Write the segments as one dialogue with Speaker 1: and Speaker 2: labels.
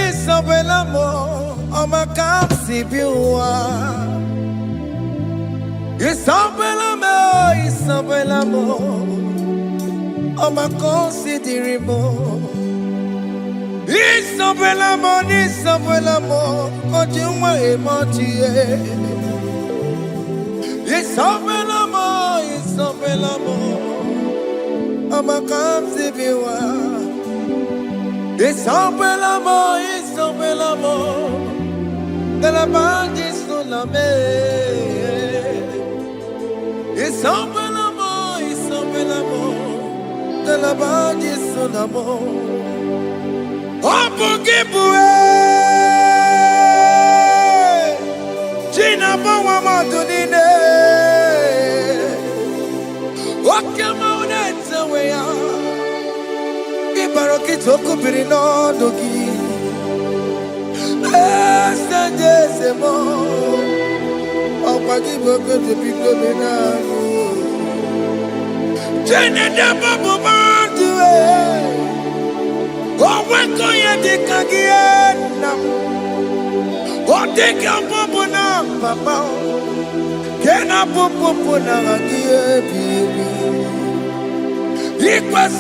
Speaker 1: Isabella, Oma Kamsi Biwa. Isabella, Oma Considerimo. Isabella, Ojuma Emotie. Isabella, Oma Kamsi Biwa. Isabella, de la bande sulla me. Isabella, de la bande sulla mo. Opo Gibue, Gina Bawa Madunine, Wakamoneta Wea, Ibarokitoko Pirino Dogi. Desemo, oh, Pagi Bogo to Pico Minano. Jenna Babu Bandu, oh, when go you take again? Oh, take your popuna, Papa. Can I popuna again, baby? Equals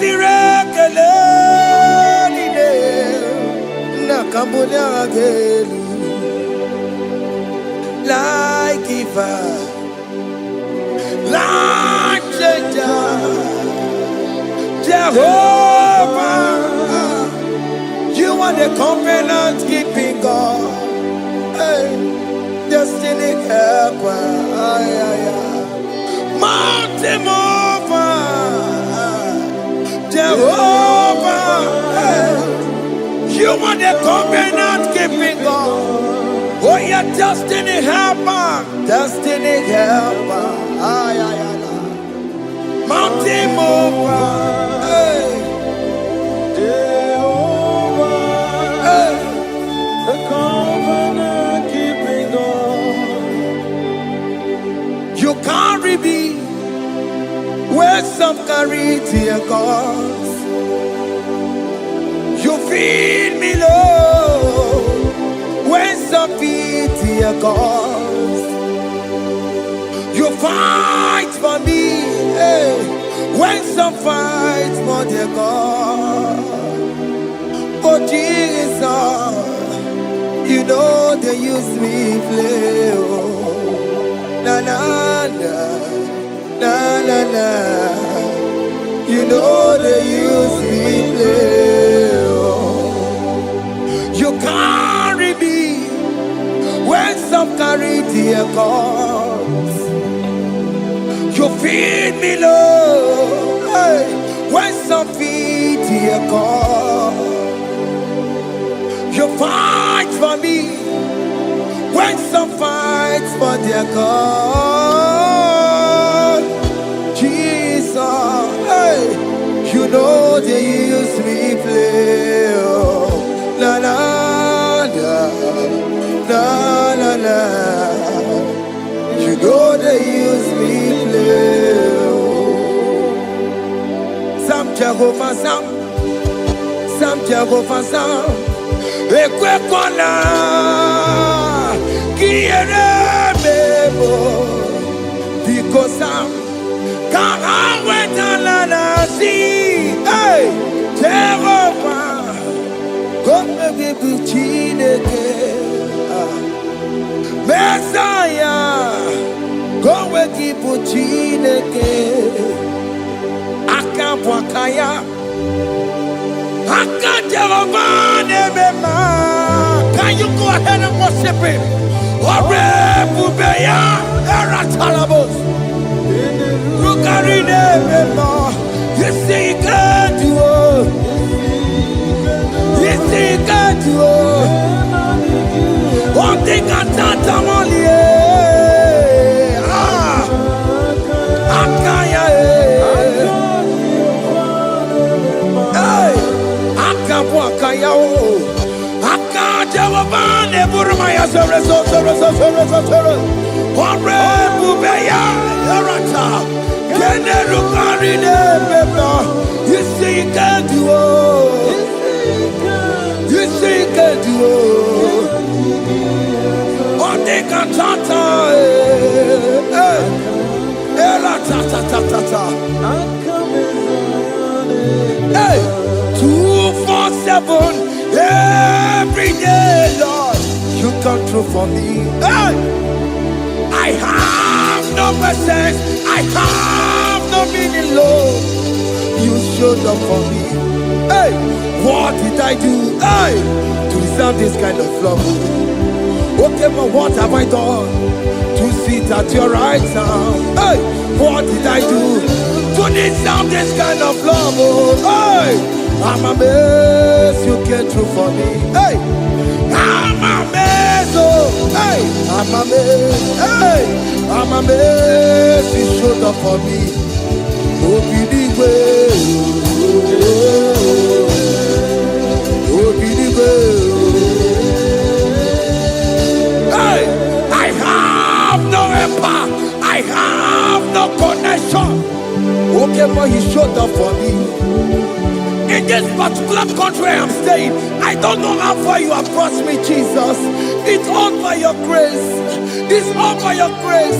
Speaker 1: Cambodia again, like Eva, like Jehovah, you are the covenant keeping God, hey, destiny helper, mountain mover, Jehovah, hey. You are the covenant keeping God. Oh, your destiny helper. Destiny helper. Mountain mover. Hey. Jehovah. Hey. The covenant keeping God. You carry me where some carry tear gods. You feed me, Lord, when some feed your cause. You fight for me, hey, when some fight for their God. Oh Jesus, you know they use me play. Oh, na na na, na na na. You know they use me play. You carry me when some carry their cause. You feed me, Lord, hey, when some feed their cause. You fight for me when some fight for their cause. Jesus, hey, you know they use me play. Oh, la la la la la la. You know they use me play. Sam Jehovah Sam Jehovah Sam. Ekwe kona kiere mebo because Sam can't wait la si. Hey, Jehovah. Come give Chineke, Messiah. Go give Chineke. Akabwakaya, Akajehovah Nebema. Can you go ahead and worship him? Ore Bubeya, Eratalabos. Rukarine Nebema. You see, you can't do it. Yes, he got you. One thing I thought I'm only. Akaya. Hey, Akabwakaya. Akajawane Burmaya Sora. Ore Bubeya, Yarata. You see, you can't do it. You Hey, 247 every day, Lord. You come through for me. Hey, I have no presence. I have no meaning, Lord. You showed up for me. Hey, what did I do? Hey, to deserve this kind of love? Okay, but what have I done to sit at your right hand? Hey, what did I do to deserve this kind of love? Oh, hey, I'm amazed you came through for me. Hey, I'm amazed. Oh, hey, I'm amazed. Hey, I'm amazed you showed up for me. Oh, be the way. Oh, be the way. I have no helper. I have no connection. Okay, but he showed up for me. In this particular country I am staying, I don't know how far you have brought me, Jesus. It's all by your grace. It's all by your grace.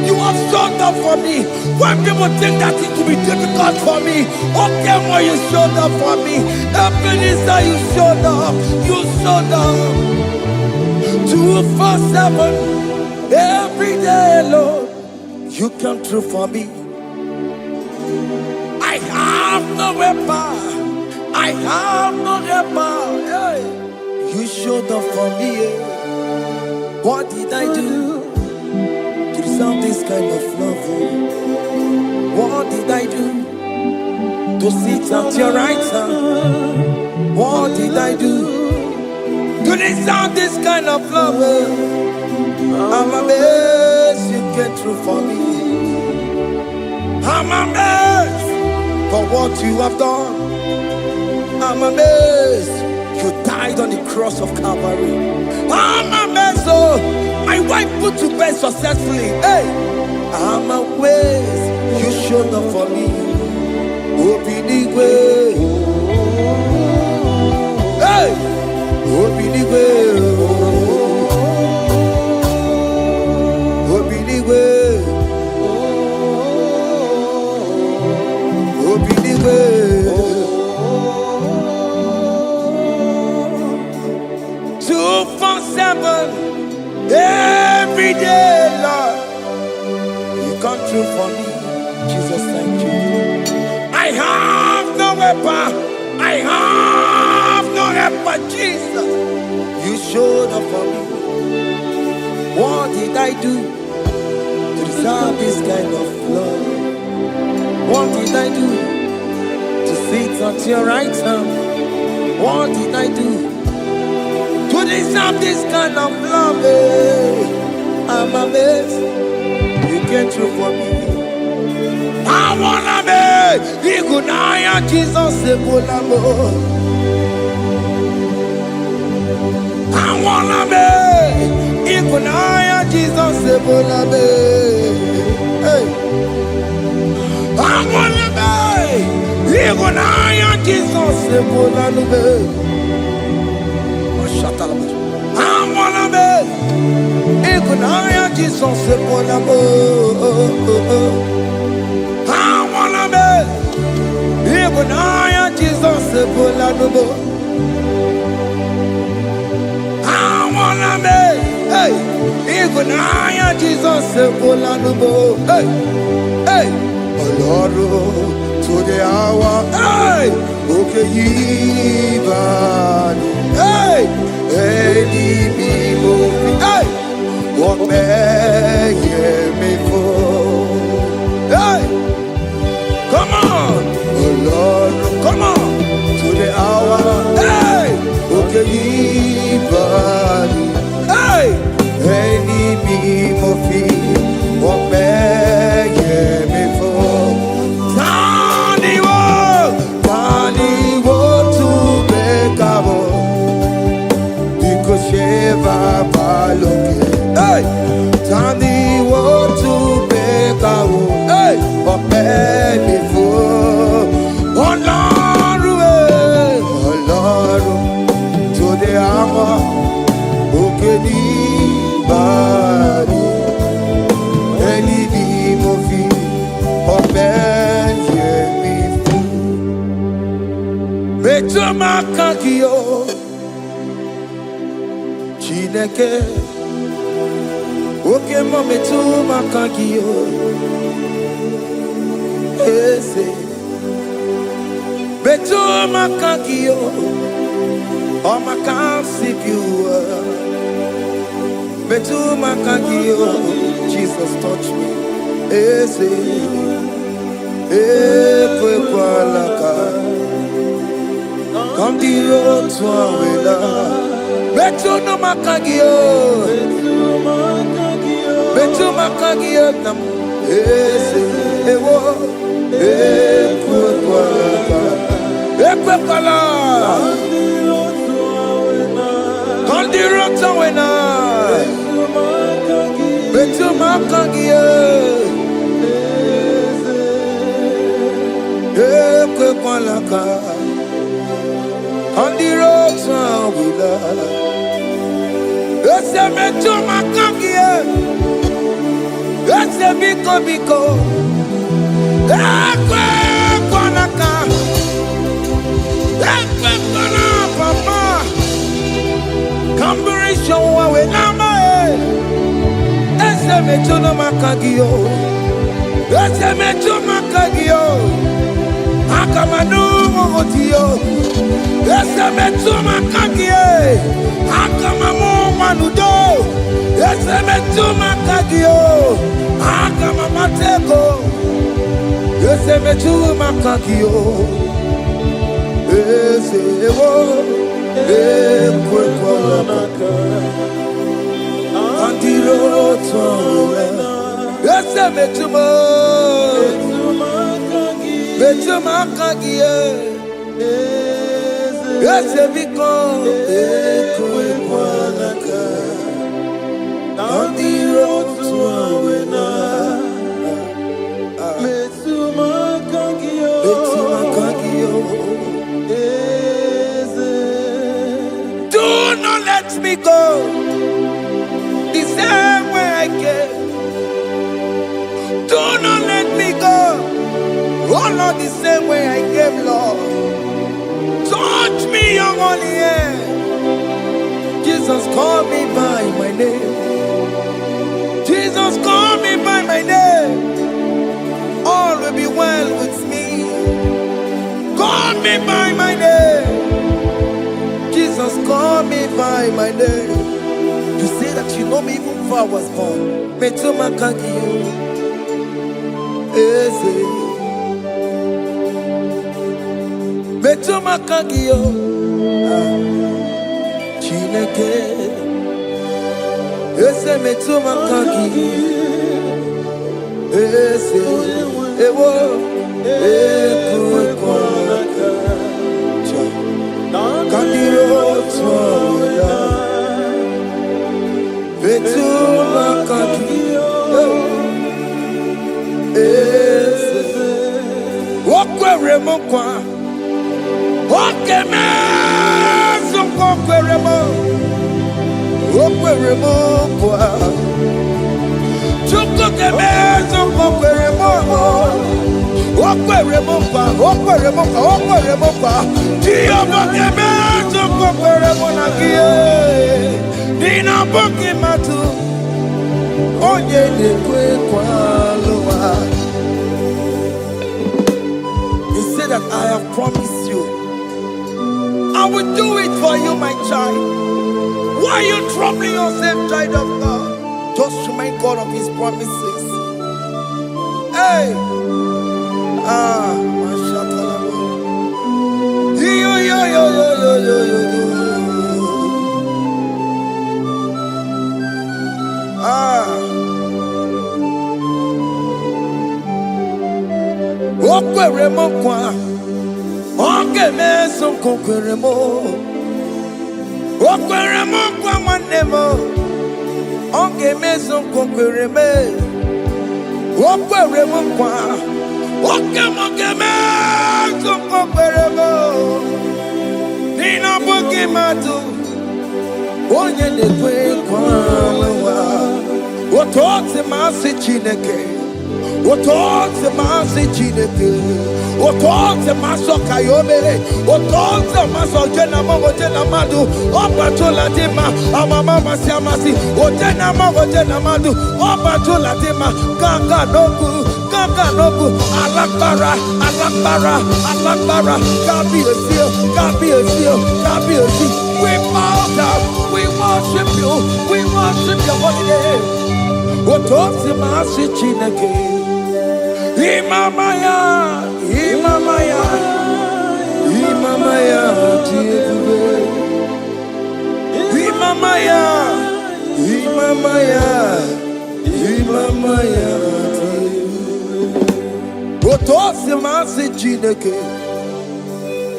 Speaker 1: You have showed up for me. When people think that it will be difficult for me, okay, but you showed up for me. Ebenezer, you showed up. You showed up. 247 every day, Lord. You come through for me. I have no weapon. I have no weapon. Hey. You showed up for me. What did I do to deserve this kind of love? What did I do to sit at your right hand? What did I do to deserve this kind of love? I'm amazed you came through for me. I'm amazed for what you have done. I'm amazed you died on the cross of Calvary. I'm amazed, oh, my wife put to bed successfully. Hey, I'm amazed you showed up for me. Open the way. Hey, open the way. Open the way. Open the way. 247 every day, Lord. You come through for me. Jesus, thank you. I have no weapon. I have no helper, Jesus. You showed up for me. What did I do to deserve this kind of love? What did I do to sit at your right hand? What did I do to deserve this kind of love? I'm amazed you came through for me. I wanna be Igbo, Jesus, I wanna be Igbo, Jesus, hey. I wanna be Igbo, Jesus, I wanna be Igbo, Jesus, I wanna be Igbo, Jesus, I wanna be, hey, Igbo, Jesus, hey, hey, Lord, to the hour, hey, okay, hey, hey, hey, what may me for, hey, come on, oh Lord, come on, to the hour, hey, okay, hey, any me for fee, what may me for, Tani wo to make up, because Sheva Baloke, hey, Tani wo makagio Chineke Oke mo metu makagio Ese Metu makagio Oh makasipiu Metu makagio Jesus touch me Ese Ekwe kwa laka Kandiro tuawela Betu no makagio Betu makagio nam Ese ewo Ekwe kwa laka Ekwe kwa laka Kandiro tuawela Betu makagio Ekwe kwa laka On the road to Willa, it's a meto makagie, it's a biko, Ekwe kwa laka, Ekwe kwa la papa, Kamburisho wawe nama it's a meto no makagio, it's a meto makagio. Akamanu motio, ese metu makagie. Akamamu manudo, ese metu makagio. Akamamatego, ese metu makagio. Ese ewo, ekwe kwa maka. Andiro towe, ese metu mo. Betu makagie, ese biko, ekwe kwa laka, andiro tuawena. Betu makagio, do not let me go the same way I came. Do not let me go. Oh Lord, the same way I came, Lord. Touch me, your holy hand. Jesus, call me by my name. Jesus, call me by my name. All will be well with me. Call me by my name. Jesus, call me by my name. You say that you know me even before I was born. Metumakagio. Eze. Betu makagio Chineke Ese metu makagio Ese ewo Ekwe kwa laka Kandiro tuawela Betu makagio Ese Wakwe remokwa Okeme sunko kweremo kwa Chuko keme sunko kweremo Okweremo kwa Tiyo keme sunko kweremo na kie Dina boki matu Onye nekwe kwa loa. He said that I have promised you I will do it for you, my child. Why are you troubling yourself, child of God? Just remind God of His promises. Hey! Mashallah. Okweremo kwa. Okeme sunko kweremo. Okweremo kwa manemo. Okeme sunko kwereme. Okweremo kwa. Okeme sunko kweremo. Nina boki matu. Onye nekwe kwa lewa. Otote masi Chineke. Otonze masi chineke, otonze maso kayome, otonze maso jena mongo jena madu, opatola dima, amama masi amasi, ojena mongo jena madu, opatola dima, ganga nogu, alakbara, God be a seal, God be a seal, God be a seal. We bow down, we worship your holy name. Otonze masi chineke. Imamaya,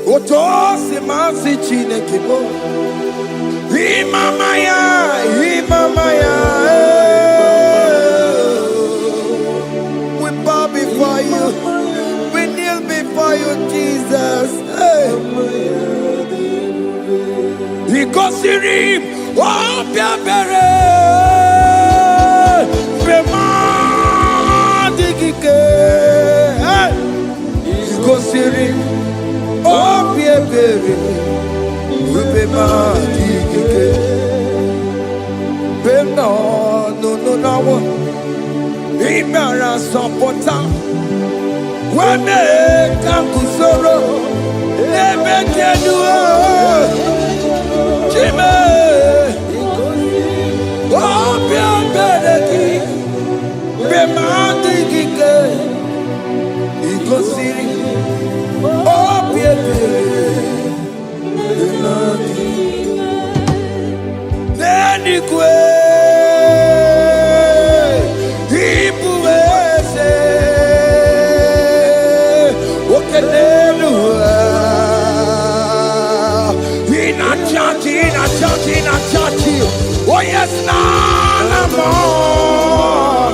Speaker 1: Otosi masi chineke, bo. Imamaya. We bow before you. We kneel before you, Jesus. Hey. Ikosirim, oh biabere, bema digike. Hey. Ikosirim, oh biabere, bema digike. Bema no. Imara sopota wane kakusoro lebekeduo chime obia bedeki bemandi gike ikosiri obia bemandi nenikwe in a church. Oh yes, no more.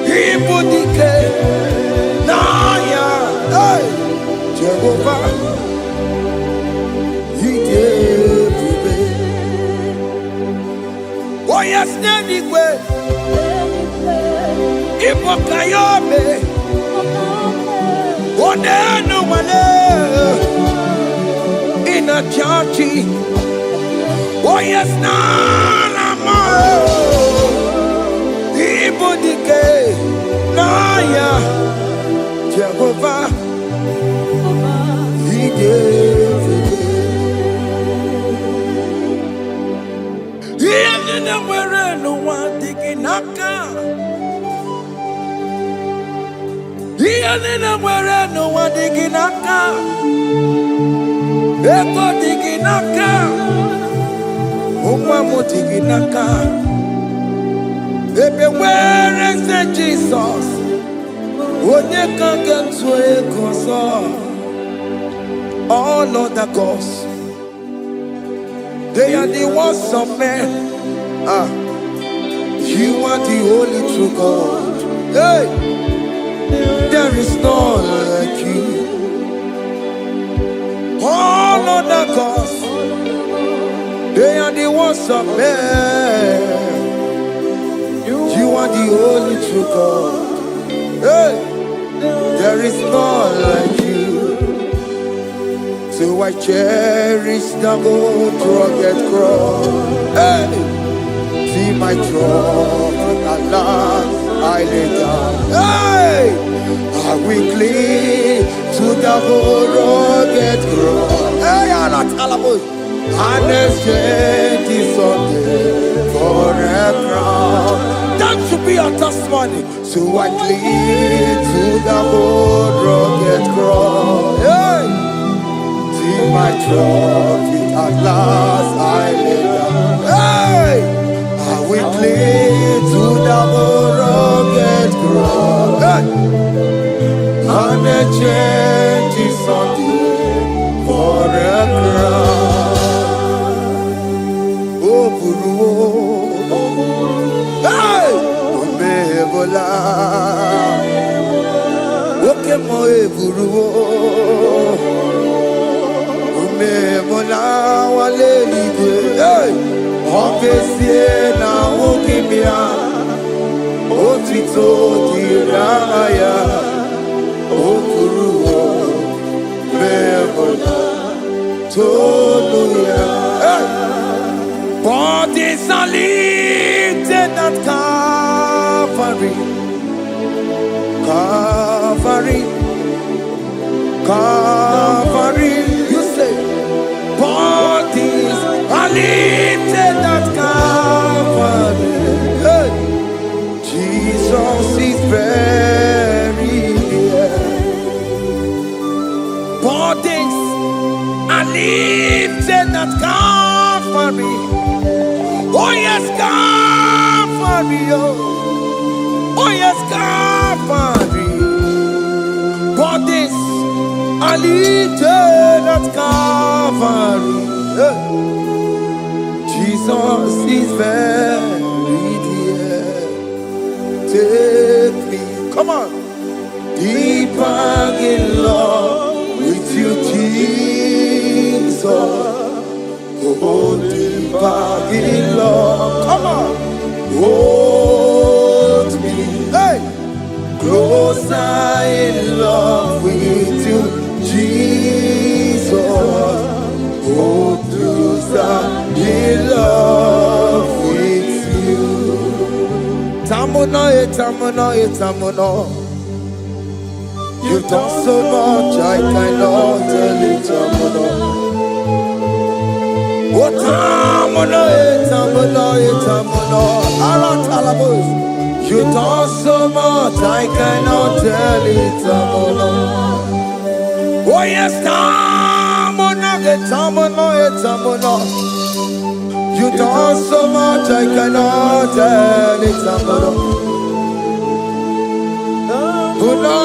Speaker 1: Ibudike, Naya, hey, Jehovah, He gave me. Oh yes, anyway, Ibokayobe, oh no one in a church. Oh yes, na more. Ibudike, Naya, Jehovah, He gave it. He didn't wear no one digging naka. He didn't wear no one digging naka. Eko digging naka. Where is the Jesus? When you can get to a console, all other gods, they are the works of men. You are the only true God. Hey, there is none like you. All other gods, they are the ones of men. You are the only true God. Hey, there is none like you. So I cherish the old rugged cross. Hey, see my throne at last I lay down. Hey, I will cling to the old rugged cross. Hey, I'm not alabos. And exchange is something for a crown. That should be our testimony. So I cling to the old rugged cross. Hey, see my trophy at last I lay down. Hey, I will cling to the old rugged cross. Hey, and exchange is something for a crown. Hey, Omebola, Okemo Eburu, Omebola wale libe. Hey, Okesie na Okemia, Otito. aya, okuruwo, mebola, toluya. Bodies are lifted at Calvary, Calvary, Calvary. You say, bodies are lifted at Calvary. Hey. Jesus is buried here. Bodies are lifted at Calvary. Oh yes, Calvary. Oh yes, Calvary. Bodies are lifted at Calvary. Jesus is buried here. Take me, come on, deeper in love with you, Jesus. Oh, deeper in love, come on, hold me, hey, closer in love with you, Jesus. Oh, closer in love with you. Tamuno, tamuno, tamuno. You've done so much, I cannot tell it, tamuno. Oh, tamuno, tamuno, tamuno. Aratalabos. You've done so much, I cannot tell it, tamuno. Oh yes, tamuno, tamuno, tamuno. You done so much, I cannot tell it, tamuno. Tamuno,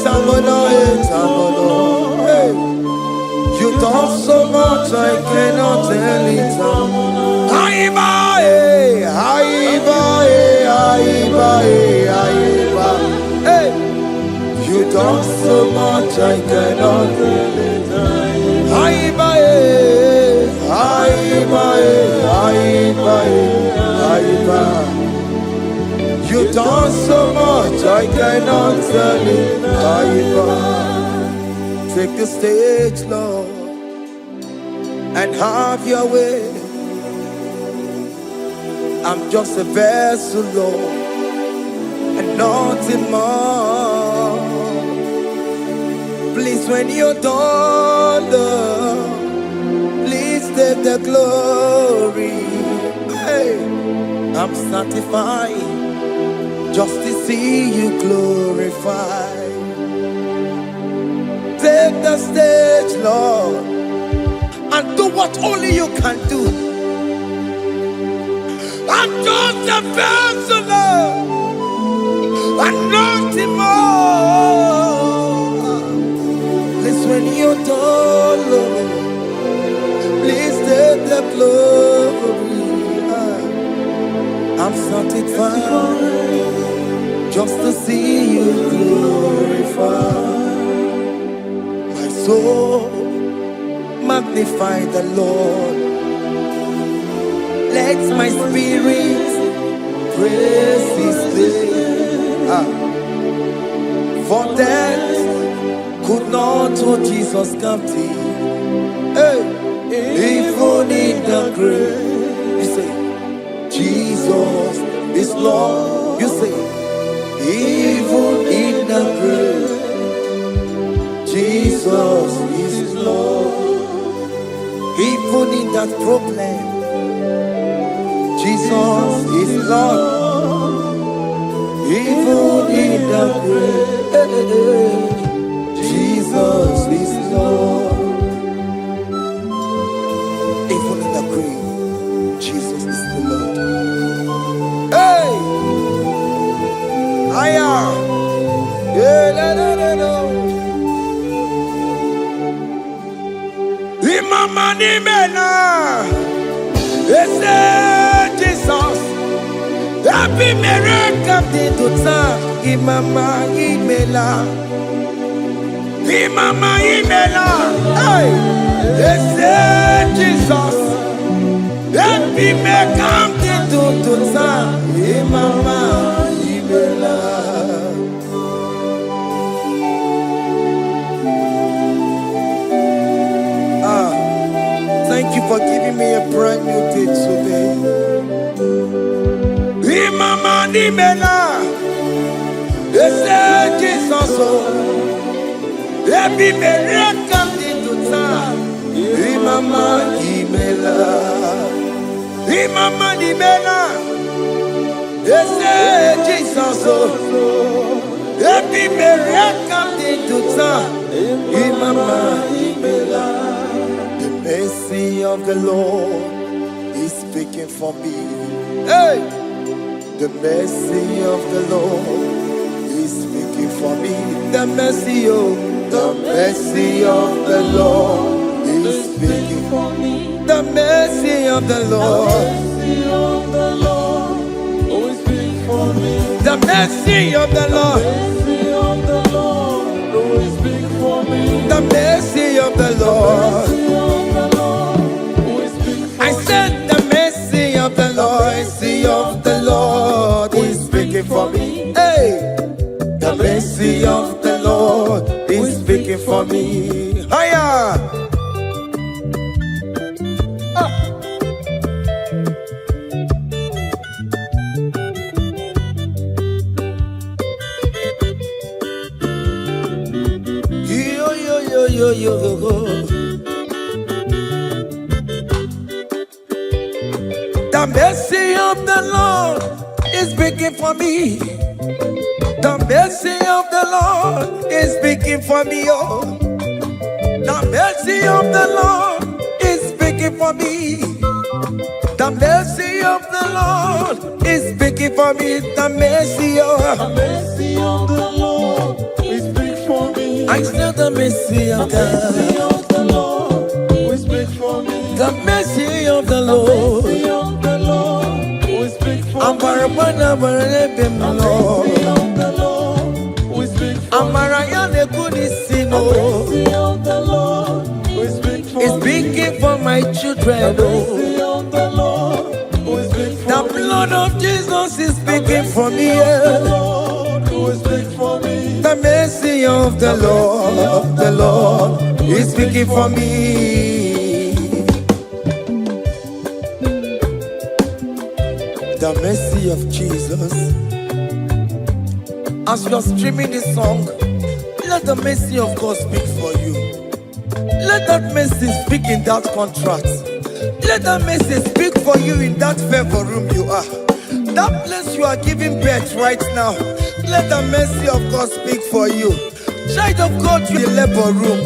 Speaker 1: tamuno, tamuno. Hey, you done so much, I cannot tell it, tamuno. Aiba, aiba, aiba, aiba. Hey, you done so much, I cannot tell it. Aiba, aiba, aiba, aiba. You done so much, I cannot tell it. Aiba. Take the stage, Lord, and have your way. I'm just a vessel, Lord, and nothing more. Please, when you're done, Lord, please take the glory. Hey, I'm satisfied just to see you glorified. Take the stage, Lord, and do what only you can do. I'm just a vessel, Lord, and nothing more. Please, when you're done, Lord, please take the glory. I'm satisfied just to see you glorified. My soul magnify the Lord. Let my spirit praise His name. For death could not hold Jesus captive. Hey, even in the grave, you say, Jesus is Lord. You say, even in the grave, Jesus is Lord. Even in that problem, Jesus is Lord. Even in the grave, Jesus is Lord. Even in the grave, Jesus is the Lord. Hey! I am. Yeah, no, no, no, no. Imama ni mena. Jesus, happy miracle to time. Imama imela, Imama imela. Hey, Jesus, happy miracle to time. Imama imela. thank you for giving me a brand new day today. Imama Nimela, they say Jesus, every man comes into town. Imama Nimela, Imama Nimela, they say Jesus, every man comes into town. Imama Nimela. The mercy of the Lord is speaking for me. Hey! The mercy of the Lord is speaking for me. The mercy of the Lord is speaking for me. The mercy of the Lord is speaking for me. The mercy of the Lord is speaking for me. The mercy of the Lord. I said the mercy of the Lord is speaking for me. Hey, the mercy of the Lord is speaking for me. Higher. Yo. The mercy of the Lord is speaking for me. The mercy of the Lord is speaking for me. Oh, the mercy of the Lord is speaking for me. The mercy of the Lord is speaking for me. The mercy of the Lord is speaking for me. I said the mercy of God. The Lord will speak for me. The mercy of the Lord. We speak for me. The mercy of the Lord. We speak for me. It's speaking for my children. The mercy of the Lord. We speak for me. The blood of Jesus is speaking for me. The mercy of the Lord is speaking for me. The mercy of Jesus. As you are streaming this song, let the mercy of God speak for you. Let that mercy speak in that contract. Let that mercy speak for you in that favor room you are. That place you are giving birth right now. Let the mercy of God speak for you. Child of God, you in the labor room.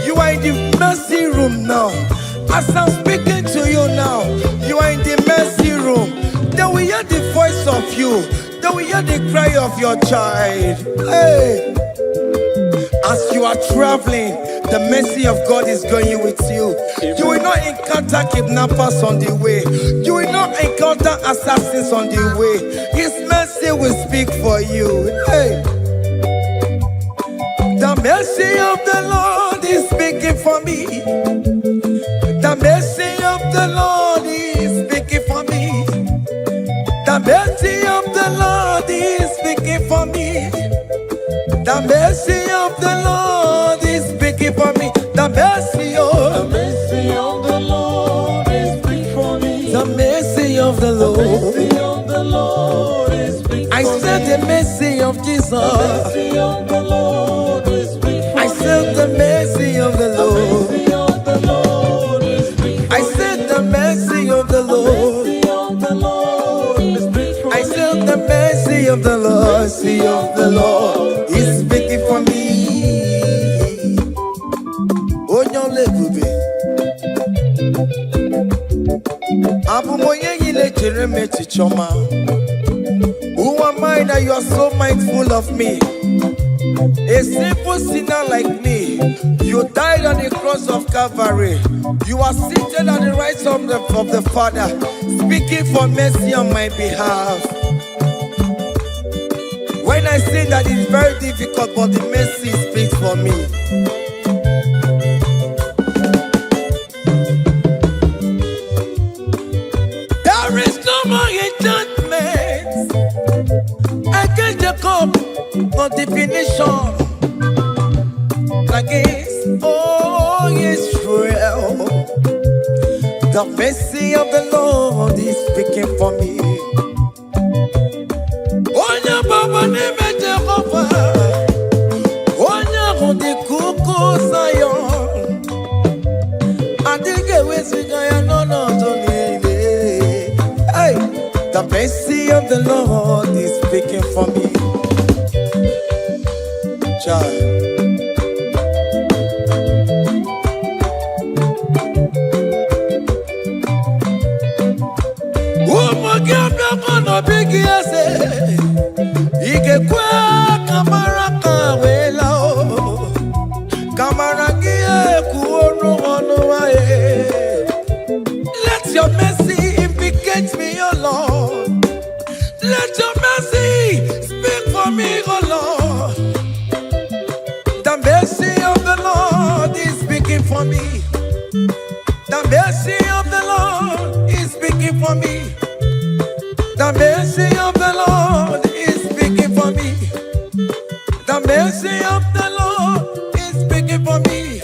Speaker 1: You are in the mercy room now. As I'm speaking to you now, you are in the mercy room. They will hear the voice of you. They will hear the cry of your child. Hey! As you are traveling, the mercy of God is going with you. You will not encounter kidnappers on the way. You will not encounter assassins on the way. His mercy will speak for you. Hey! The mercy of the Lord is speaking for me. The mercy of the Lord is speaking for me. The mercy of the Lord is speaking for me. The mercy of the Lord is speaking for me. The mercy of the Lord is speaking for me. The mercy of the Lord is speaking for me. I said the mercy of Jesus. The mercy of the Lord is speaking for me. I said the mercy of the Lord. I said the mercy of the Lord. I said the mercy of the Lord is speaking for me. Oh, no, lebube. Abu moye yile jereme chichoma. Who am I that you are so mindful of me? A simple sinner like me, you died on the cross of Calvary. You are seated at the right of the Father, speaking for mercy on my behalf. When I say that it's very difficult, but the mercy speaks for me. There is no more enchantment against Jacob, no definition against all Israel. The mercy of the Lord is speaking for me. Onya baba neme Jehovah, onya hundi kuku Zion. Adige wesigaya no to nile. Hey, the mercy of the Lord is speaking for me. Child. Big yes, Ike kwa kamara kawela o, kamara gie kuonu onuwae. Let your mercy implicate me, O Lord. Let your mercy speak for me, O Lord. The mercy of the Lord is speaking for me. The mercy of the Lord is speaking for me. The mercy of the Lord is speaking for me. The mercy of the Lord is speaking for me.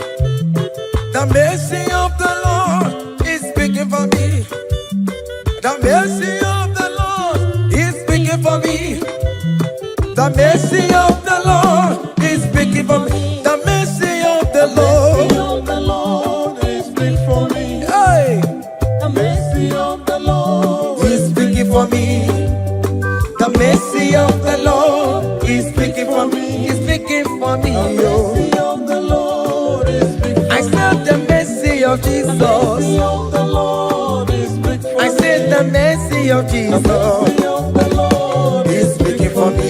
Speaker 1: The mercy of the Lord is speaking for me. The mercy of the Lord is speaking for me. The mercy of the Lord is speaking for me. The mercy of the Lord is speaking for me. Hey, the mercy of the Lord is speaking for me. The mercy of the Lord is speaking for me. He's speaking for me. The mercy of the Lord is speaking for me. I said the mercy of Jesus. The mercy of the Lord is speaking for me. I said the mercy of Jesus. The mercy of the Lord is speaking for me.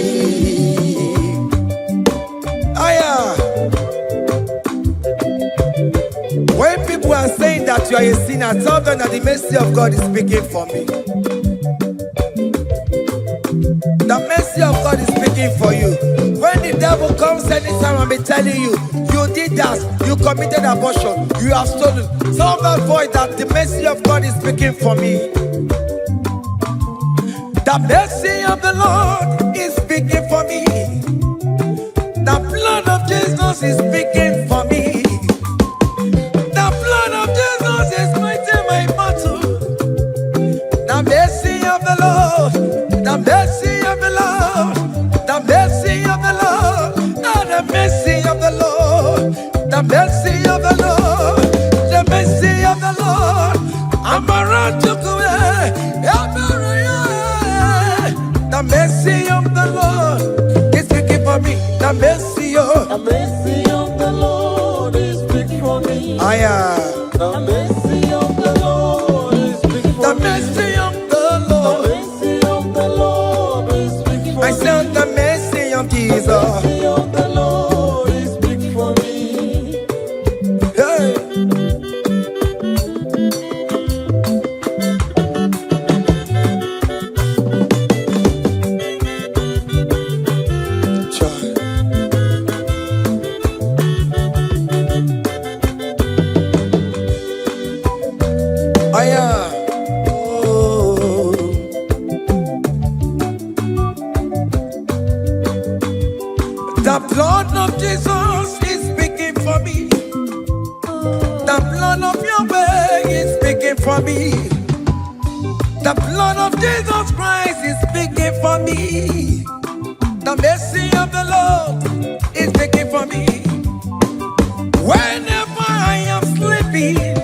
Speaker 1: When people are saying that you are a sinner, tell them that the mercy of God is speaking for me. The mercy of God is speaking for you. When the devil comes anytime and be telling you, you did that, you committed abortion, you have stolen, tell that voice that the mercy of God is speaking for me. The mercy of the Lord is speaking for me. The blood of Jesus is speaking for me. The blood of Jesus is fighting my battle. The mercy of the Lord, the mercy of the Lord, the mercy of the Lord, the mercy of the Lord, the mercy of the Lord, the mercy of the Lord. I'm around to go. The mercy of the Lord is speaking for me. The mercy of the Lord is speaking for me. I am. The mercy of the Lord is speaking for me. The mercy of the Lord. The mercy of the Lord is speaking for me. I said the mercy of Jesus. The mercy of the Lord is speaking for me. Hey. The blood of Jesus is speaking for me. The blood of Yahweh is speaking for me. The blood of Jesus Christ is speaking for me. The mercy of the Lord is speaking for me. Whenever I am sleeping,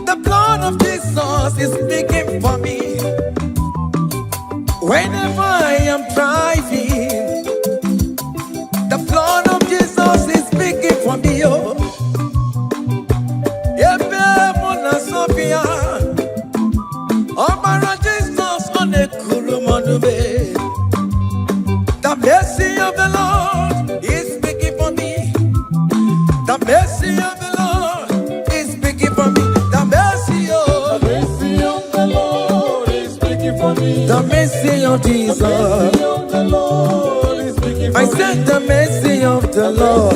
Speaker 1: the blood of Jesus is speaking for me. Whenever I am driving, the blood of Jesus is speaking for me. Oh, the mercy of the Lord is speaking for me. The mercy of the Lord is speaking for me. The mercy of the Lord is speaking for me. The mercy of Jesus. The mercy of the Lord is speaking for me. I said the mercy of the Lord.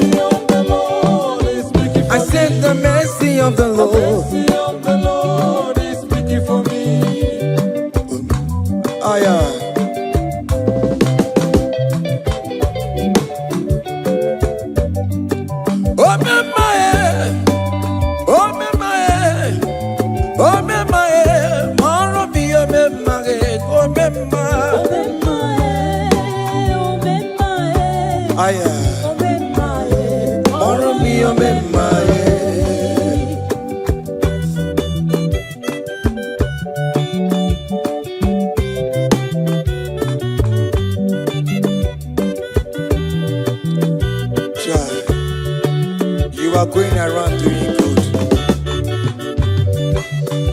Speaker 1: I said the mercy of the Lord. The mercy of the Lord is speaking for me. Aya. Oro mi omemaye. You are going around doing good.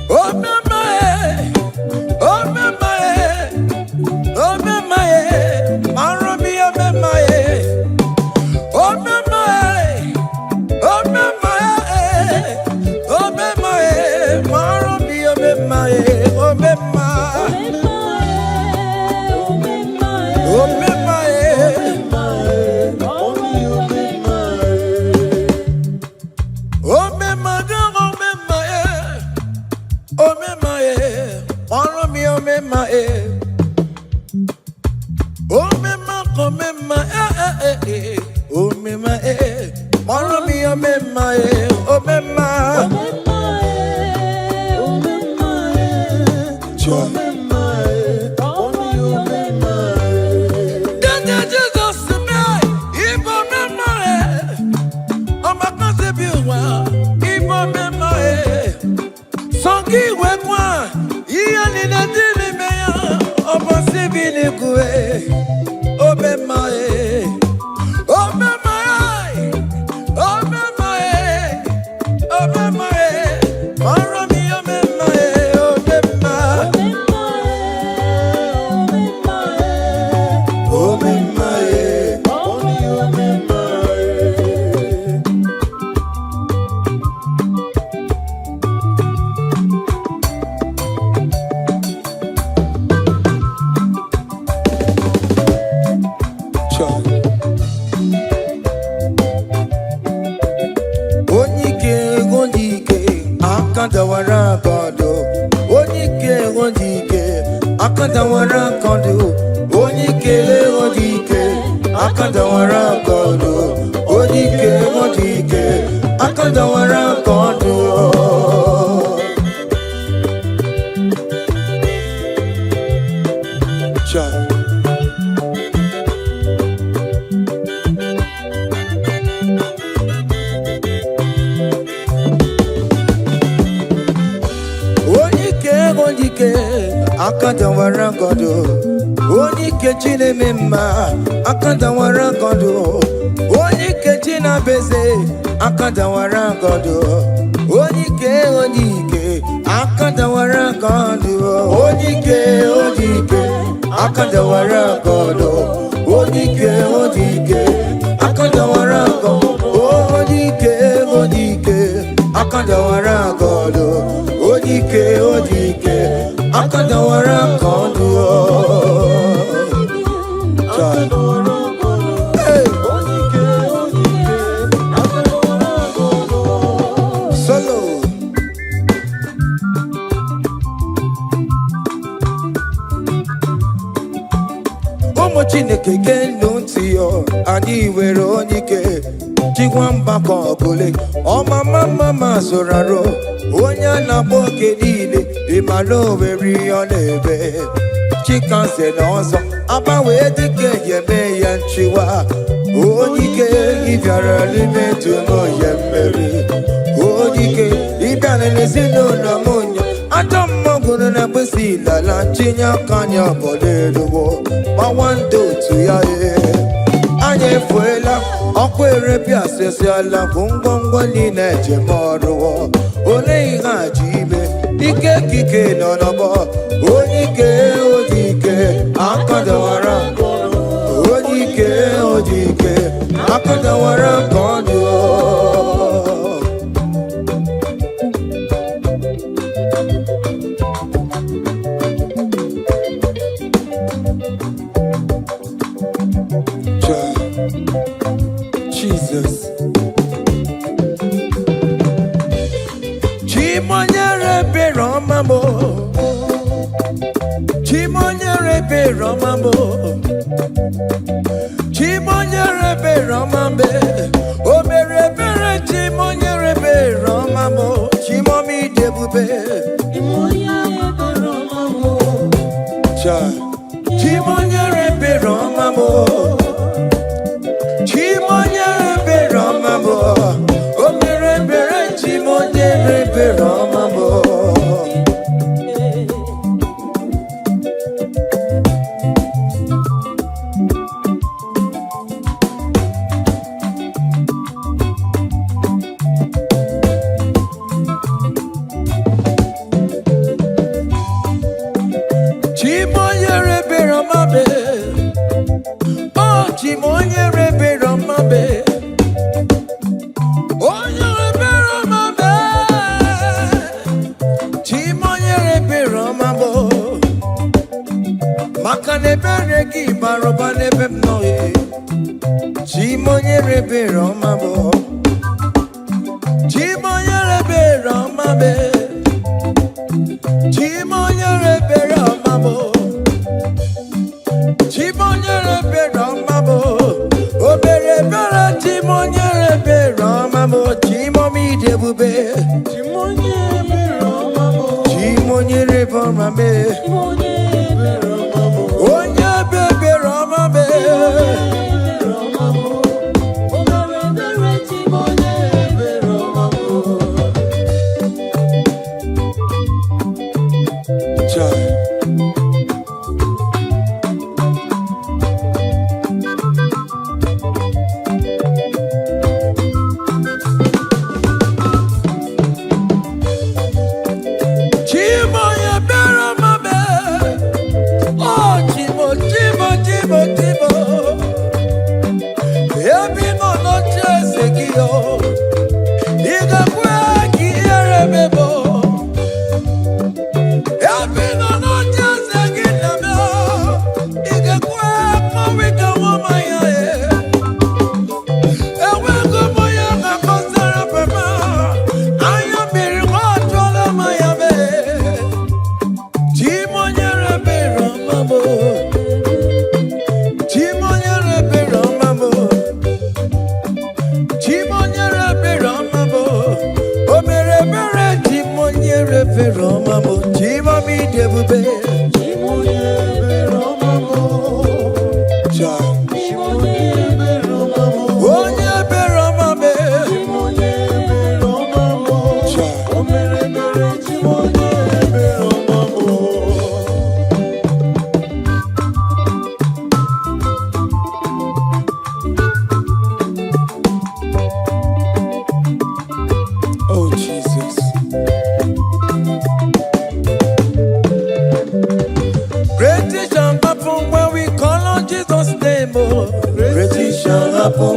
Speaker 1: Oh memaye, oh memaye, oh memaye, maro mi omemaye. Oh memaye, oh memaye, oh memaye, maro mi omemaye, oh memaye, oh memaye. Akadawara godo, oni kechine mema. Akadawara godo, oni kechina beze. Akadawara godo, oni ke. Akadawara godo, oni ke. Akadawara godo, oni ke. Akadawara godo, oni ke. Akadawara godo, oni ke. Akadawara godo. Hey. Solo. Omo Chineke genu ntị yo, anyị were onike. Chikwamba ka ọbụle, ọmama zoraro. Onye na-akpọ oge niile, ịmara oweri ọ na-ebe. Chikanse na ọzọ, agbanwe dịka eme ya nchiwa. Onike ịbịara n'ime tụnụ ya mmeri. Onike ịbịara n'ezinụlọ m onye. Ajọ mmọgwụrụ na mgbesi lala, chinye aka anya ọbọdọ eluwo. Gbawa ndị otu ya anyị efuela, ọkwa erepịa asesiala bụ ngwongwo niile ejem ọrụ. Ole ihe a ji ime, ike kike nọ n'ọgbọ. Onike odike, akadawara. Onike odike, akadawara ka ọ dị. Jesus. Chimonyere Romambo, Chimonyere Romambo, Chimonyere Romambe, Omerepere Chimonyere Romambo, Chimomi Debube, Chimonyere Romambo, Chimonye Ramabo, O Mere Chimonye Ramabo. Chimonye rebe romabo, Chimonye rebe romabe, Chimonye rebe romabo, Chimonye rebe romabo, Obere bere Chimonye rebe romabo, Chimomi debube, Chimonye rebe romabo, Chimonye rebe romabe, Onya bebe romabe.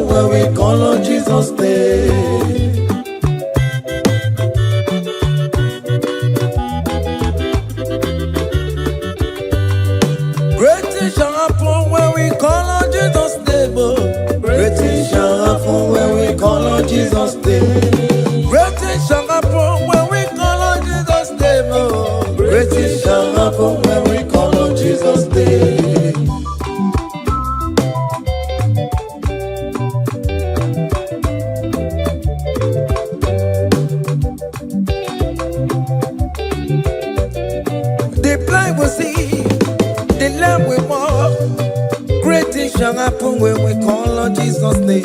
Speaker 1: When we call on Jesus' name, great things shall happen when we call on Jesus' name. Great things shall happen when we call on Jesus' name. Great things shall happen when we call on Jesus' name. Great things shall happen when we call on Jesus' name. Shall happen when we call on Jesus' name.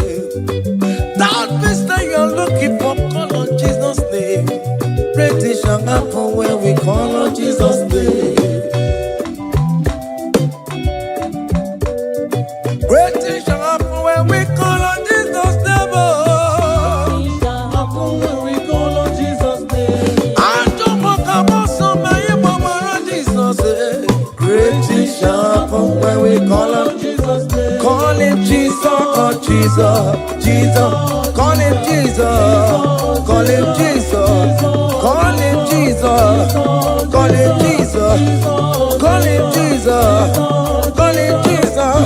Speaker 1: That means that you are looking for, call on Jesus' name. Great things shall happen when we call on Jesus' name. Great things shall happen when we call on Jesus' name. Happen when we call on Jesus' name. I don't want to come on my mama Jesus. Great things shall happen when we call on Jesus' name. Call him Jesus, oh Jesus, Jesus. Call him Jesus, call him Jesus, call him Jesus, call him Jesus, call him Jesus, call him Jesus,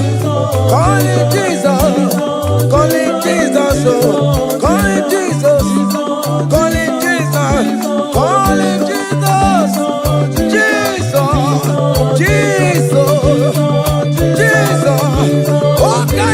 Speaker 1: call him Jesus, call him Jesus, oh, call him Jesus, call him Jesus, call him Jesus, Jesus, Jesus. Okay,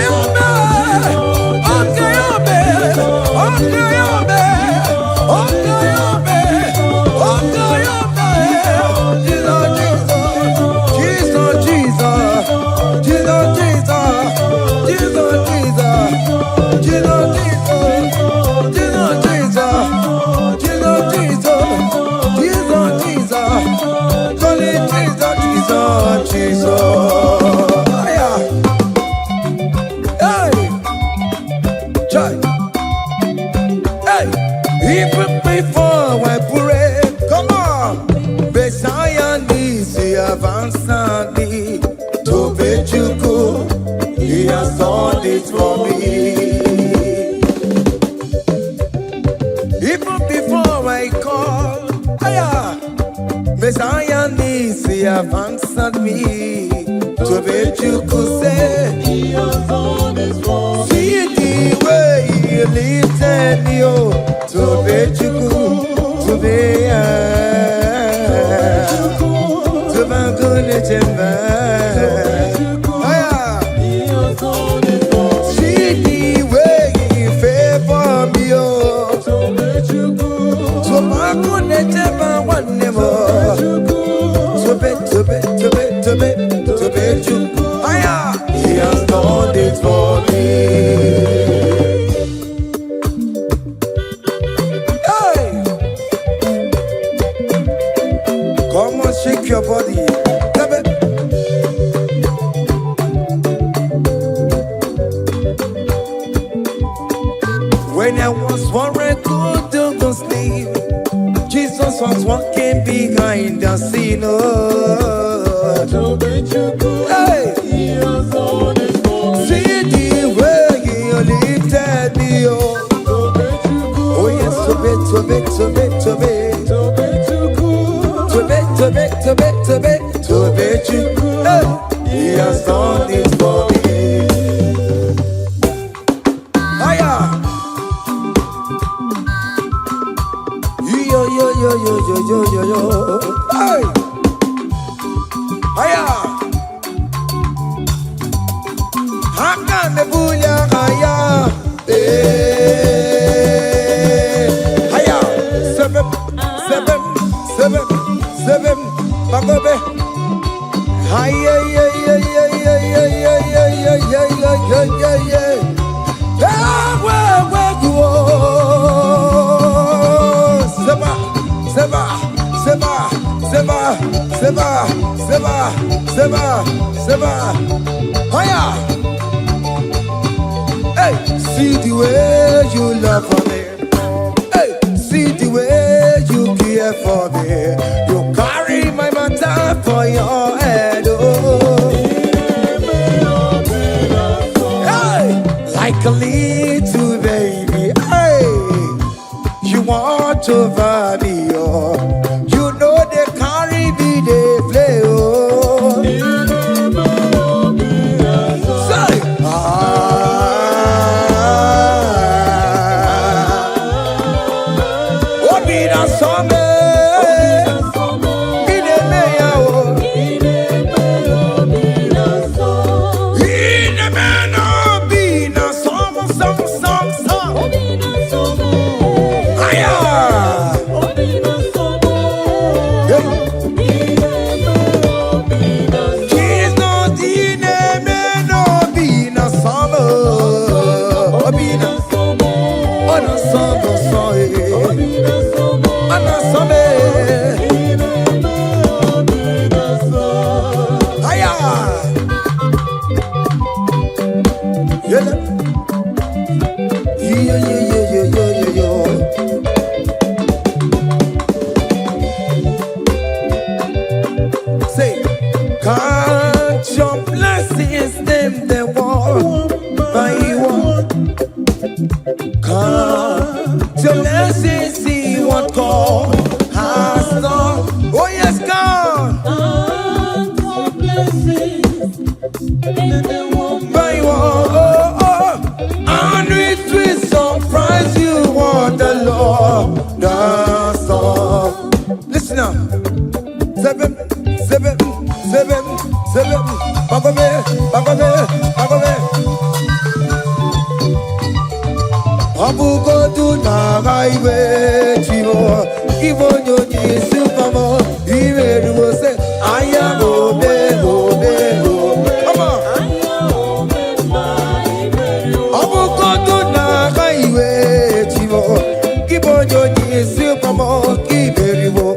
Speaker 1: Zion needs to have answered me. To be you could say, He has done His work. See the way He lifted me up. To be you could, to be to be good at He has done His work. See the way He favored me up. To be you good, to be good at one more. To be you. He has done it for me. Hey! Come on, shake your body. When I was worried, couldn't sleep, Jesus was walking behind the scene. Hey! See the way He lifted me up. Oh yes, to be. Hey! He has done it for me. Hiya! Yo. Hey! Hiya! Haya, haya, seven, bagobe, haya, haya. Hey, see the way you love for me. Hey, see the way you care for me. You carry my matter for your head. Oh, hey, like a little baby. Hey, you want over me. Oh, you know they carry me, they play. Oh, say, count your blessings, them they one by one. Count your blessings, see what God has done. Oh yes, God. Count your blessings, them they one by one. And it will surprise you what the Lord does. Listen now. Seven. Bagome. Abugo do na highway chivo. Ibo nyoni supamo. Iwe ruo se aya obe. Come on. Abugo do na highway chivo. Ibo nyoni supamo. Iwe ruo.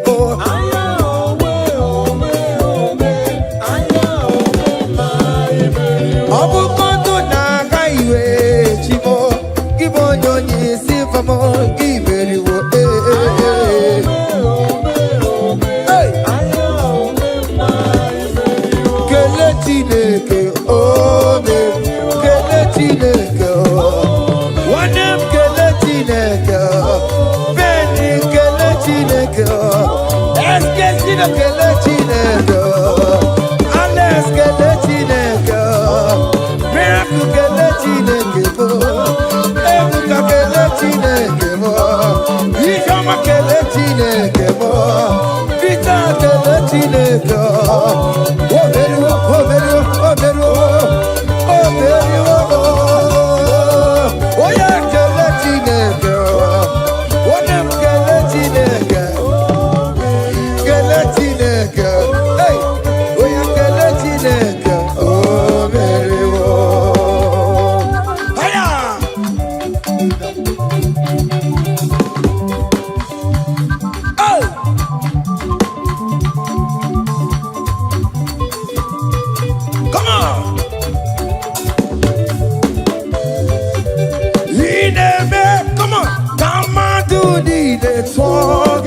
Speaker 1: Destina Kelechineko, Alex Kelechineko, Miracle Kelechineko, Ebuka Kelechineko, Ishama Kelechineko, Vita Kelechineko, Oberu, Oberu, Oberu, Oberu, Oya Kelechineko, Onem Kelechineko. Hey, we are Galatineka, oh, very well. Hiya! Oh! Come on! Come on! Come on, do the talk,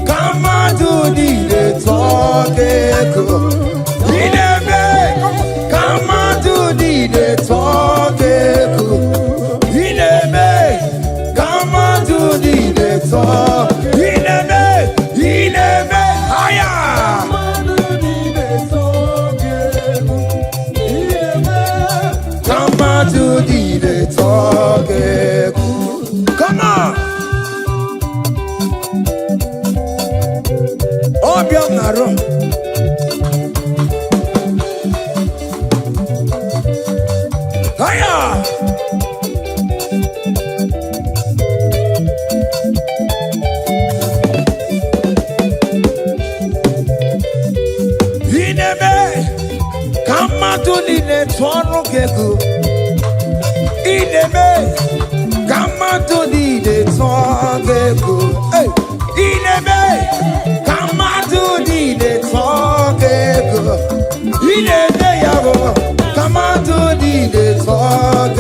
Speaker 1: come on, do the talk, come on, do the talk, come on, do the talk, higher. Come on, do the talk, come on. Naro. Hiya! Ineme, kama tuline twanu keku. Ineme, kama tuline twanu keku. Hey, ineme. The talk, come on to the talk.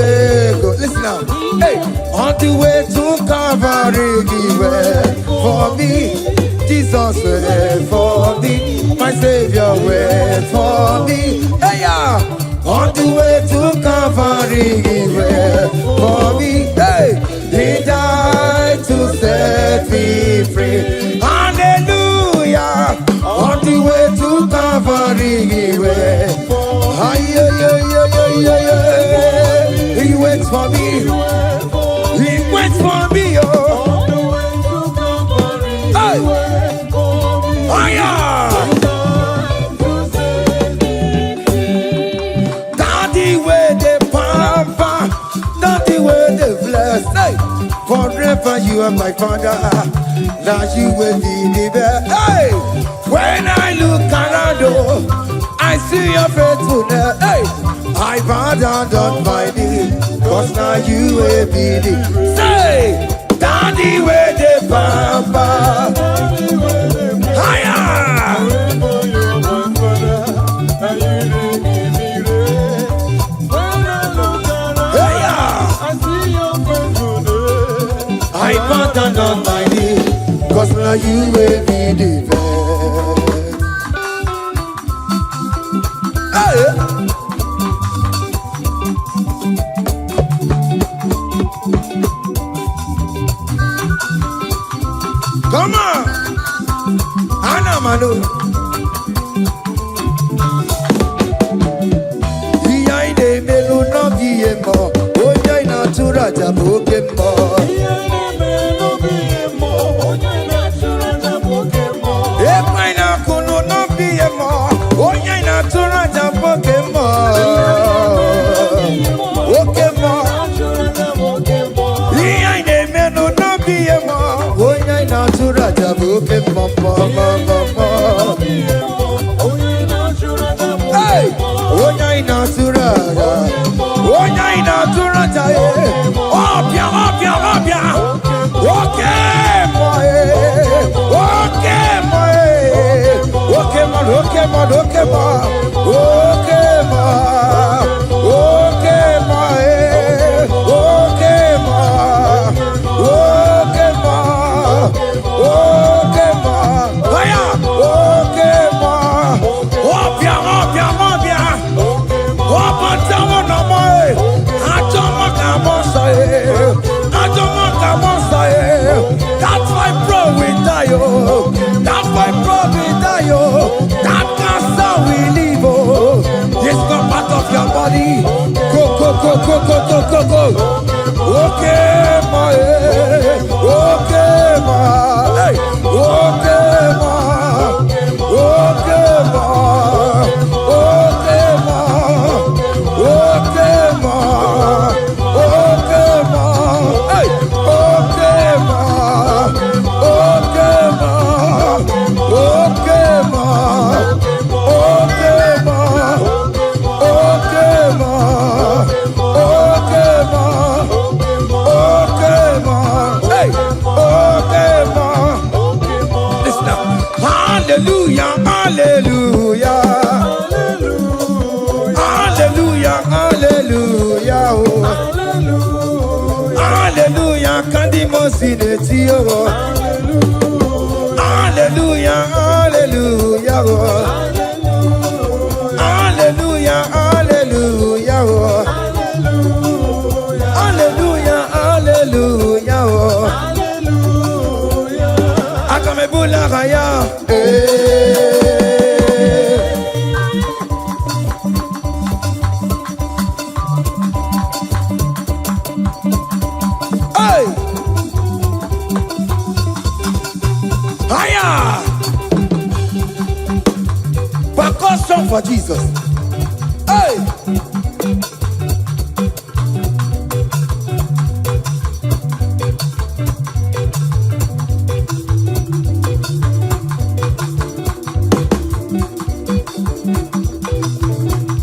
Speaker 1: Listen now, hey, on the way to Calvary, for me, Jesus wait for me, my Savior wait for me. Hey, on the way to Calvary, wait for me. Hey, He died to set me free. Hallelujah. On the way to Calvary, He waits for me. He waits for me, oh. Hey. Daddy way the pamper, daddy way the bless. Hey. Forever you are my father. Now you will be the best. Hey. When I look around, I see your faithfulness. Hey, I bow down on my knees, 'cause now you will be the. Say, Daddy, where the pampa. Higher. I bow down on my knees, 'cause now you will be the best. Come on, Anna Manu. Behind the melu no biemo, oya ina tura jabokemo. Epaina kuno no biemo, oya ina tura jabokemo. Okemo. Behind the melu no biemo. Natura jabuke mama. Hey, Onyai natura, Onyai natura jaye. Opia. Okay, That's my bro. die, oh. That fibroid will die, oh. That cancer will leave, oh. It's not part of your body. Go, go, go, go, go, go, go, go. Okay, ma, okay, ma, hey, okay, ma, okay, ma, okay, ma, okay, ma, okay, ma, hey, okay, ma, okay, ma, okay, ma, okay, ma, okay, ma, okay, ma. Hallelujah, hallelujah, hallelujah, hallelujah, oh. Hallelujah, Kandi Mosineti, oh. Hallelujah, hallelujah, oh. Hallelujah, hallelujah, oh. Hallelujah, hallelujah, oh. Akamebula Raya. Hey! Higher! Percussion for Jesus. Hey!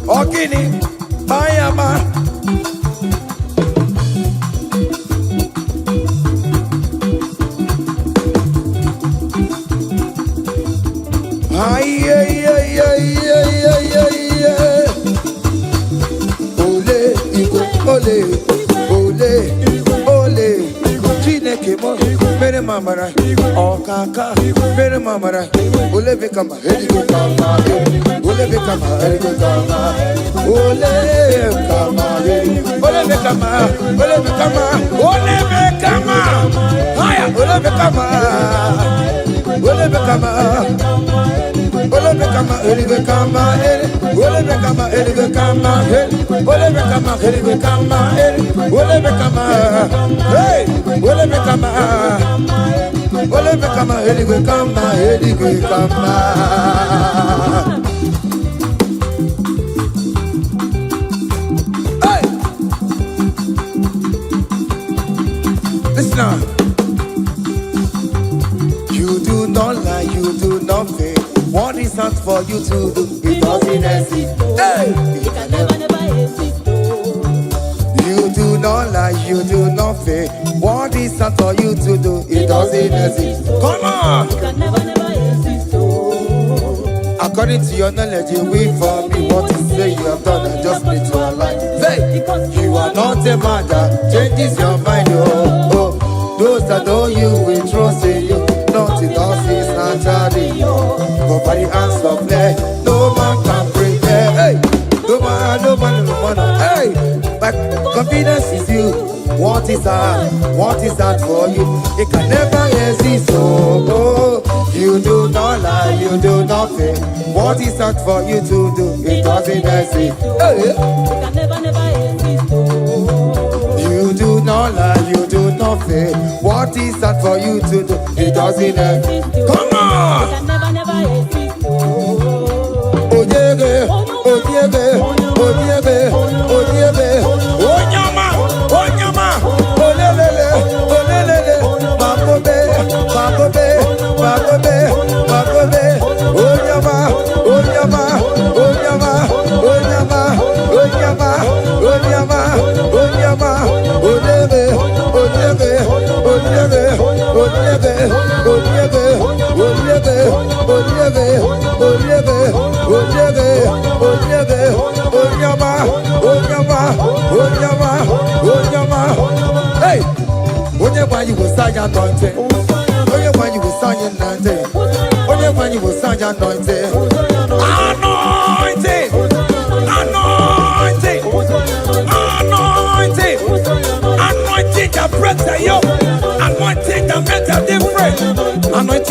Speaker 1: Okini, Bayama. Ay, ay, ay, ay, ay, ay, ay, ay. Ole, Igbo, ole, ole, ole. Chineke mo, mere mamara. Okaka, mere mamara. Ole bekama, heli bekama, ole bekama, heli bekama. Ole bekama, ole bekama, ole bekama, ole bekama. Haya, ole bekama, ole bekama. Ole bekama, heli bekama, ole bekama, heli bekama, ole bekama, heli bekama, ole bekama. Hey, ole bekama. Ole bekama, heli bekama, heli bekama. Hey, listen now. You do not lie, you do not fail. What is not for you to do? It doesn't exist. Hey, it can never exist. You do not lie, you do not fail. What is not for you to do? It doesn't exist. Come on! It can never exist. According to your knowledge, you wait for me. What you say you have done, I just need to align. Say, you are not a man that changes your mind. Oh, oh. Those that know you will trust in you. Nothing else is naturally. But by the hands of flesh, no man can prepare. Hey, no man, no man, no man. Hey, but confidence is you. What is that? What is that for you? It can never exist. Oh, oh. You do not lie, you do not fail. What is that for you to do? It doesn't exist. Hey. It can never exist. You do not lie, you do not fail. What is that for you to do? It doesn't exist. Come on! It can never exist. Oh yeah, oh yeah, oh yeah, oh yeah, oh nyama, oh lelele, bakobe, bakobe, bakobe, bakobe, oh nyama, oh nyama, oh nyama, oh nyama, oh nyama, oh nyama, oh nyama, oh lebe, oh lebe, oh lebe, oh lebe, oh lebe, oh lebe, oh lebe, oh lebe, oh lebe, oh lebe, oh nyama, oh nyama, oh nyama, oh nyama. Hey, whenever you will sign your anointing, whenever you will sign your anointing, whenever you will sign your anointing, anointing, anointing, anointing, anointing that breaks the yoke, anointing that makes a difference, anointing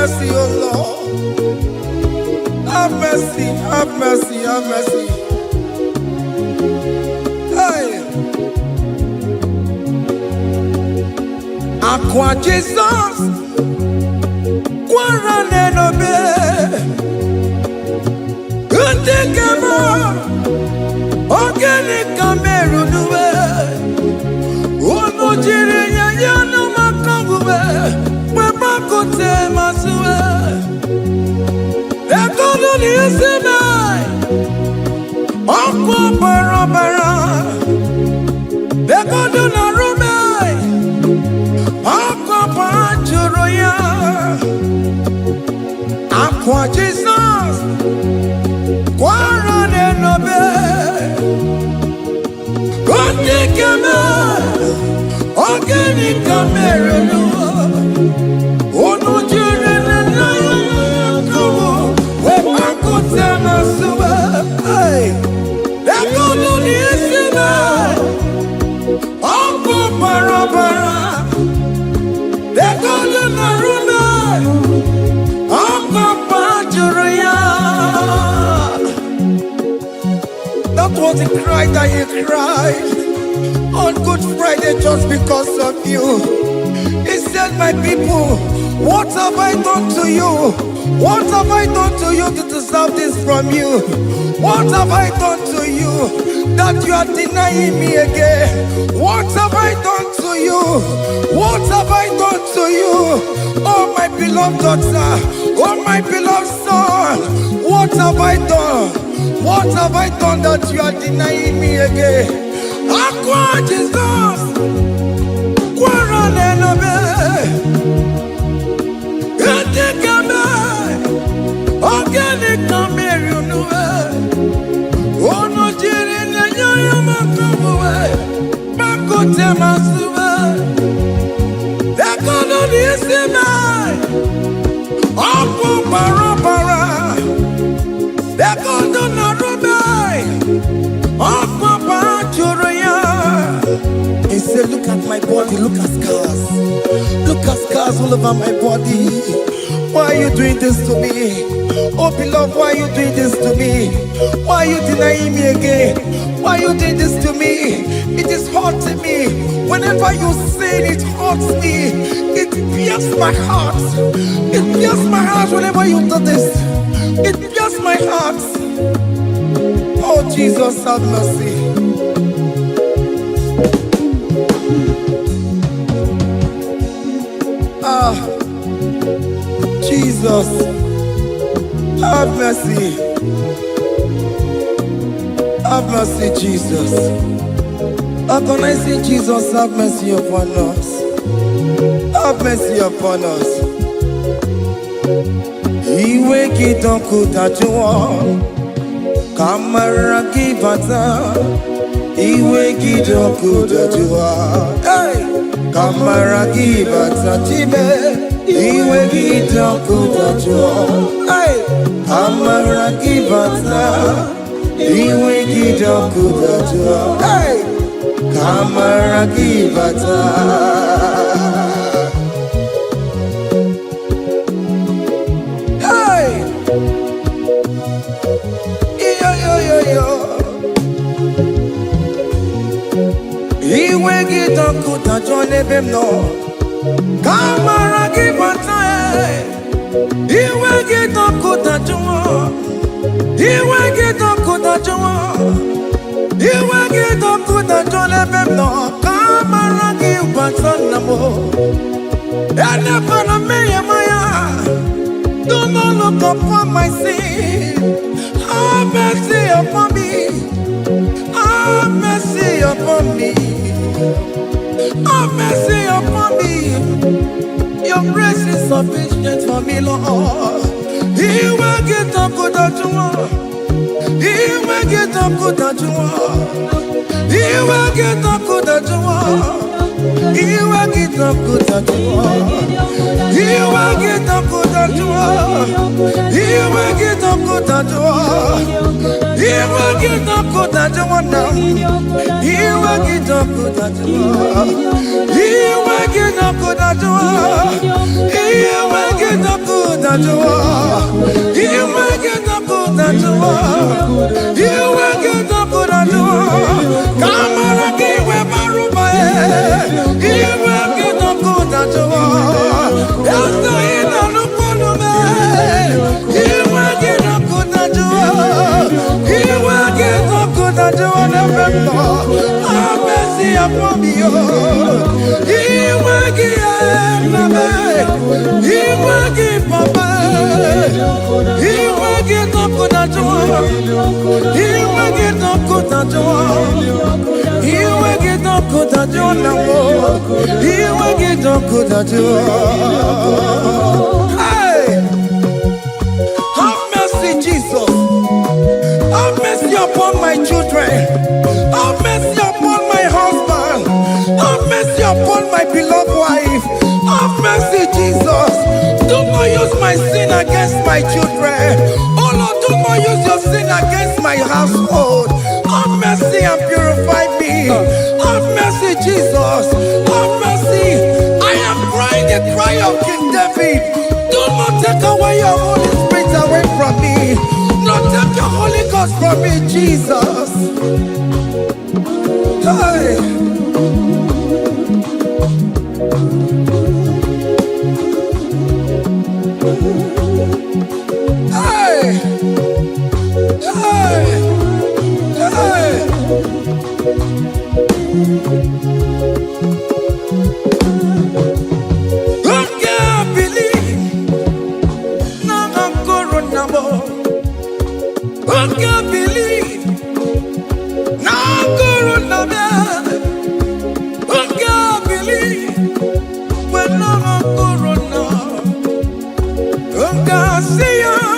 Speaker 1: mercy, oh Lord. Have mercy, have mercy, have mercy. Hey. Aqua Jesus, Quarane no be. Undekemo, Organic Cameroon nuwe. Ono jiri ya no makangube. Wema kote masuwe. Ekono ni esime. Oko bara. Ekono na rume. Oko panjuro ya. Aqua Jesus. Quarane no be. Ondekemo. Organic Cameroon. Ono jiri na yakobo. Wema kote masuwe. Ekono ni esime. Oko bara. Ekono na rume. Oko panjuro ya. That was the cry that you cried on Good Friday just because of you. He said, my people, what have I done to you? What have I done to you to deserve this from you? What have I done to you that you are denying me again? What have I done to you? What have I done to you? Oh, my beloved daughter, oh, my beloved son, what have I done? What have I done that you are denying me again? Aqua Jesus, Quarane no be. Etekame, Organic Cameroon nuwe. Ono jiri na nyoyo makabuwe. Makote masuwe. Ekono ni esime. Oko bara. Ekono na rume. Oko panjuro ya. He said, look at my body, look at scars. Look at scars all over my body. Why are you doing this to me? Oh beloved, why are you doing this to me? Why are you denying me again? Why are you doing this to me? It is hurting me. Whenever you sin, it hurts me. It pierces my heart. It pierces my heart whenever you do this. It pierces my heart. Oh Jesus, have mercy. Jesus, have mercy. Have mercy, Jesus. Agonizing Jesus, have mercy upon us. Have mercy upon us. Iwe kidoku tajuwa, kamara kibata. Iwe kidoku tajuwa, kamara kibata tibe. Iwe kidoku tajuwa, kamara kibata. Iwe kidoku tajuwa, kamara kibata. Iwe kidoku tajuwa nebem no. Kamara kibata. Iwe kidoku tajuwa. Iwe kidoku tajuwa. Iwe kidoku tajuwa nebem no. Kamara kibata namo. Ene pana meye maya. Do not look upon my sin. Have mercy upon me. Have mercy upon me. Have mercy upon me. Your grace is sufficient for me, Lord. He will get up good at you. He will get up good at you. He will get up good at you. He will get up good at you. He will get up good at you. He will get up good at you. He will get up good at you now. He will get up good at you. He will get up good at you. He will get up good Have mercy, Jesus. Have mercy upon my children. Have mercy upon my husband. Have mercy upon my beloved wife. Have mercy, Jesus. Do not use my sin against my children. Oh Lord, do not use your sin against my household. Have mercy and purify me. Have mercy, Jesus. Have mercy. I am crying the cry of King David. Do not take away your Holy Spirit away from me. Not take your Holy Ghost from me, Jesus. Hey. Hey. Hey. Hey. Who can believe? No, I'm corona. Who can believe? No, corona. Who can believe? When I'm corona. Who can see you?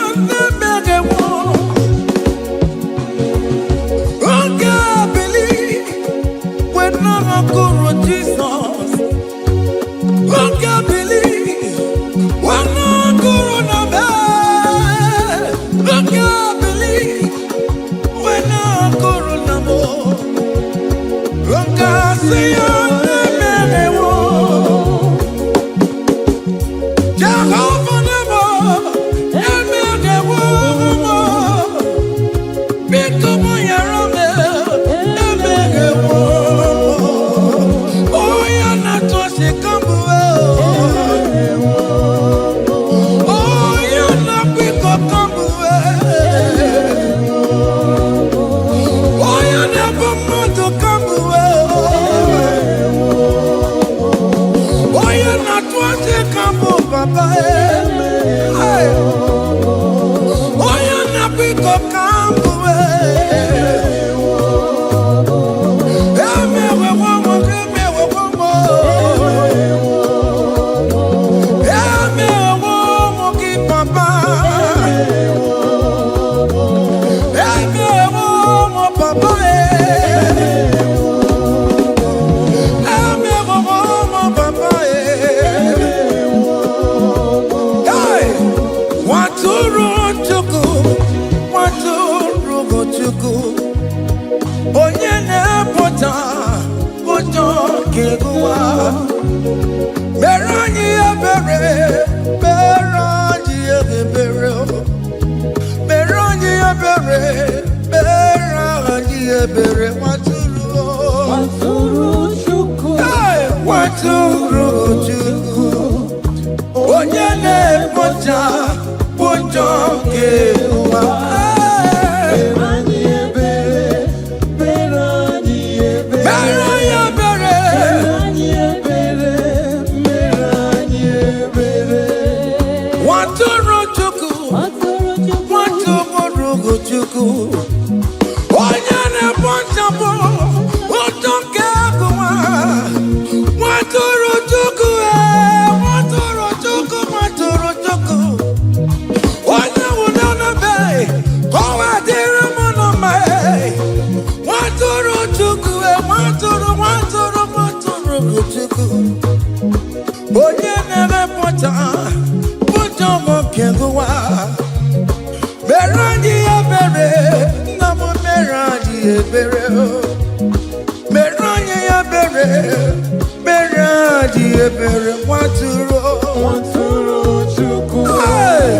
Speaker 2: Hey!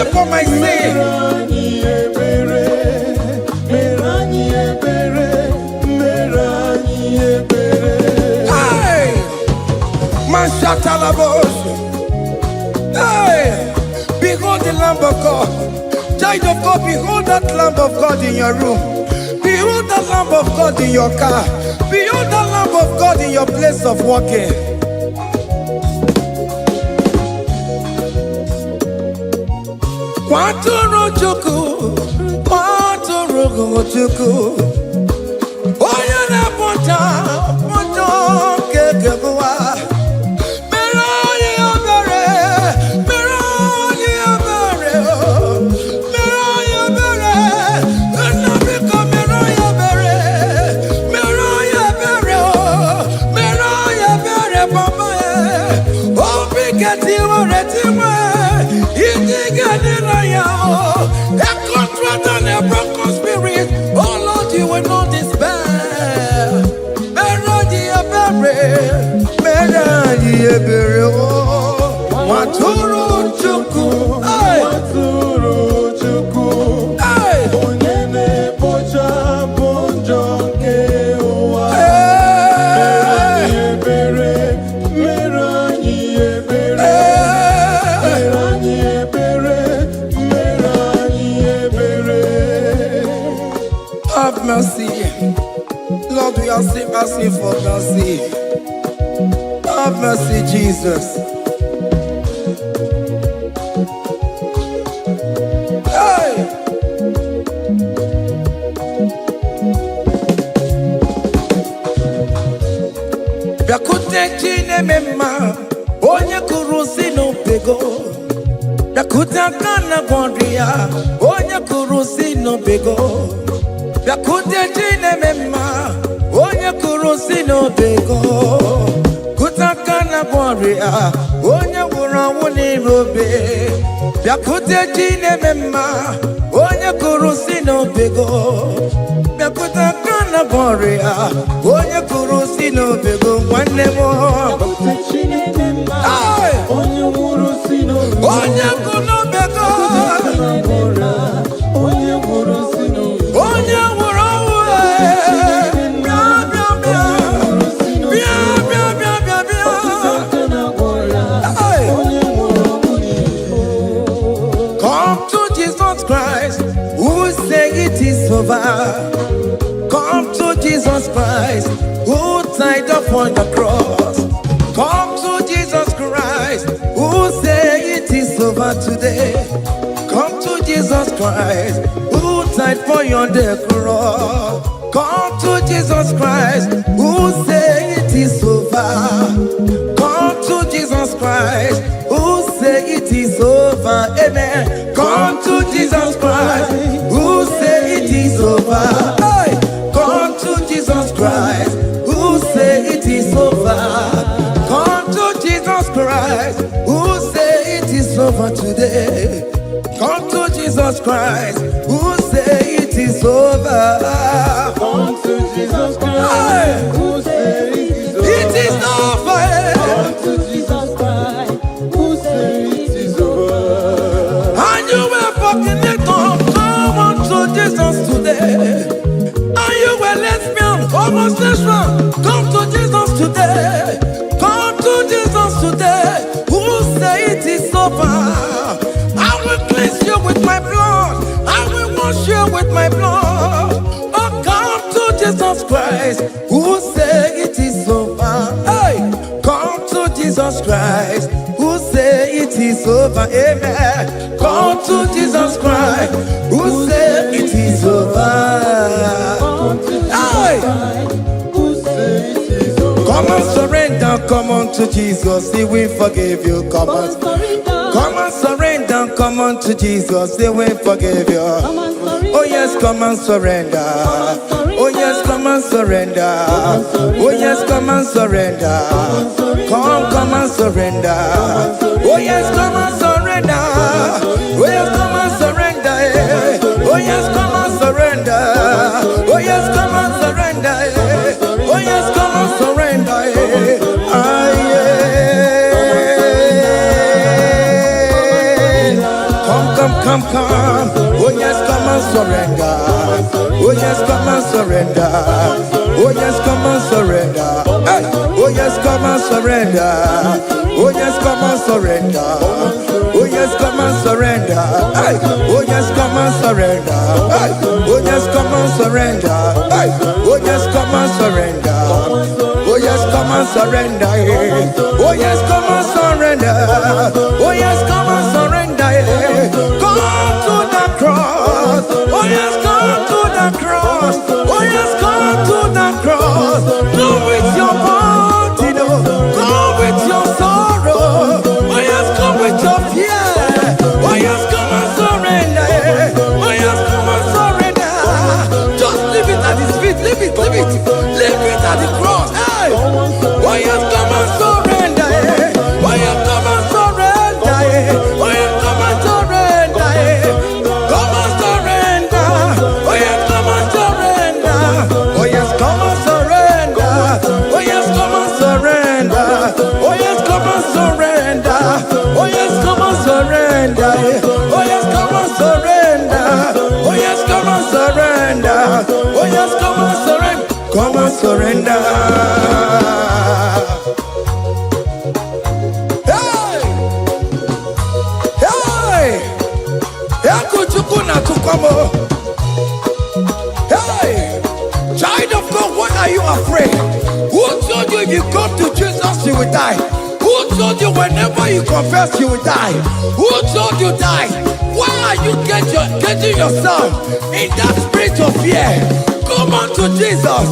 Speaker 1: pay for my sin. Hey, Mashatalabos. Hey, behold the Lamb of God. Child of God, behold that Lamb of God in your room. Behold that Lamb of God in your car. Behold that Lamb of God in your place of walking. Waturu chuku, waturu chuku. Oya na ponta, ponta kekewa. Meroni obere, meroni obere, meroni obere. Unabiko meroni obere, meroni obere, meroni obere papa. Obi keti waretiwe, idigani na yao. A contrite and a broken spirit. Oh Lord, you will not despair. Meroni obere, meroni obere. Waturu chuku, waturu chuku. Onyene pocha ponjo kewa. Meroni obere, meroni obere, meroni obere, meroni obere. Have mercy, Lord. We are still asking for mercy. Have mercy, Jesus. Hey! Yakute chine mema, onye kurusi no pego. Yakuta kana gondria, onye kurusi no pego. Yakute chine mema, onye kurusi no pego. Kutakana warrior, onye wura wuni robe. Yakute chine mema, onye kurusi no bego. Yakutakana warrior, onye kurusi no bego. One more. Yakute chine mema, onye kurusi no bego. Onye kuno bego. Onye kurusi no bego. Onye wura wune. Come to Jesus Christ, who say it is over. Come to Jesus Christ, who died upon the cross. Come to Jesus Christ, who say it is over today. Come to Jesus Christ, who died for you on the cross. Come to Jesus Christ, who say it is over. Come to Jesus Christ, who say it is over. Amen. Come to Jesus Christ, who say it is over. Hey! Come to Jesus Christ, who say it is over. Come to Jesus Christ, who say it is over today. Come to Jesus Christ, who say it is over. Come to Jesus Christ, who say it is over. It is over. Come to Jesus Christ, who say it is over. And you were fucking it up. Come on to Jesus today. And you were lesbian, homosexual. Come to Jesus today. Come to Jesus today. Who say it is over. I will cleanse you with my blood. I will wash you with my blood. Oh, come to Jesus Christ, who say it is over. Hey, come to Jesus Christ, who say it is over. Amen. Come to Jesus Christ, who say it is over. Hey, come and surrender. Come on to Jesus, He will forgive you. Come on surrender. Come on to Jesus, He will forgive you. Oh yes, come and surrender. Oh yes, come and surrender. Oh yes, come and surrender. Come and surrender. Oh yes, come and surrender. Oh yes, come and surrender. Oh yes, come and surrender. Oh yes, come and surrender. Oh yes, come and surrender. Come surrender. Oh yes, come and surrender. Oh yes, come and surrender. Hey. Oh yes, come and surrender. Oh yes, come and surrender. Oh yes, come and surrender. Hey. Oh yes, come and surrender. Hey. Oh yes, come and surrender. Hey. Oh yes, come and surrender. Oh yes, come and surrender. Oh yes, come and surrender. Oh yes, come and surrender. Come to the cross. Oh yes, come to the cross. Oh yes, come to the cross. Go with your body, go with your sorrow. Oh yes, come with your fear. Oh yes, come and surrender. Oh yes, come and surrender. Just leave it at his feet. Leave it, leave it, leave it at the cross. Hey. Oh yes, come and surrender. Oh yes, come and surrender. Oh yes, come and surrender. Come and surrender. Oh yes, come and surrender. Oh yes, come and surrender. Oh yes, come and surrender. Oh yes, come and surrender. Oh yes, come and surrender. Oh yes, come and surrender. Oh yes, come and surrender. Oh yes, come and surrender. Come and surrender. Hey! Hey! Yakuchukuna tukomo. Hey! Child of God, why are you afraid? Who told you if you come to Jesus you will die? Who told you whenever you confess you will die? Who told you die? Why are you getting yourself in that spirit of fear? Come on to Jesus.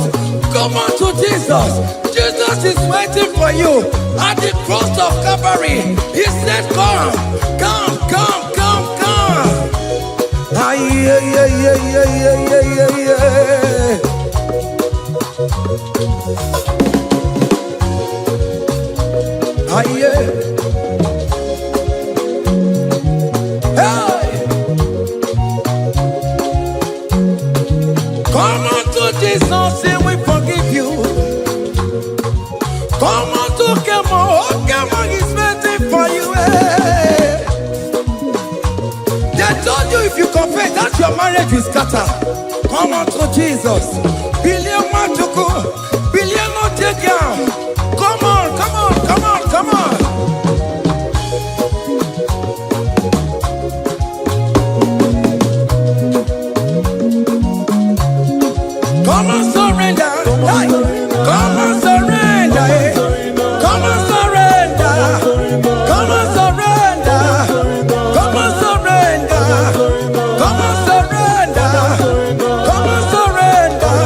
Speaker 1: Come on to Jesus. Jesus is waiting for you at the cross of Calvary. He said, come, come, come, come, come. Aye, yeah, yeah, yeah, yeah, yeah, yeah, yeah. Aye, yeah. Hey. Come on to Jesus, say we forgive you. Come on to Kemo, Kemo is waiting for you. Hey. They told you if you confess that your marriage will scatter. Come on to Jesus. Billion Matuku, Billion Otega. Come on, come on, come on, come on. Come and surrender. Hey. Come and surrender. Hey. Come and surrender. Come and surrender. Come and surrender. Come and surrender. Come and surrender.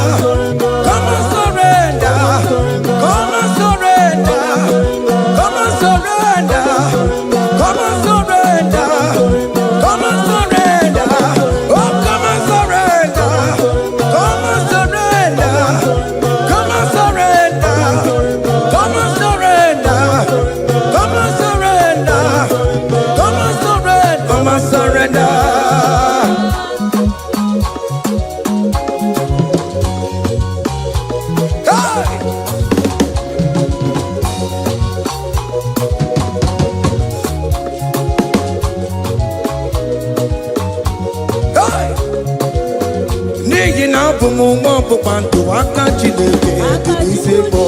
Speaker 1: Come and surrender. Come and surrender. Come and surrender. Come and surrender. Come and surrender. Oh, come and surrender. Come and surrender. Come and surrender. Come and surrender. Come and surrender. Come and surrender. Come and surrender. Hey! Hey! N'ihi na abụ m nwa ọgbụgba ndụ aka Chineke dị n'isi bụ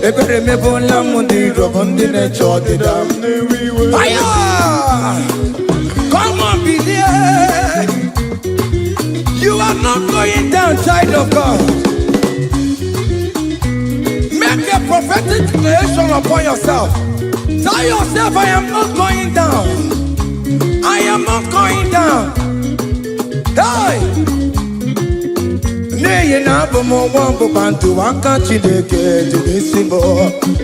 Speaker 1: ebere mebụla m ndị rọbọ ndị na-eche ọdịda m. Fire! Come on, believe. You are not going down, child of God. Make a prophetic declaration upon yourself. Tell yourself, I am not going down. I am not going down. Hey! N'ihi na abụ m nwa ọgbụgba ndụ aka Chineke dị n'isi m.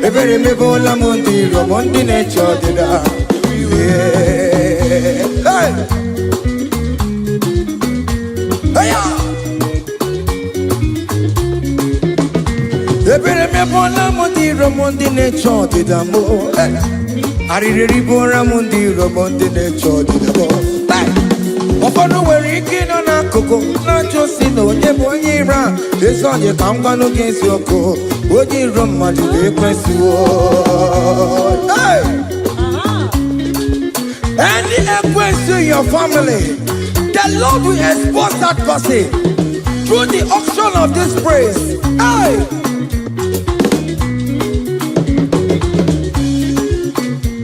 Speaker 1: Ebere mebụla m ndị rọbọ ndị na-eche ọdịda. Hey! Hey! Ebere mebụla m ndị rọbọ ndị na-eche ọdịda m. Arịrịrị bụra m ndị rọbọ ndị na-eche ọdịda m. Ụfọdụ nwere ike ịnọ n'akụkụ na-ajụ si na onye bụ onye ire a. Ezi onye ka m gwanụ gị eziokwu, onye iro mmadụ na-ekwesịwo. Any equence in your family, The Lord will expose that person through the auction of this praise. Hey!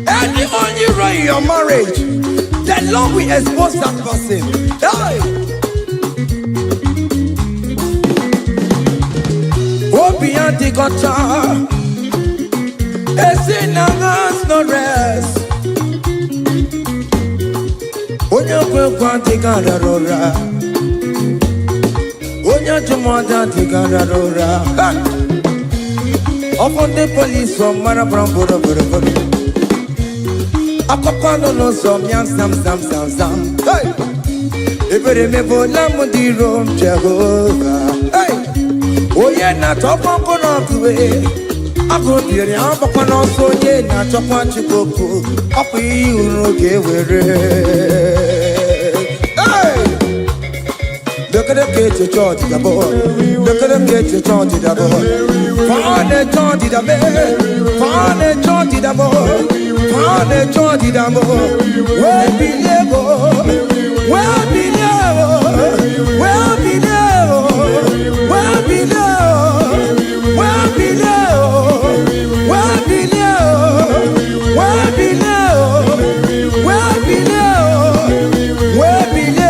Speaker 1: Any unusual in your marriage, the Lord will expose that person. Hey! Obianti gotcha. It's in our hands, no rest. Onya kwanti gararora. Onya jumada ti gararora. Upon the police from Marabram Boro. Akopano no som yam sam. Hey! Every me bola di Rome Jehovah. Hey! Oye na topo kono kuwe. Ako biri abakano so ye na topo chikoko. Api uroge were. Hey! Look at the kid to charge the boy. Look at the kid to charge the boy. Fane charge the boy. Fane charge the boy. Fane charge the boy. Where be level? Where be level? Where be level? Where be level? Where be level? Where be level? Where be level? Where be level? Where be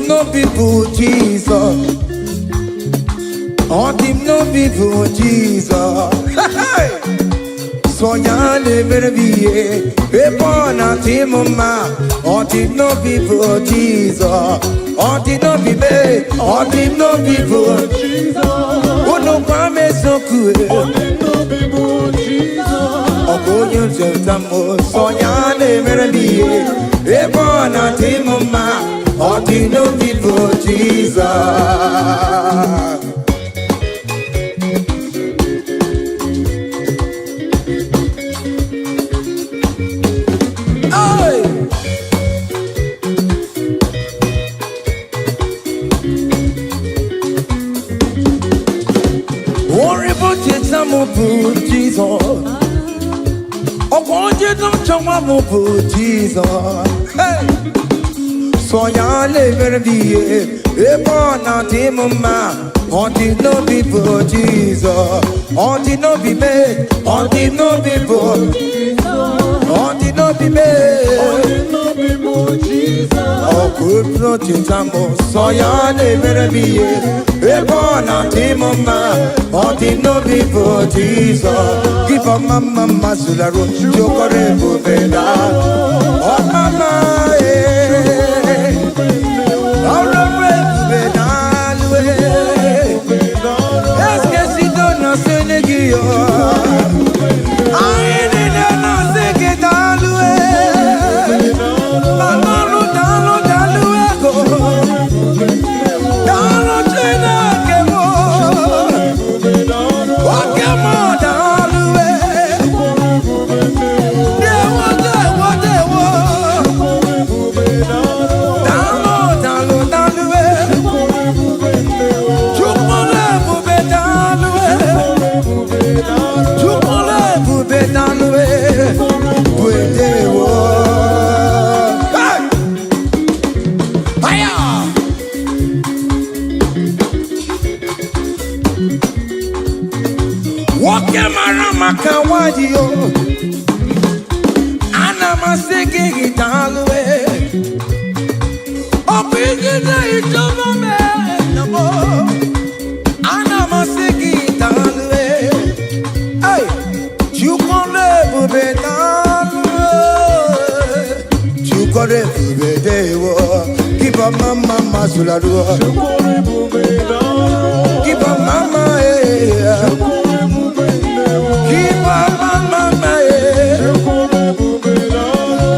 Speaker 1: no people, Jesus. On him no people, Jesus. So yale merviye, epona timoma. On him no people, Jesus. On him no people, on him no people, Jesus. Ono kwame sokue. On him no people, Jesus. Ogonyo jentamo, so yale merviye, epona timoma. All the no people, Jesus. Hey! Worry about it, some of Jesus. Oh, won't you don't come up with Jesus? Hey! So yale merviye, epona timoma. On the no people, Jesus. On the no be made, on the no people, on the no be made, on the no people, Jesus. Oh, good protein tambo. So yale merviye, epona timoma. On the no people, Jesus. Give a mama masularo, chokore bubeda. Oh mama, keep up mama suladua, keep up mama, keep up mama,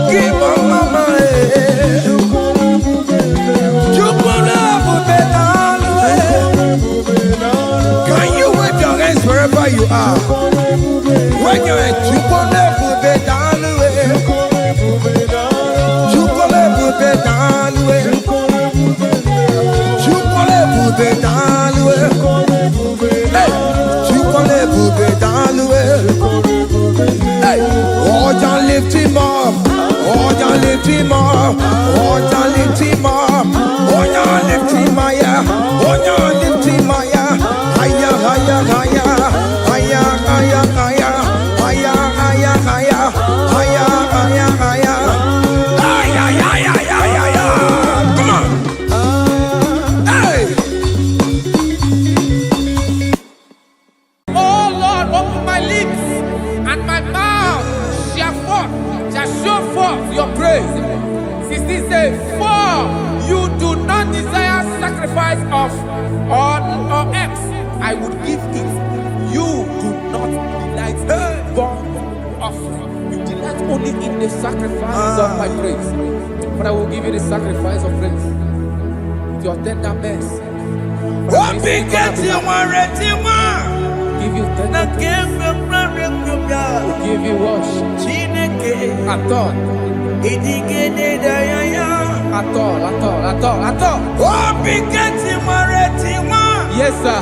Speaker 1: keep up mama, can you wave your hands wherever you are? When you're at
Speaker 2: sacrifice of or X, I would give it. You do not delight in burnt offering. You delight only in the sacrifice of my praise. But I will give you the sacrifice of praise. With your tender mercy. Give you tender praise. Give you worship. At all. At all. Yes, sir.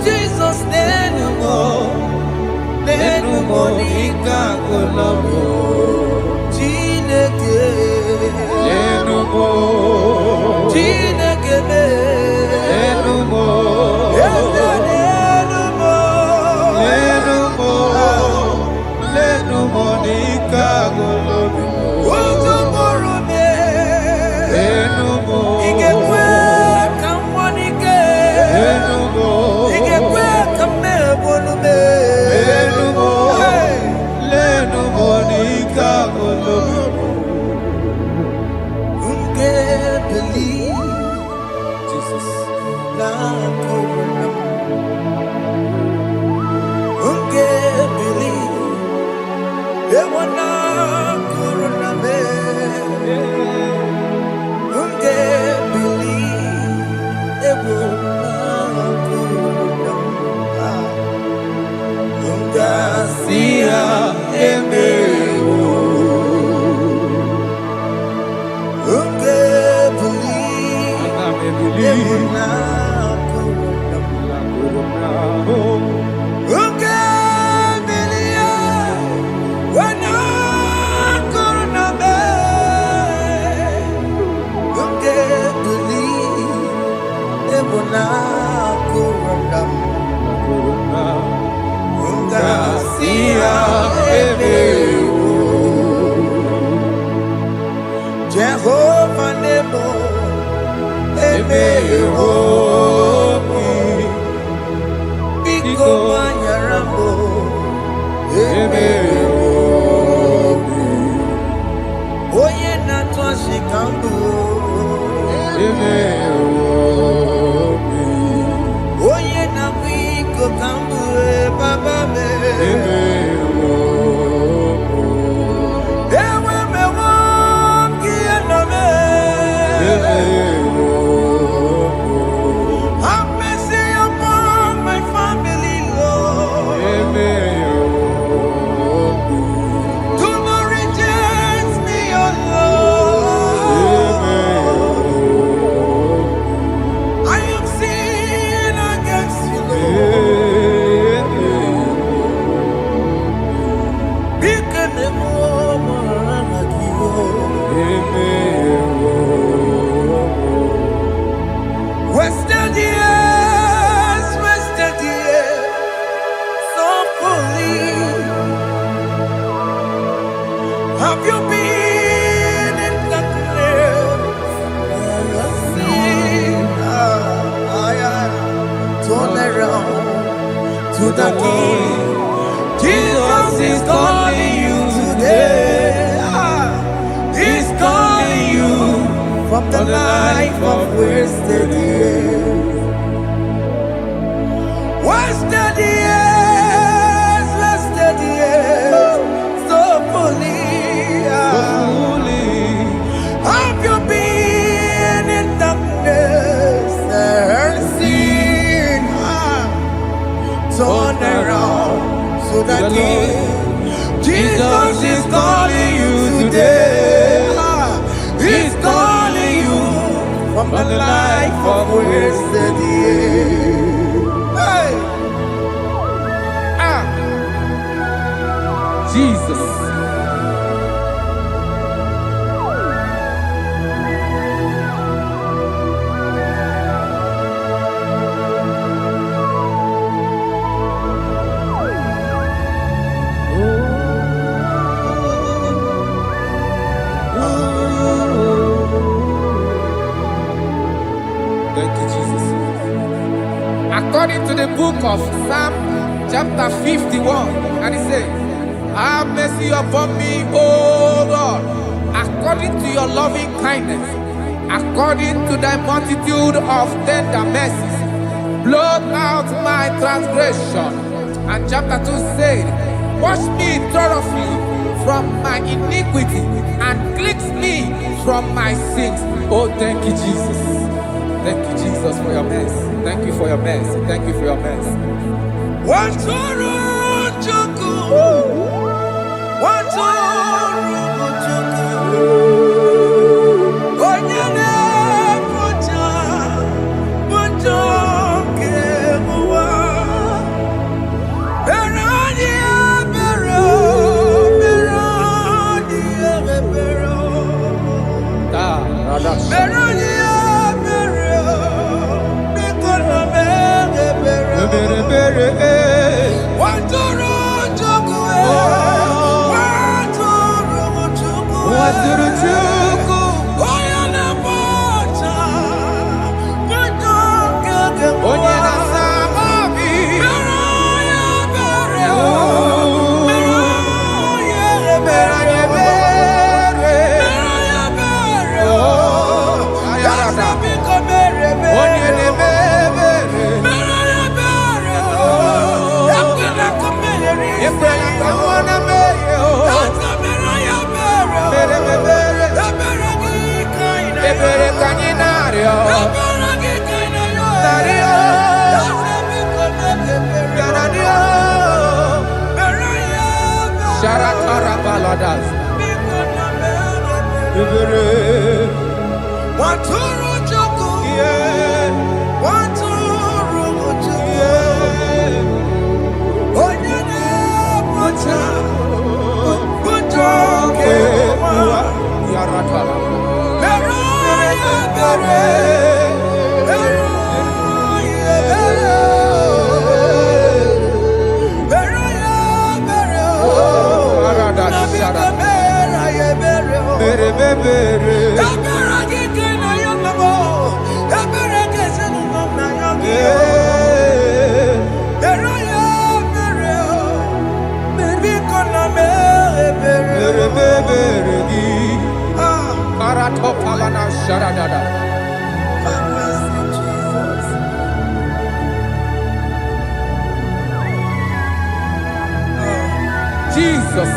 Speaker 1: Jesus, Jehovah Nebo, Biko Manyarambo, Oye Natwa Shikambu, Oye Namiko Kambu, Baba me. Have mercy upon my family, Lord. Do not reject me, oh Lord. I am sin against you, Lord. around to the King. Jesus is calling you today. He's calling you from the life of wasted years. Wasted years, wasted years, so foolish. Have you been in darkness and seen? Turn around to the King. Jesus is calling you today. He's calling you from the life of wasted years. Hey.
Speaker 2: Jesus. Thank you, Jesus. According to the book of Psalm chapter 51, and it says, have mercy upon me, O God, according to your loving kindness, according to thy multitude of tender mercies, blot out my transgression. And chapter 2 said, wash me thoroughly from my iniquity and cleanse me from my sins. Oh, thank you, Jesus. Thank you, Jesus, for your mercy. Thank you for your mercy. Thank you for your mercy. Jesus.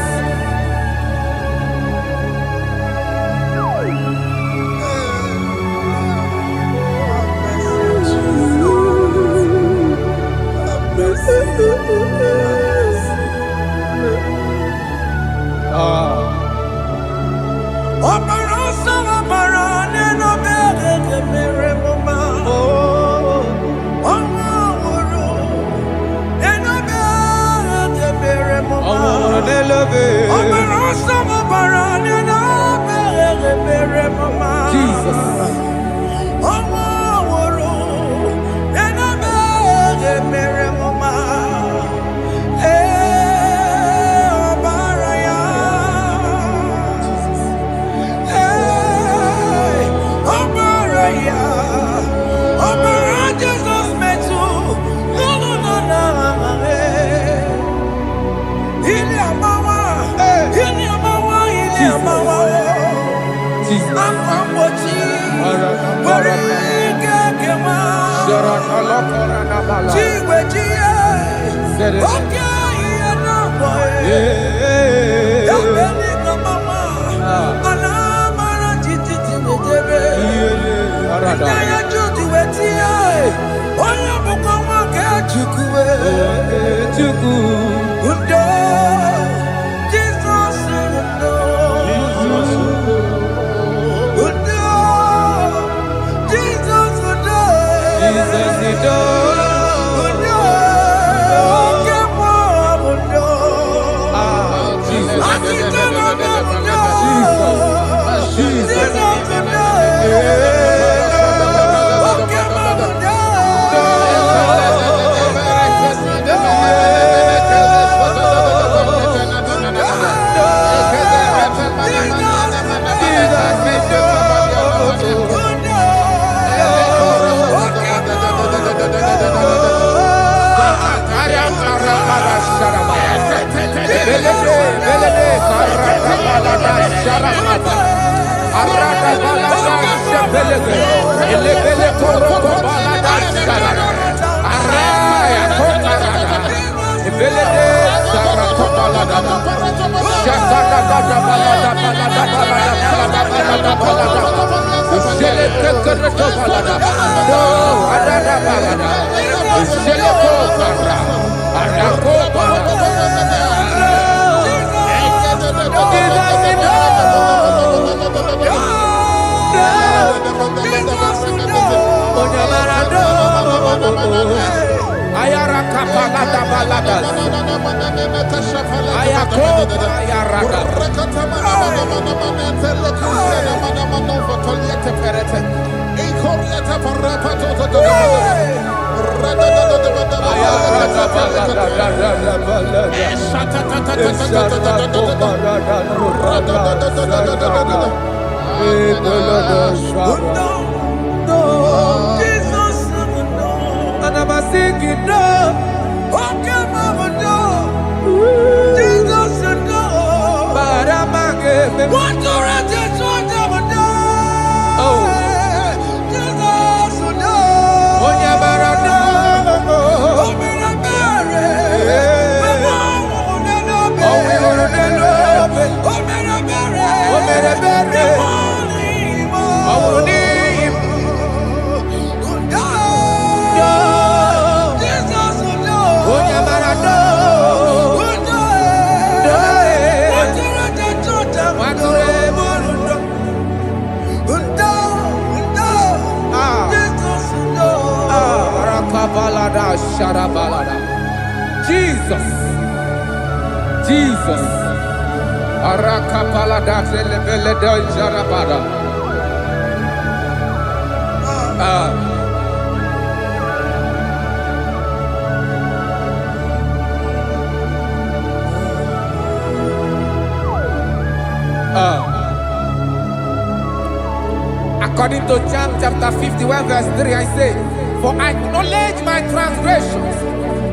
Speaker 2: According to John chapter 51 verse 3, I say, "For I acknowledge my transgressions,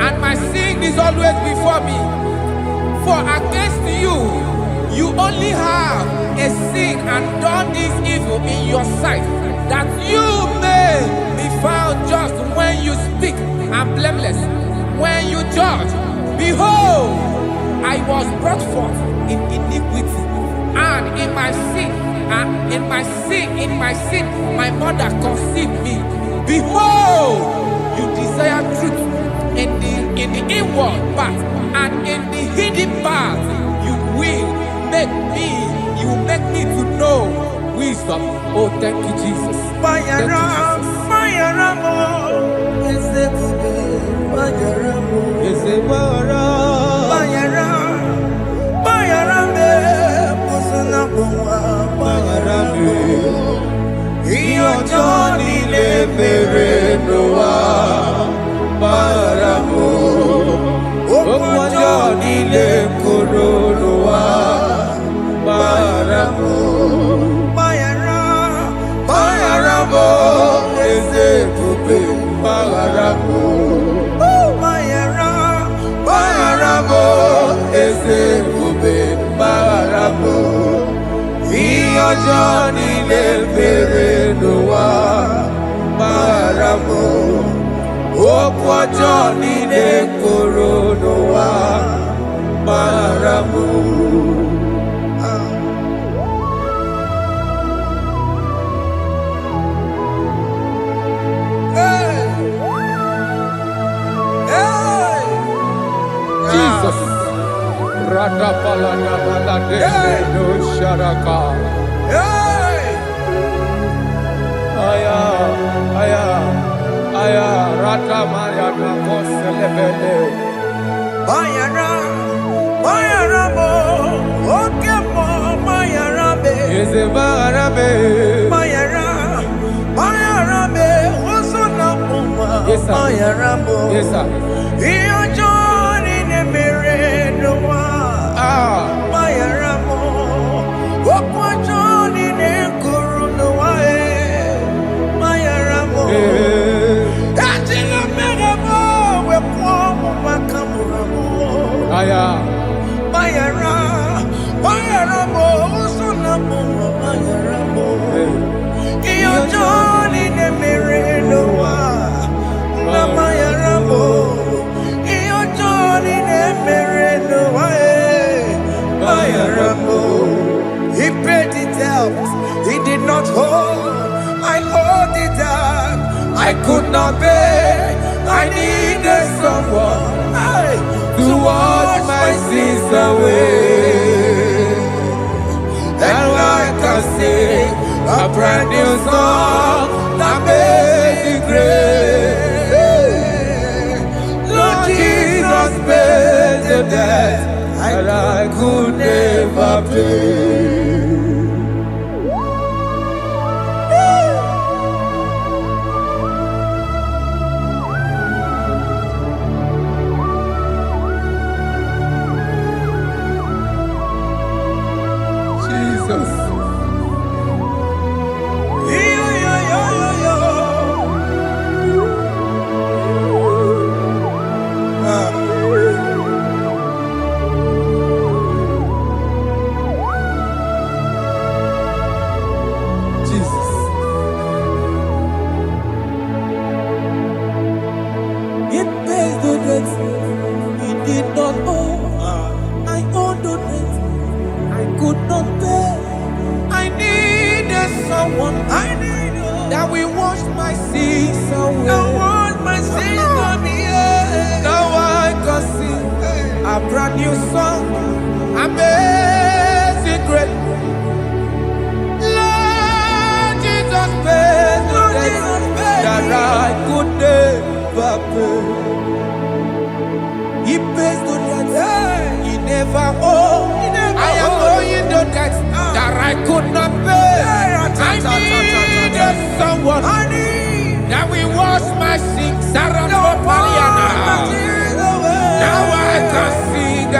Speaker 2: and my sin is always before me. For against you, you only have a sin and done this evil in your sight, that you may be found just when you speak, and blameless when you judge. Behold, I was brought forth in iniquity, and in my sin, my mother conceived me. Behold, you desire truth in the inward part, and in the hidden part you will make me to know wisdom." Oh, thank you, Jesus. Thank you,
Speaker 1: Johnny de Coronoa Maramu.
Speaker 2: Jesus. Radapalana balade no sharaka. Aya, aya, aya, rata mariana koselebele.
Speaker 1: Mayara, Mayara mo, okemo Mayara be.
Speaker 2: Eze Mayara be.
Speaker 1: Mayara, Mayara be, osona puma.
Speaker 2: Yes sir.
Speaker 1: Mayara mo.
Speaker 2: Yes sir.
Speaker 1: Iyo Johnny ne mere no wa. Mayara mo, okwa Johnny ne kuru no wa Mayara mo. Ajina mere mo, we kwa mo makamura mo.
Speaker 2: Aya.
Speaker 1: Mayara, Mayara mo, osona puma Mayara mo. Iyo Johnny ne mere no wa. Mayara mo. Iyo Johnny ne mere no wa. Mayara mo. He paid it out. He did not hold. I hold it out. I could not pay. I needed someone to wash my sins away. And I can sing a brand new song that made me great. Lord Jesus paid the debt that I could never pay.
Speaker 2: Jesus. Jesus.
Speaker 1: It pays the debt he did not owe. I owed the debt I could not pay. I needed someone.
Speaker 2: That we wash my sins away.
Speaker 1: Now wash my sins away.
Speaker 2: Now I can sing a brand new song. Amazing grace. Lord Jesus paid the debt that I could never pay. He pays the debt he never owed. I am owing the debt that I could not pay. I needed someone that will wash my sins. Now I can sing a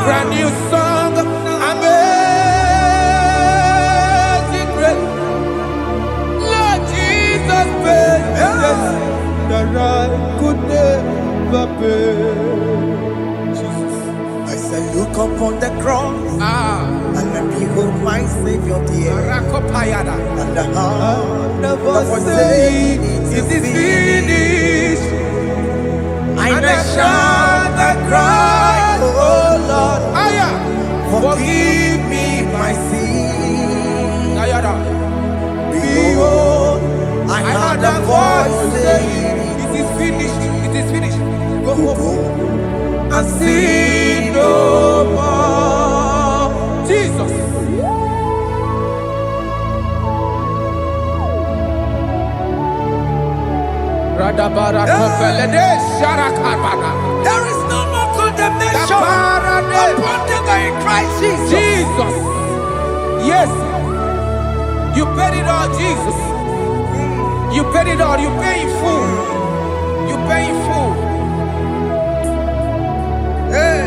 Speaker 2: brand new song. Amazing grace. Lord Jesus paid the debt that I could never pay. Jesus.
Speaker 1: I say, look upon the cross and behold my Savior dear. And the heart
Speaker 2: Never
Speaker 1: was
Speaker 2: say
Speaker 1: saying,
Speaker 2: it is finished.
Speaker 1: I shout and cry, oh Lord, forgive me my sin. Behold, I heard a voice saying,
Speaker 2: it is finished. It is finished.
Speaker 1: go and sin no more.
Speaker 2: Jesus.
Speaker 1: There is no more condemnation upon them that in Christ Jesus.
Speaker 2: Jesus. Yes. You paid it all, Jesus. You paid it all. You pay in full. You pay in full.
Speaker 1: Hey,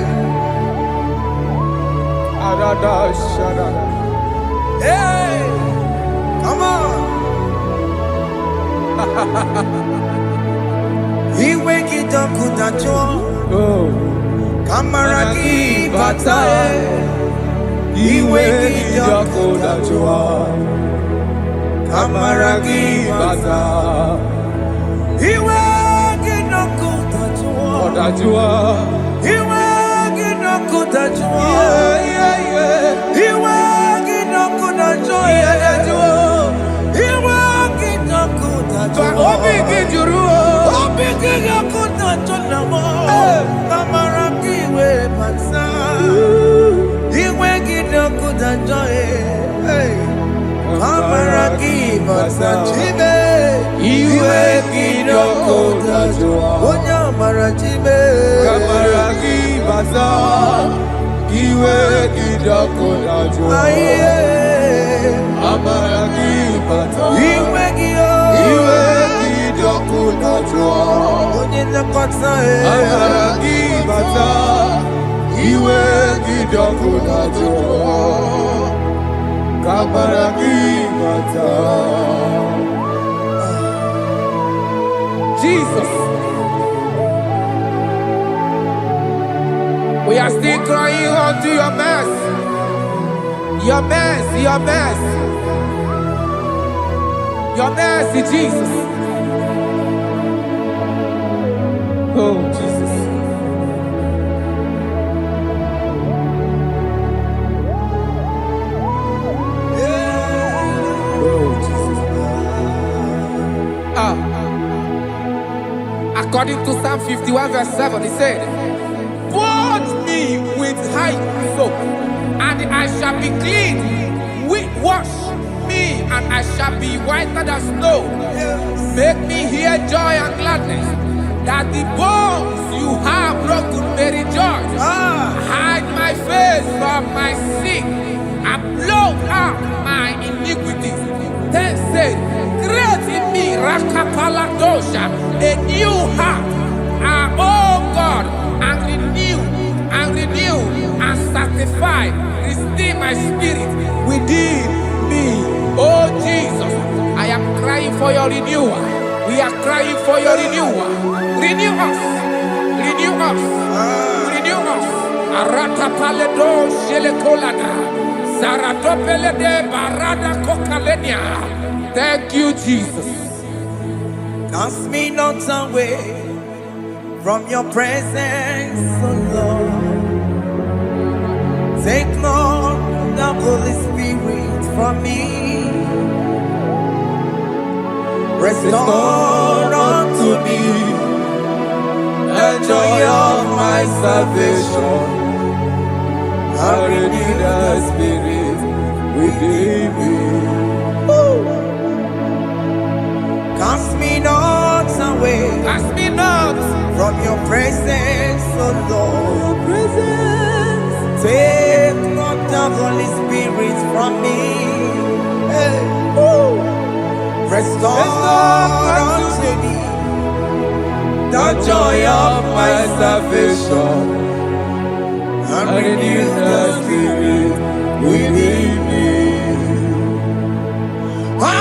Speaker 1: hey, come on. He wake it up, put a joy.
Speaker 2: Oh.
Speaker 1: Kamaraki batae. He wake it up, put a joy. Kamaraki batae. He wake it up, put
Speaker 2: that you are.
Speaker 1: You are good that you are. You are good that you are. You are good that you are.
Speaker 2: Obi Gijuru.
Speaker 1: Obi good that you are. Kamaraki we pansa. You are good that you are. Kamaraki pansa chibe. You are good that you are. Onya marachibe.
Speaker 2: Kamaraki pansa. Iwe kidoko na jua. Amaraki pansa.
Speaker 1: Iwe
Speaker 2: kidoko na jua. Amaraki pansa. Iwe kidoko na jua. Kamaraki pansa. Jesus. We are still crying unto your mercy. Your mercy, your mercy. Your mercy, Jesus. Oh, Jesus. Oh, Jesus. According to Psalm 51 verse 7, he said, "Wash me with high soap, and I shall be clean. Wash me, and I shall be whiter than snow. Make me hear joy and gladness, that the bones you have broken may rejoice. Hide my face from my sin, and blot out my iniquities. Then say, create in me Rakapaladosha, a new heart, oh God, and renew and sanctify, restore my spirit within me." Oh Jesus, I am crying for your renewal. We are crying for your renewal. Renew us, renew us, renew us. Arata paledo shelekolada, zaratopelede barada kokalenia. Thank you, Jesus.
Speaker 1: Cast me not away from your presence, oh Lord. Take not the Holy Spirit from me. Restore unto me the joy of my salvation, and renew the spirit within me. Cast me not away,
Speaker 2: Cast me not
Speaker 1: from your presence, oh Lord. Take not the Holy Spirit from me. Hey. Restore unto me the joy of my salvation, and renew the spirit within me. I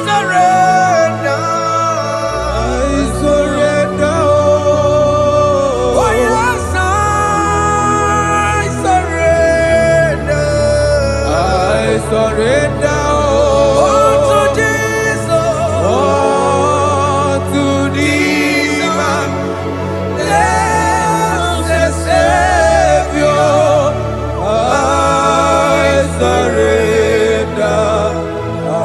Speaker 1: surrender. Oh yes, I surrender.
Speaker 2: I surrender. I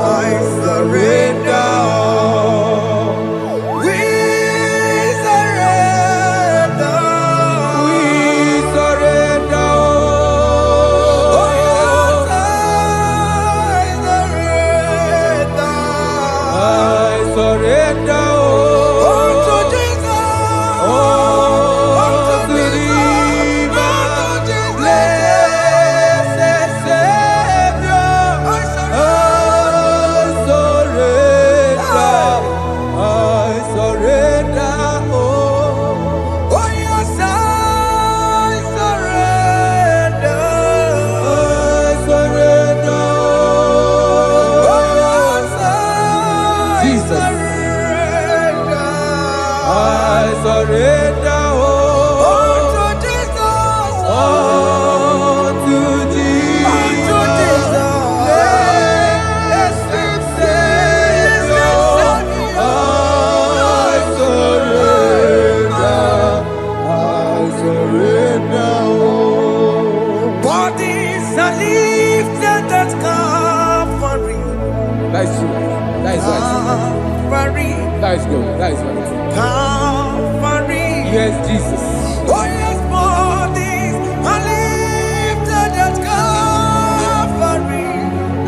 Speaker 2: That is good. That is good.
Speaker 1: Calvary.
Speaker 2: Yes, Jesus.
Speaker 1: Oh yes, bodies are lifted at Calvary.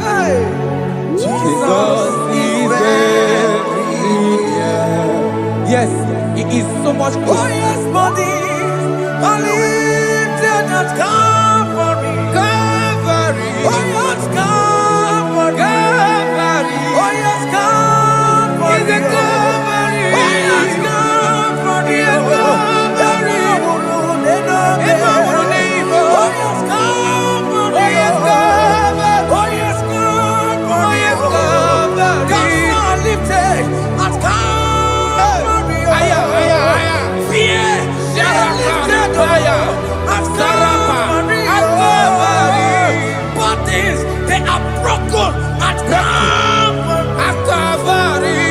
Speaker 1: Hey. Jesus is very near.
Speaker 2: Yes, it is so much
Speaker 1: Oh
Speaker 2: close.
Speaker 1: yes, bodies are lifted at Calvary.
Speaker 2: Calvary.
Speaker 1: Oh yes, Calvary.
Speaker 2: Calvary.
Speaker 1: Oh yes, Calvary.
Speaker 2: Is it Calvary?
Speaker 1: Oh yes, Calvary.
Speaker 2: Yes, Calvary.
Speaker 1: Oh yes, Calvary.
Speaker 2: Oh, yes, Calvary.
Speaker 1: Oh yes, Calvary.
Speaker 2: Oh, yes, Calvary.
Speaker 1: Gods are lifted at Calvary.
Speaker 2: Aya, aya, aya.
Speaker 1: Fear is lifted at Calvary.
Speaker 2: At Calvary.
Speaker 1: Bodies, they are broken at Calvary.
Speaker 2: At Calvary.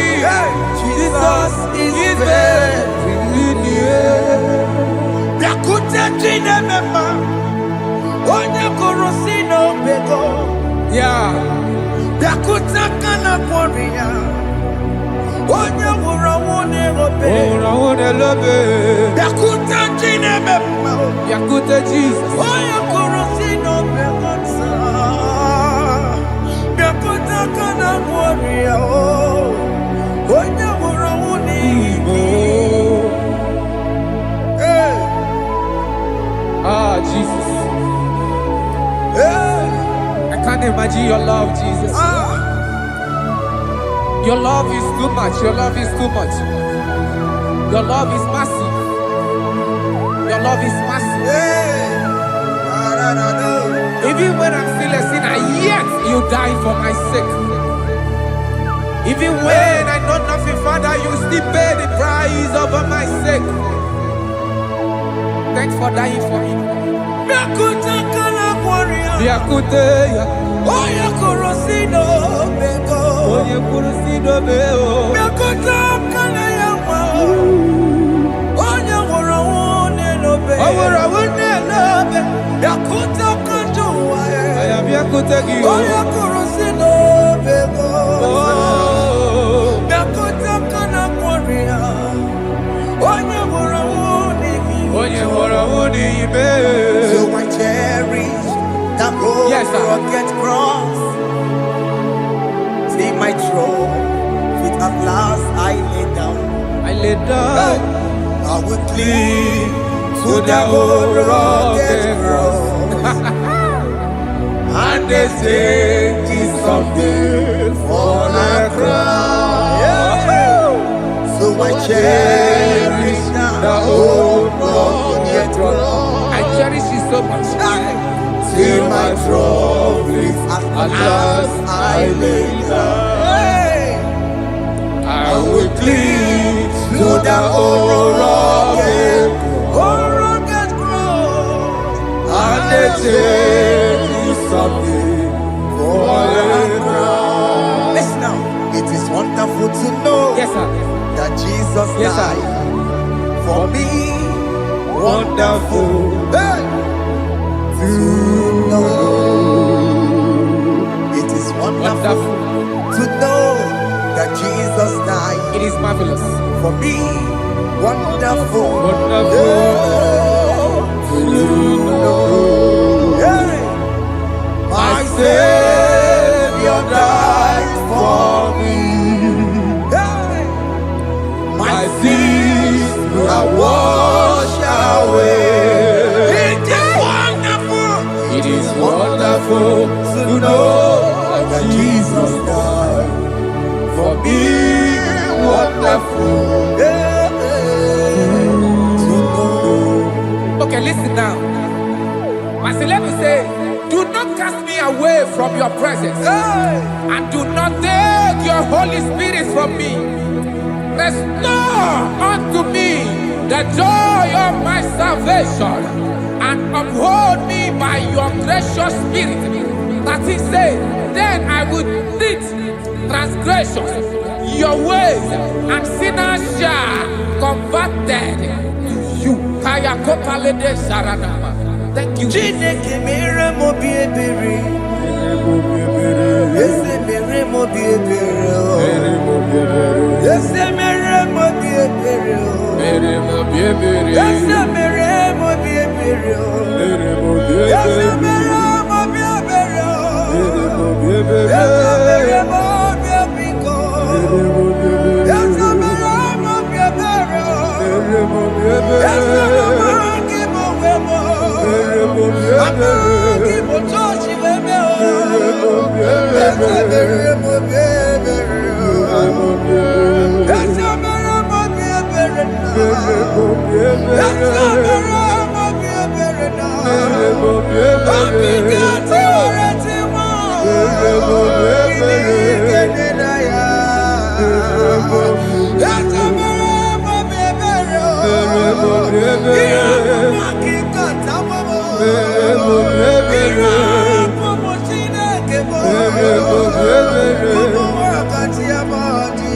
Speaker 1: Jesus is very near. Biakute jine mema, onye korosi no bego.
Speaker 2: Yeah.
Speaker 1: Biakute kana kworiya, onye wura wone robe.
Speaker 2: Oh, I love it.
Speaker 1: Biakute jine mema,
Speaker 2: Yakute Jesus.
Speaker 1: onye korosi no bego sa. Biakute kana kworiya, onye wura wone
Speaker 2: Igbo.
Speaker 1: Hey.
Speaker 2: Ah, Jesus.
Speaker 1: Hey.
Speaker 2: I can't imagine your love, Jesus. Your love is too much. Your love is too much. Your love is massive. Your love is massive.
Speaker 1: Hey.
Speaker 2: Even when I'm still a sinner, yet you died for my sake. Even when I know nothing, Father, you still pay the price over my sake. Thanks for dying for me.
Speaker 1: Biakute kana kworiya,
Speaker 2: Biakute ya.
Speaker 1: onye korosi no bego.
Speaker 2: Onye kurusi dobeo.
Speaker 1: Biakute kana yawa, onye wura wone lobe.
Speaker 2: Awura wune lobe.
Speaker 1: Biakute kanjuwa,
Speaker 2: Aya biakute gi.
Speaker 1: onye korosi no bego.
Speaker 2: Oh.
Speaker 1: Biakute kana kworiya, onye wura wone
Speaker 2: Onye hora wuni ibe.
Speaker 1: So I cherish that gold
Speaker 2: Yes, sir.
Speaker 1: rugged cross. See my throne, feet at last I lay down.
Speaker 2: I lay down
Speaker 1: I will cling to that old rugged cross.
Speaker 2: and they say it's someday for a crown.
Speaker 1: So I cherish
Speaker 2: The
Speaker 1: that
Speaker 2: old
Speaker 1: old rugged cross.
Speaker 2: I cherish it so much.
Speaker 1: See my trophies at last I lay down.
Speaker 2: I will cling
Speaker 1: To the old rugged cross,
Speaker 2: and they say it's someday for a crown.
Speaker 1: listen now, it is wonderful to know
Speaker 2: Yes, sir.
Speaker 1: that Jesus
Speaker 2: Yes, sir.
Speaker 1: died for me.
Speaker 2: Wonderful.
Speaker 1: Hey! To know, it is wonderful
Speaker 2: Wonderful.
Speaker 1: to know that Jesus died
Speaker 2: It is marvelous.
Speaker 1: for me. Wonderful,
Speaker 2: Wonderful.
Speaker 1: to know. Hey! My Savior died for me. Hey! My sins are washed away. It is wonderful.
Speaker 2: It is wonderful to know
Speaker 1: that Jesus died
Speaker 2: for me. Wonderful.
Speaker 1: to know.
Speaker 2: Okay, listen now. My celeb say, do not cast me away from your presence,
Speaker 1: Hey!
Speaker 2: and do not take your Holy Spirit from me. Restore unto me the joy of my salvation, and uphold me by your gracious spirit. That he said, then I would teach transgressions your ways, and sinners shall converted to you. Kaya kopalede saranama. Thank you.
Speaker 1: Chineke mere mo bi ebere, eze mere mo bi ebere o.
Speaker 2: mere mo bi ebere.
Speaker 1: Ese mere mo bi ebere o.
Speaker 2: Mere mo bi ebere.
Speaker 1: Ese mere mo bi ebere o.
Speaker 2: Mere mo bi ebere.
Speaker 1: Ese mere mo bi ebere o.
Speaker 2: Mere mo bi ebere.
Speaker 1: Ese mere mo bi ebiko.
Speaker 2: Mere mo bi ebere.
Speaker 1: Ese mere mo bi ebere o.
Speaker 2: Mere mo bi ebere.
Speaker 1: Ese mere ki mo we mo.
Speaker 2: Mere mo bi
Speaker 1: Ama
Speaker 2: ebere.
Speaker 1: ki mo tochi we me o.
Speaker 2: Mere mo bi ebere.
Speaker 1: Ese mere mo bi ebere o.
Speaker 2: Mere mo bi ebere.
Speaker 1: Ese mere mo bi ebere na.
Speaker 2: Mere mo bi ebere.
Speaker 1: Ese mere mo bi ebere na.
Speaker 2: Mere mo bi ebere.
Speaker 1: Apika ti ore ti mo.
Speaker 2: Mere mo bi ebere.
Speaker 1: Kini na ya.
Speaker 2: Mere mo bi ebere.
Speaker 1: Ese mere mo bi ebere o.
Speaker 2: Mere mo bi ebere.
Speaker 1: Iya mo kika ta mo mo.
Speaker 2: Mere mo bi ebere.
Speaker 1: Iya mo Chineke mo.
Speaker 2: Mere mo bi ebere.
Speaker 1: Mo wakati ya madi.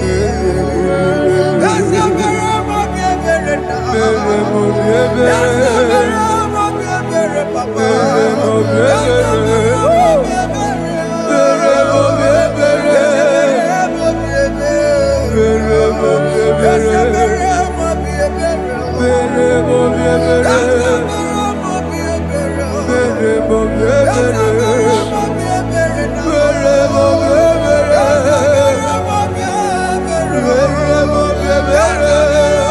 Speaker 1: Ese mere mo bi ebere na.
Speaker 2: Mere mo bi ebere.
Speaker 1: Ese mere mo bi ebere papa.
Speaker 2: Mere mo bi
Speaker 1: Ese
Speaker 2: ebere.
Speaker 1: mere mo bi ebere.
Speaker 2: Mere mo bi ebere.
Speaker 1: Ese mere mo bi ebere.
Speaker 2: Mere mo bi ebere.
Speaker 1: Ese mere mo bi ebere.
Speaker 2: Mere mo bi ebere.
Speaker 1: Ese mere mo bi ebere.
Speaker 2: Mere mo bi
Speaker 1: Ese
Speaker 2: ebere.
Speaker 1: mere mo bi ebere na.
Speaker 2: Mere mo bi ebere.
Speaker 1: Ese mere mo bi ebere.
Speaker 2: Mere mo bi ebere.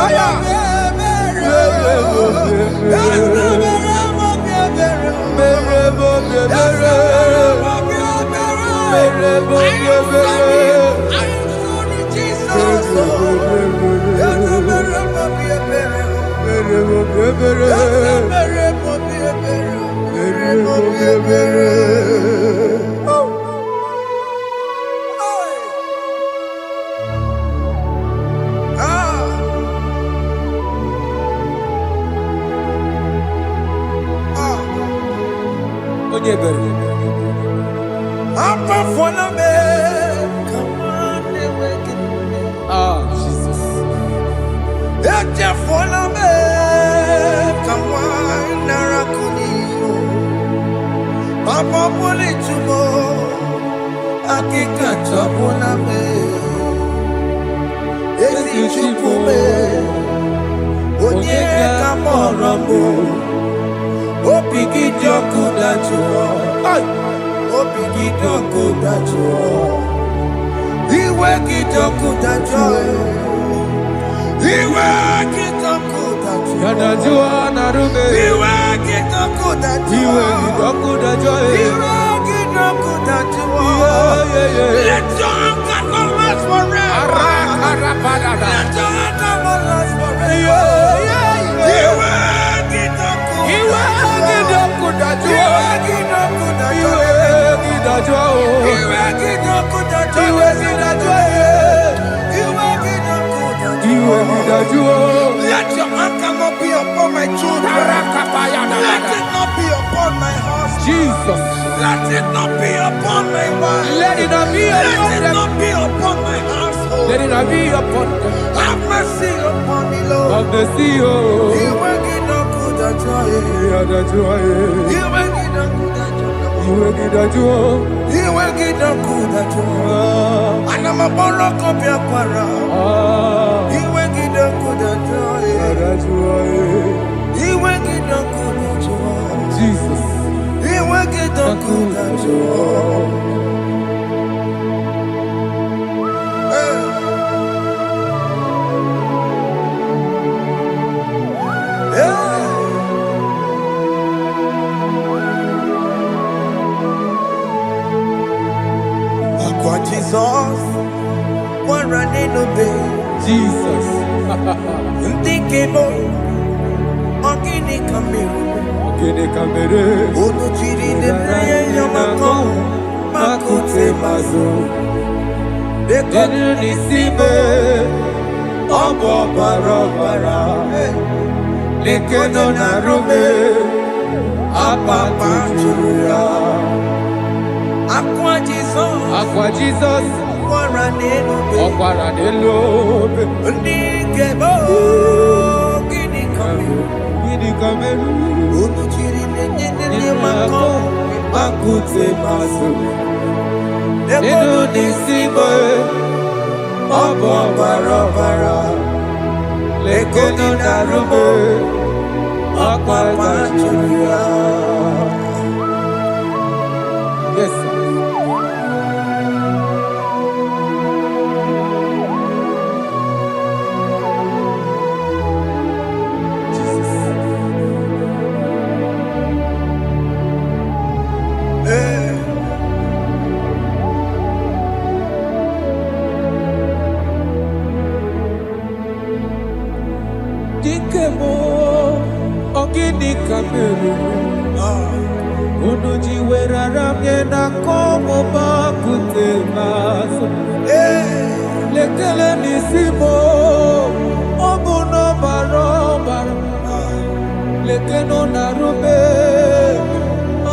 Speaker 1: Aya.
Speaker 2: Mere mo bi ebere.
Speaker 1: Ese mere mo bi ebere.
Speaker 2: Mere mo bi ebere. Mere mo bi ebere. Mere mo bi ebere. Onye ebere. Ah, Jesus.
Speaker 1: Papa poli tumo, akika tabuna me, esi chupu me, onye kamoramo, opiki joku dachuo, opiki joku dachuo, iwe kijoku dachuo, iwe kijoku dachuo,
Speaker 2: Yanajua narume.
Speaker 1: iwe kijoku dachuo,
Speaker 2: Iwe kidoku dajoe.
Speaker 1: Let your anger not last forever. Let your anger not last forever. Iwe kidoku dachuo. Let your anger not be upon my children. Let it not be upon my husband.
Speaker 2: Jesus.
Speaker 1: Let it not be upon my wife.
Speaker 2: Let it not be
Speaker 1: Let
Speaker 2: upon
Speaker 1: it
Speaker 2: them.
Speaker 1: not be upon my household.
Speaker 2: Let it not be upon them.
Speaker 1: Have mercy upon me, Lord.
Speaker 2: Of the CEO.
Speaker 1: Iwe kidoku dachuo.
Speaker 2: Yadajoe.
Speaker 1: Iwe kidoku dachuo.
Speaker 2: Iwe kidajoe.
Speaker 1: Iwe kidoku dachuo.
Speaker 2: Ah.
Speaker 1: Anamaboro kopia kwara.
Speaker 2: Ah.
Speaker 1: Iwe kidoku dachuo.
Speaker 2: Yadajoe.
Speaker 1: Iwe kidoku dachuo.
Speaker 2: Jesus.
Speaker 1: Iwe kidoku dachuo. Akwa Jesus, one running obey.
Speaker 2: Jesus.
Speaker 1: Ntikemo, ogini kamiru.
Speaker 2: Ogene kamere.
Speaker 1: Onu chiri ne praye yamako, makute mazo.
Speaker 2: Denu nisime. Obo barabara. Lekeno narume. Apapa chuya.
Speaker 1: Akwa Jesus,
Speaker 2: Akwa Jesus.
Speaker 1: one running obey.
Speaker 2: Ọ̀pára nílò.
Speaker 1: Ntikemo, ogini kamiru.
Speaker 2: Gidi kameru.
Speaker 1: Onu chiri ne yamako, makute mazo. Nenu nisimo Obo barobara Lekeno narumo Okwa machuria.
Speaker 2: Yes, sir. Dikemo ogini kameru unuji werara mjena komo bakute maso lekele nisimo obuno barobara lekeno narube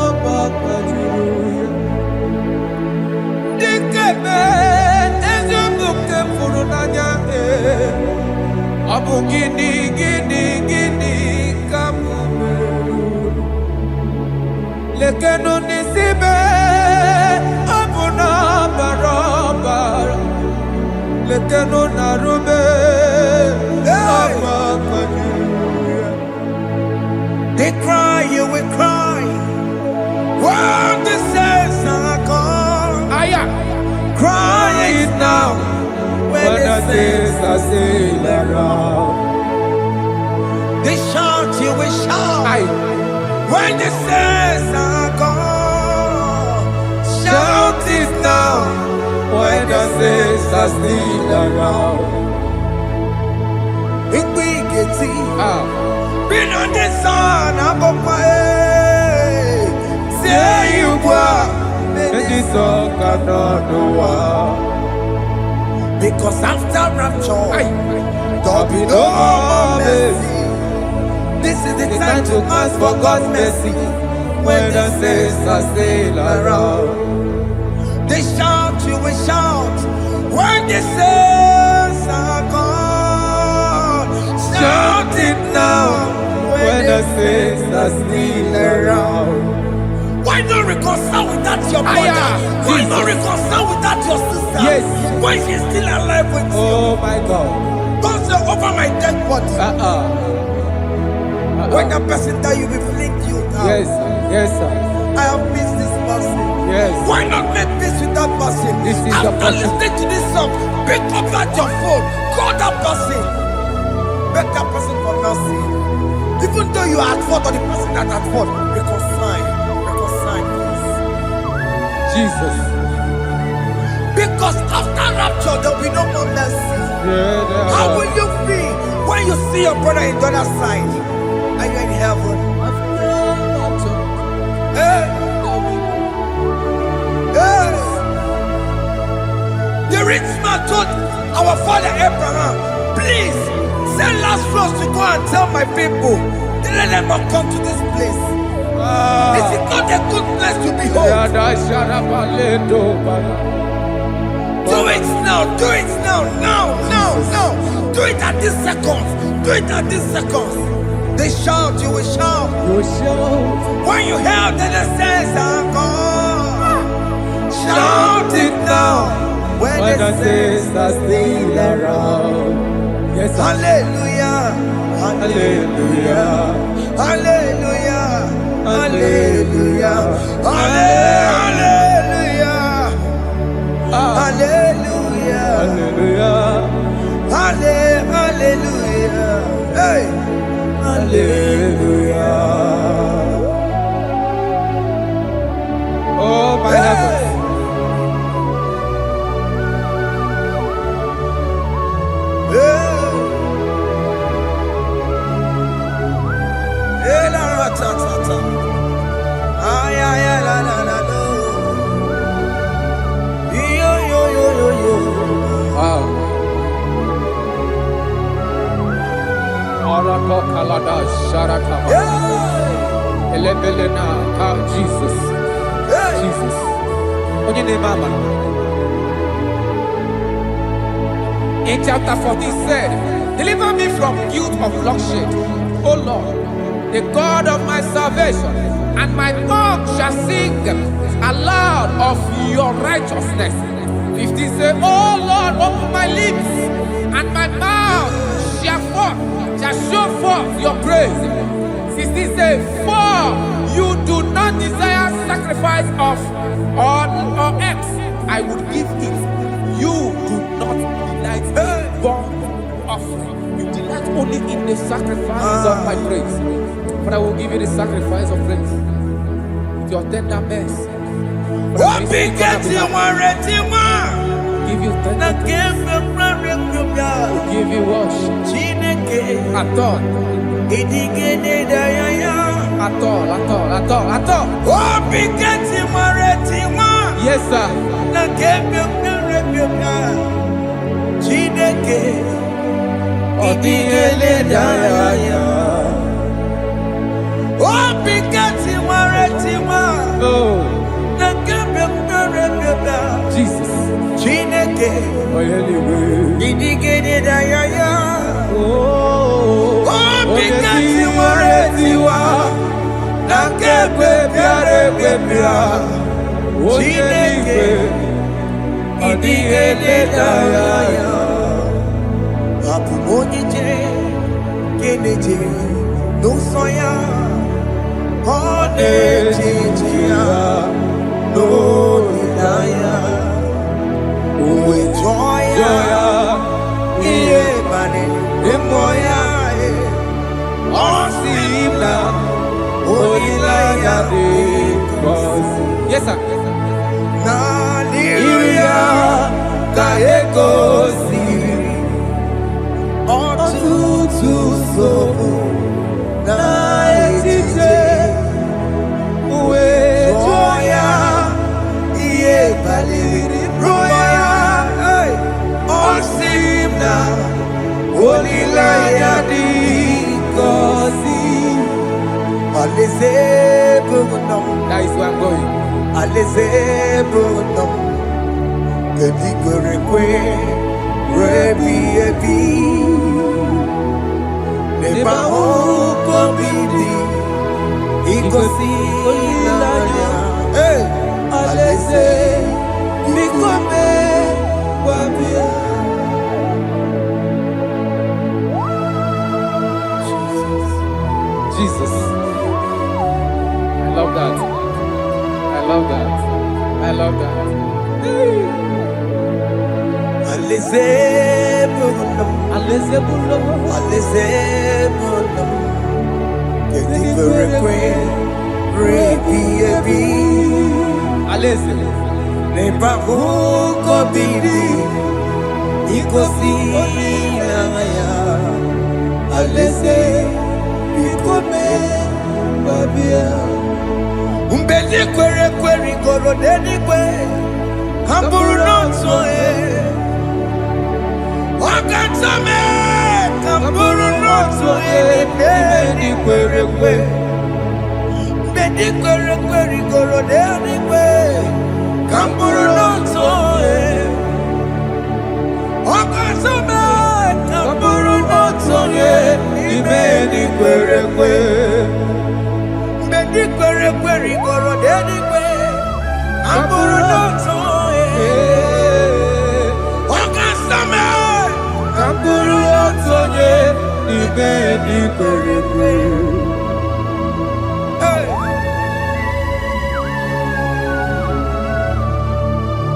Speaker 2: abakajiruya dikeme ezobuke furunanya Abu gini kamumeru Lekeno nisibe Abu na barabara Lekeno narube
Speaker 1: They cry, you will cry when the saints are gone. Cry it now when the saints are still around. They shout, you will shout when the saints are gone. Shout it now when the saints are still around. Igbo been on the sun, I'm up my head. Say you are, and this song cannot do. Because after rapture, there'll be no more mercy. This is the time to ask for God's mercy when the saints are still around. They shout, you will shout when the saints are gone. Shout it now when the saints are still around. Why not reconcile without your brother? Why not reconcile without your sister?
Speaker 2: Yes.
Speaker 1: When she's still alive with you?
Speaker 2: Oh my God.
Speaker 1: Don't say over my dead body. When that person die, you will fling you down.
Speaker 2: Yes, sir. Yes, sir.
Speaker 1: I have missed this person.
Speaker 2: Yes.
Speaker 1: Why not make peace with that person?
Speaker 2: This is
Speaker 1: After listening to this song, pick up at your phone, call that person, beg that person for mercy. Even though you are at fault or the person that at fault, reconcile, please.
Speaker 2: Jesus.
Speaker 1: Because after rapture, there will be no more mercy. How will you feel when you see your brother in the other side and you're in heaven? Hey. Hey. The rich man told our father Abraham, please send Lazarus to go and tell my people, let them not come to this place. This is not a good place to behold. Do it now, do it now, now. Do it at this second. Do it at this second. They shout, you will shout.
Speaker 2: You will shout.
Speaker 1: When you hear that the saints are gone, shout it now. When the saints are still around.
Speaker 2: Yes,
Speaker 1: hallelujah, hallelujah, hallelujah, hallelujah, hallelujah. Hallelujah, hallelujah, hallelujah, hey, hallelujah.
Speaker 2: Oh my heavens.
Speaker 1: Hey, la ra ta ta ta, ay ay ay la la la la.
Speaker 2: Wow. Arako kalada sharatama. Elebelena ka Jesus. Jesus. Onye name mama. In chapter 14 said, deliver me from guilt of bloodshed, O Lord, the God of my salvation, and my tongue shall sing aloud of your righteousness. 15 say, oh Lord, open my lips, and my mouth shall show forth your praise. 16 say, for you do not desire sacrifice of or eggs, I would give it. You do not delight in burnt offering. You delight only in the sacrifice of my praise. But I will give you the sacrifice of praise with your tender mercy. Give you tender give you worship. At all. Yes, sir. Jesus. Yes, sir. That is where I'm going. Jesus. I love that. I love that. I love that.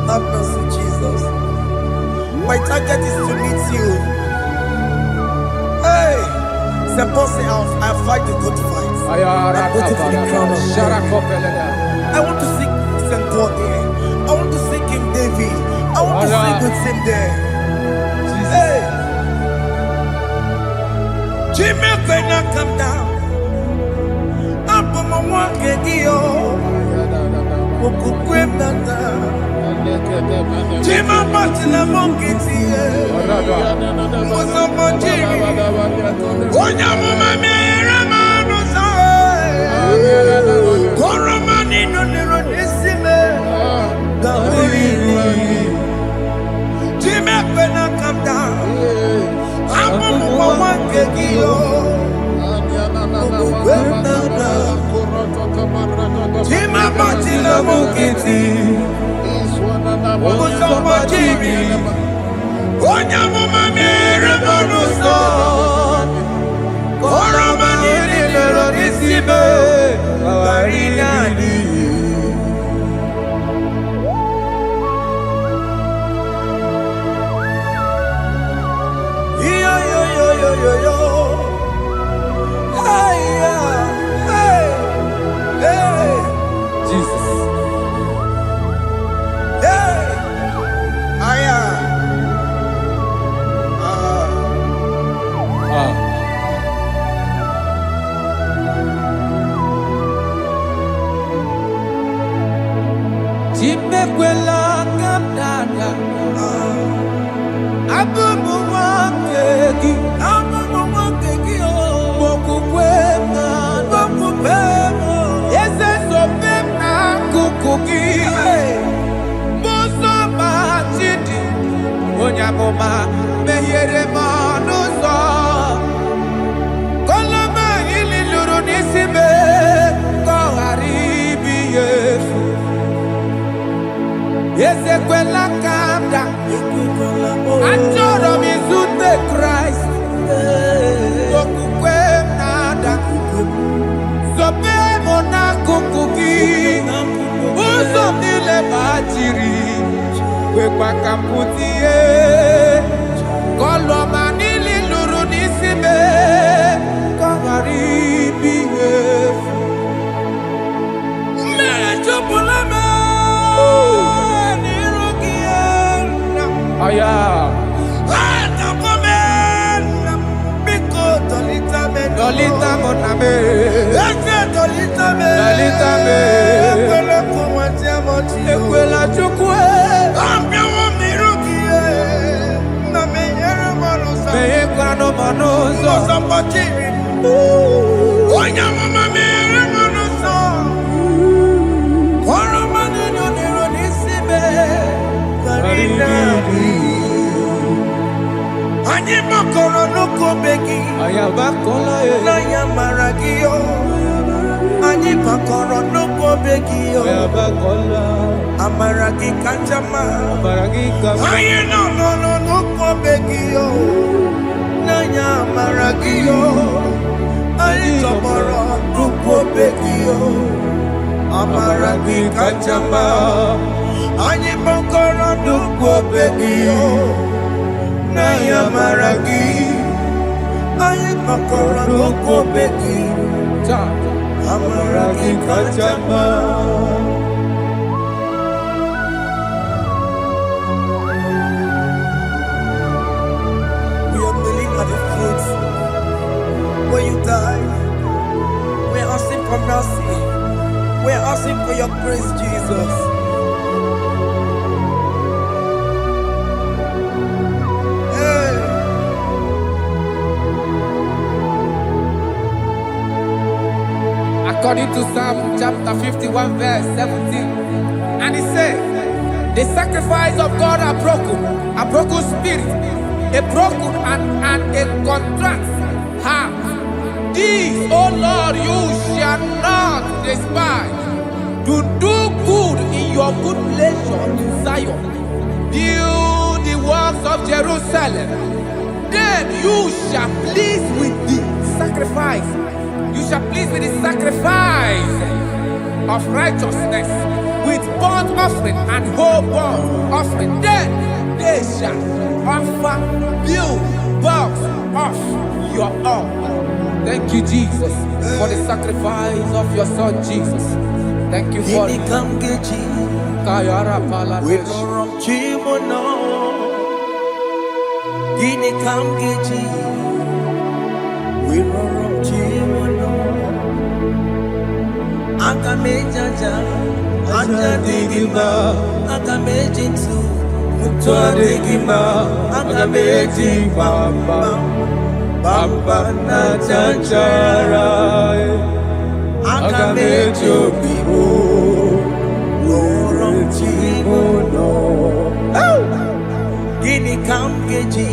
Speaker 1: Have mercy, Jesus. My target is to meet you. Hey, suppose I fight the good fight. I'm waiting for the crown of glory. I want to seek St. Paul there. I want to seek King David. I want to sing with him there. Hey, Jimmy Quena, come down. I'm on my one Kedio. Jima Martina Monkiti, Mosamoji, Onyama Ramano Sai, Koramani no Neronisime, Jima Pena come down, I'm one Kegio, Jima Martina Monkiti. Onyamuma mere bonuso. Koromani lero nisibe. Kawarina ni. Yo. Hey.
Speaker 2: Jesus.
Speaker 1: Hey. Aya.
Speaker 2: Chimekwela kamdada. Abubu wakegi. Mokukwema. Yese sopema kukuki. Muso machidi. Onyamuma mehiere manuso. Koloma ili luru nisime. Koharibi yefu. Yese kwela kamda. Achoro mizute Christ. Mokukwemnada. Sope mona kukuki. Uzo nile bachiri. Kwekwa kamputie. Koloma nili luru nisime. Koharibi yefu. Mere chupulame. Aya. Dolita moname. Dolita me. Ekwela chukwe. Meekwa no manuzo. Onyamuma mere manuzo. Koromani no nero nisibe. Karina. Ani makoro nuko begi. Ayabakola ye. Naya maragio. Ani makoro nuko begi yo. Ayabakola. Amaragi kanjama. Amaragi kanjama. Aye no nuko begi yo. Naya maragio. Ani tomoro nuko begi yo. Amaragi kanjama. Ani makoro nuko begi yo. Naya maragi, aye makora loko beki, amaragi kachama. We are kneeling at the foot where you died. We are asking for mercy. We are asking for your grace, Jesus. According to Psalm chapter 51 verse 17. And he said, the sacrifice of God are broken spirit, a broken and a contrite heart. These, O Lord, you shall not despise. To do good in your good pleasure in Zion. Build the works of Jerusalem. Then you shall please with the sacrifice. You shall please with the sacrifice of righteousness, with burnt offering and whole burnt offering. Then they shall offer you bulks of your own. Thank you, Jesus, for the sacrifice of your Son, Jesus. Thank you for it. Kayara Paladesh.
Speaker 1: Akamejaja, ajadigima, akamejinsu, mutuadigima, akamejibamba, bamba na chanchara, akamejobibo, woronchimono. Gini kamgeji,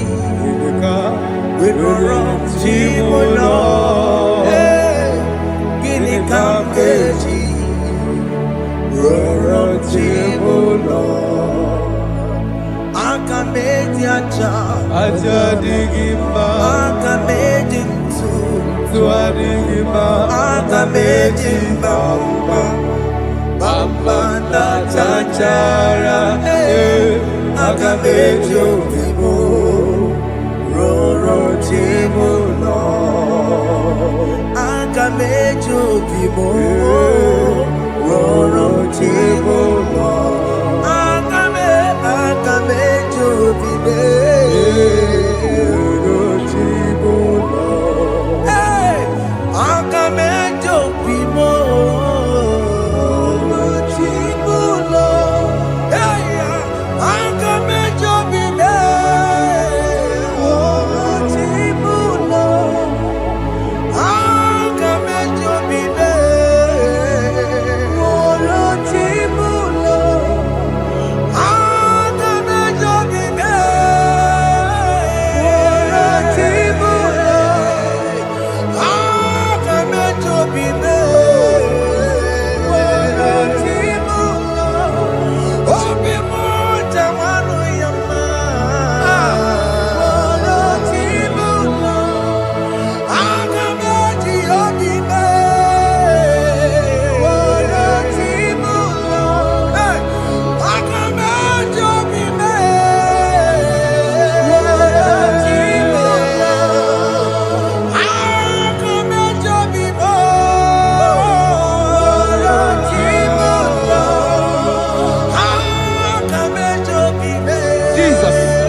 Speaker 1: woronchimono. Gini kamgeji, woronchimono. Akamejaja. Ajadigima
Speaker 3: Akamejintu
Speaker 1: Tuadigima
Speaker 3: Akamejimba
Speaker 1: Bamba na chachara
Speaker 3: Akamejo Bibo Roro Tibuno Akamejo Bibo Roro Tibuno Akamejo Bibo Roro Tibuno Akamejo Bibo
Speaker 2: Jesus.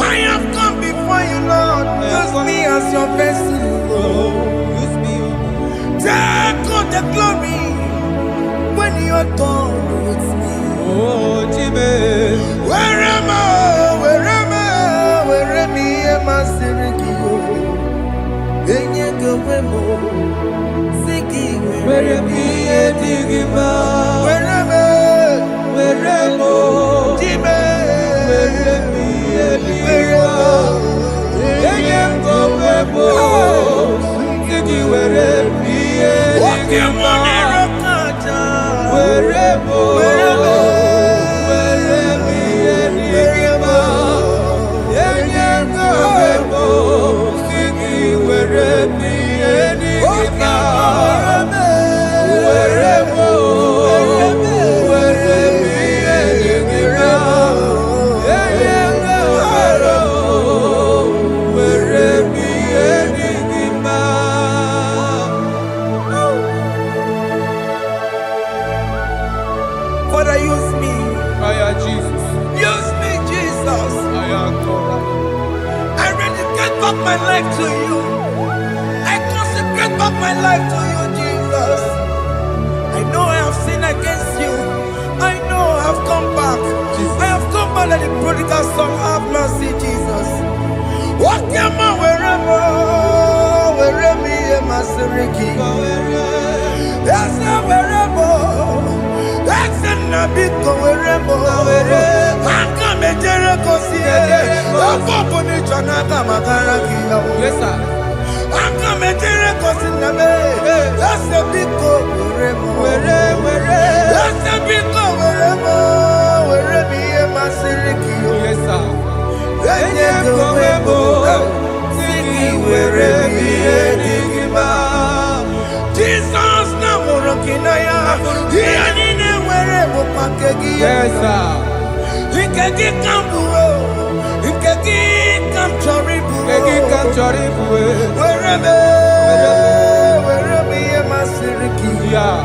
Speaker 3: I have come before you, Lord. Use me as your vessel, Lord.
Speaker 2: Use me.
Speaker 3: Take all the glory when you're done with me.
Speaker 2: Oh, Jimmy.
Speaker 3: Where am I? Where am I? Where am I? Sirikio. Enye gowemo. Siki
Speaker 2: Where am I? Digima.
Speaker 3: Where am I?
Speaker 2: Where am I?
Speaker 3: Jimmy.
Speaker 2: Where am I? Digima. Enye gowemo. Siki where am I? Digima. Where am I? Where am I? Digima. Enye gowemo. Siki where am I? Digima.
Speaker 3: Father, use me.
Speaker 2: Jesus.
Speaker 3: Use me, Jesus. I rededicate back my life to you. I consecrate back my life to you, Jesus. I know I have sinned against you. I know I have come back. I have come back like the prodigal son. Have mercy, Jesus. What am I? Wherever me and my Siriki. Yes, wherever. That's a nabiko wherever. I come a Jericho.
Speaker 2: Yes, sir.
Speaker 3: I'm coming to that's a big go wherever. That's a big go wherever me and my Sirikio.
Speaker 2: Yes, sir.
Speaker 3: Then you go Siki wherever me and Jesus na Morokinaya. He ain't wherever Pakegi.
Speaker 2: Yes, sir.
Speaker 3: He can get Kambu. He can get
Speaker 2: Ika choriwe.
Speaker 3: Wherever you must be.
Speaker 2: Yeah.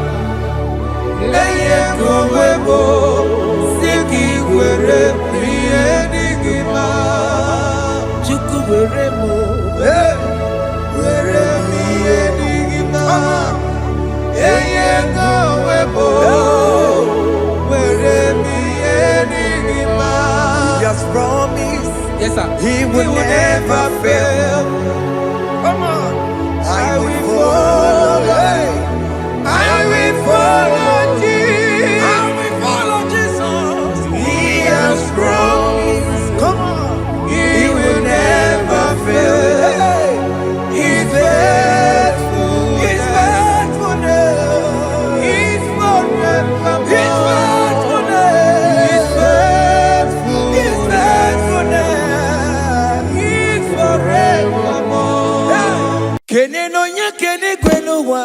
Speaker 2: Leye kowebo. Siki were priye nigima.
Speaker 3: Chuku weremo.
Speaker 2: Were priye nigima. Leye kowebo. Were priye nigima.
Speaker 3: He has promised.
Speaker 2: Yes, sir.
Speaker 3: He will never fail. Come on. I will follow. I will follow Jesus. I will follow Jesus. He has promised. Come on. He will never fail. He's faithful. He's faithfulness. He's forever. He's faithfulness. He's faithful. He's faithfulness. He's forevermore. Kene no nye kene gwenuwa.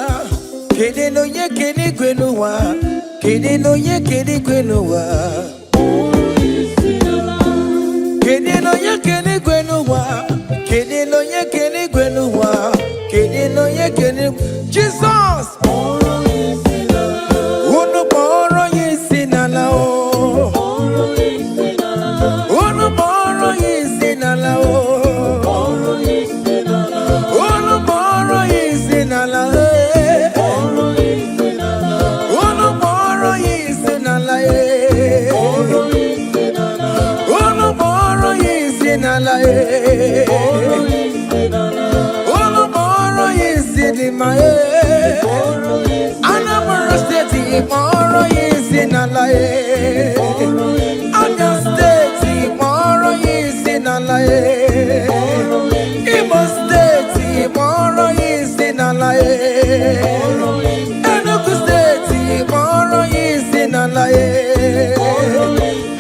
Speaker 3: Kene no nye kene gwenuwa. Kene no nye kene gwenuwa. Kene no nye kene gwenuwa. Kene no nye kene gwenuwa. Kene no nye kene. Jesus. Unu moro yisinala o. Unu moro yisinala o. Unu moro yisinala e. Unu moro yisinala e. Unu moro yisinala e. Unu moro yisinima e. Anambra State moro yisinala e. Abia State moro yisinala e. Imo State moro yisinala e. Enugu State moro yisinala e.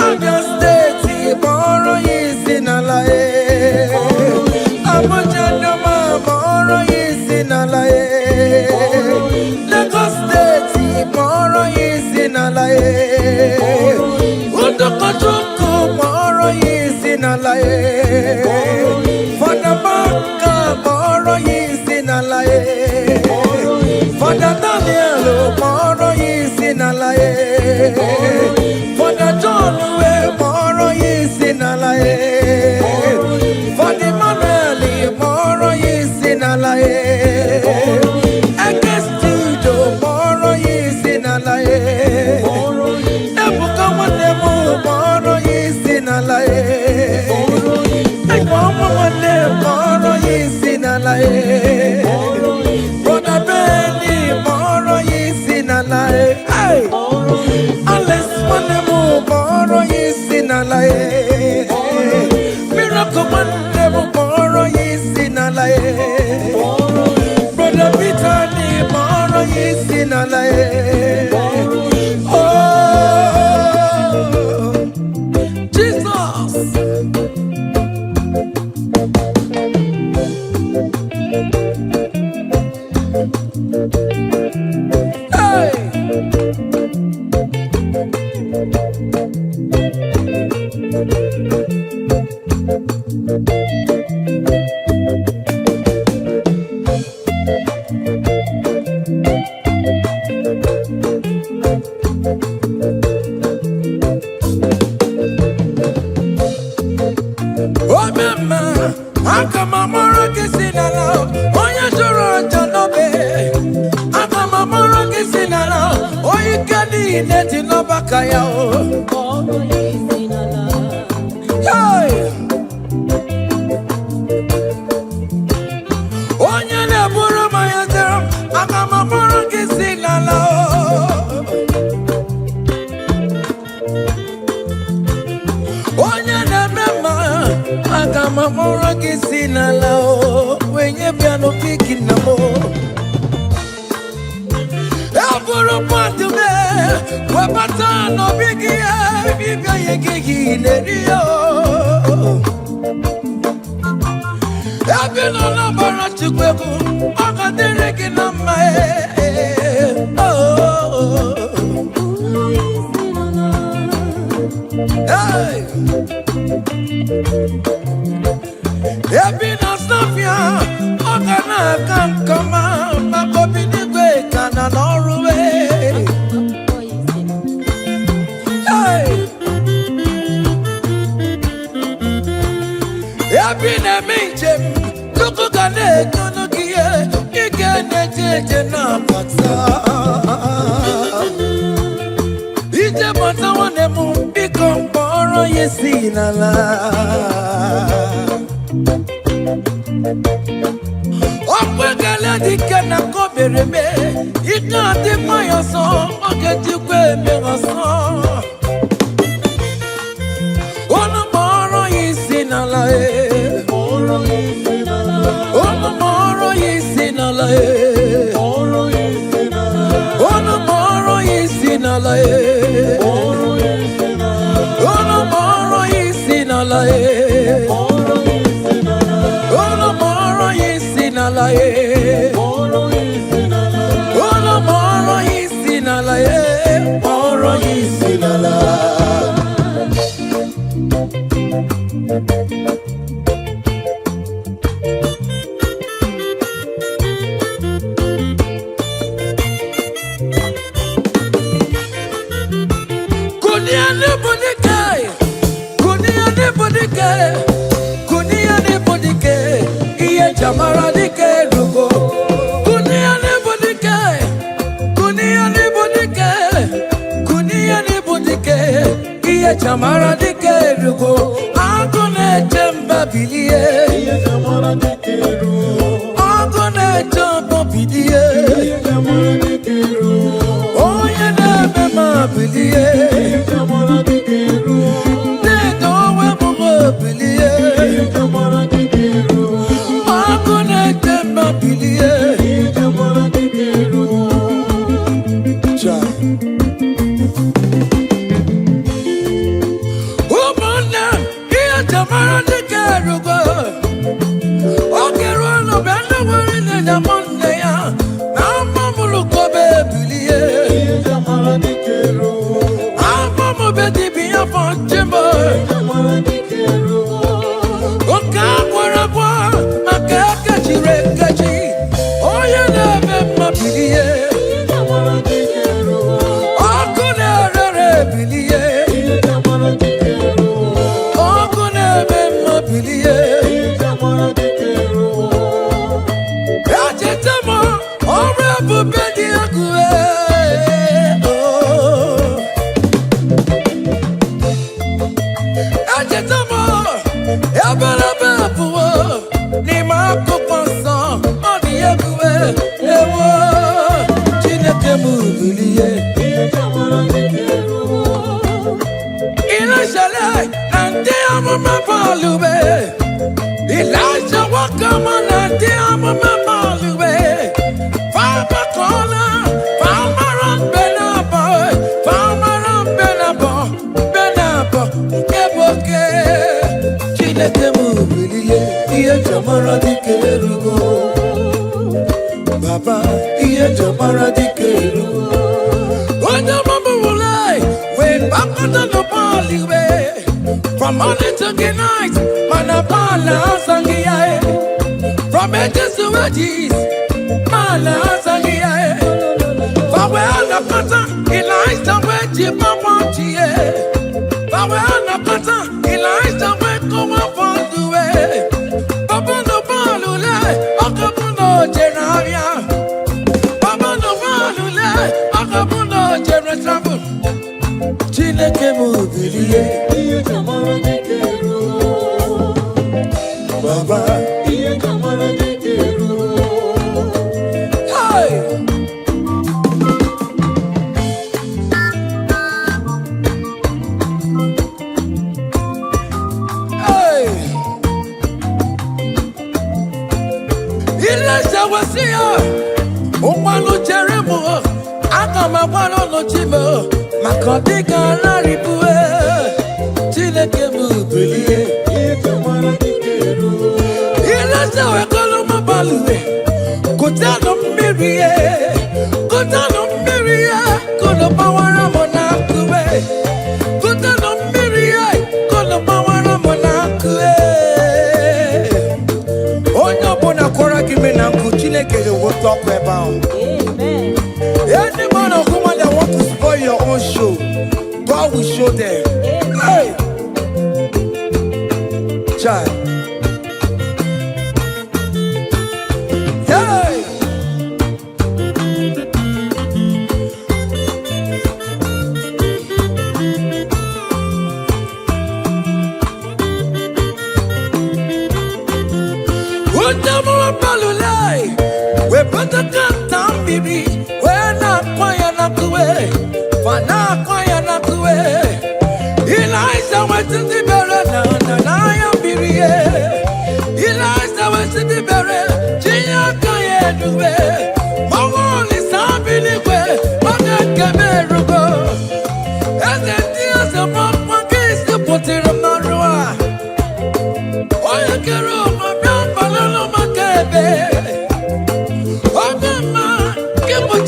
Speaker 3: Abia State moro yisinala e. Abuja Doma moro yisinala e. Lagos State moro yisinala e. Udokojuku moro yisinala e. Fada Baka moro yisinala e. Fada Daniel moro yisinala e. Fada John we moro yisinala e. Fada Emmanuel moro yisinala e. Ekestudio moro yisinala e. Ebuka Wanemu moro yisinala e. Ekwama Wane moro yisinala e. Brother Benny moro yisinala e. Hey! Alex Wanemu moro yisinala e. Miracle Wanemu moro yisinala e. Brother Peter ni moro yisinala e. Oh, Jesus. Hey. Oh mama, akamamoro kisinala, oya joro janobe. Akamamoro kisinala, oyi kadi neti no bakaya o. Hey, onya ne buru mayazero, akamamoro kisinala o. Onya ne mema, akamamoro kisinala o. Wenye piano piki namo. Aburu patu be, wapata no bigi e, biga yegi nerio. Abino na bara chukwebu, akadere kinama e. Hey! Abino jeje na bata. Ije bata wane mu biko mkpọrọ yesi n'ala. Okwegele dike na kobere me, ike adị mma ya ọsọ, oge jikwa eme ọsọ. Onu mọrọ yisi n'ala onu mọrọ yisi n'ala onu mọrọ yisi n'ala onu mọrọ yisi n'ala onu mọrọ yisi n'ala onu mọrọ yisi n'ala mọrọ yisi n'ala. Jamara dike rugo, kunia ne bodike, kunia ne bodike, kunia ne bodike. Iye jamara dike rugo, agone jemba bilie. Iye jamara dike rugo, agone jemba bilie. Iye jamara dike rugo, oye ne mema bilie. Iye jamara dike rugo, ne dowe mumo bilie. Iye jamara dike rugo. Elijah welcome on and I'm a malube. Farmer corner, farmer on Benabo, farmer on Benabo, Benabo, Eboke. Chineke mubilie, iye jamara dikerugo. Baba, iye jamara dikerugo. Oja mamu ulai, we back on the malube. From morning to the night, manapala sangiae. From edges to edges, mala sangiae. For we are the pattern, Elijah we jipawantie. For we are the pattern, Elijah we come up on the way. Papa no balule, akapuno genavia. Papa no balule, akapuno genavia. Chineke mubilie. Baba, iye jamara dikeru. Hey, hey. Elijah was here. Umalo Jeremo, Akama wano no chimo. Makodika la ribue. Chineke mubilie. Iye jamara dikeru. Elijah kolo mabalue. Kutano mirie. Kutano mirie. Kolo bawara monakue. Kutano mirie. Kolo bawara monakue. Onyo bona kora kimi na Chineke will talk about. Amen. Any man or woman that want to spoil your own show, God will show them. Hey, child. Hey,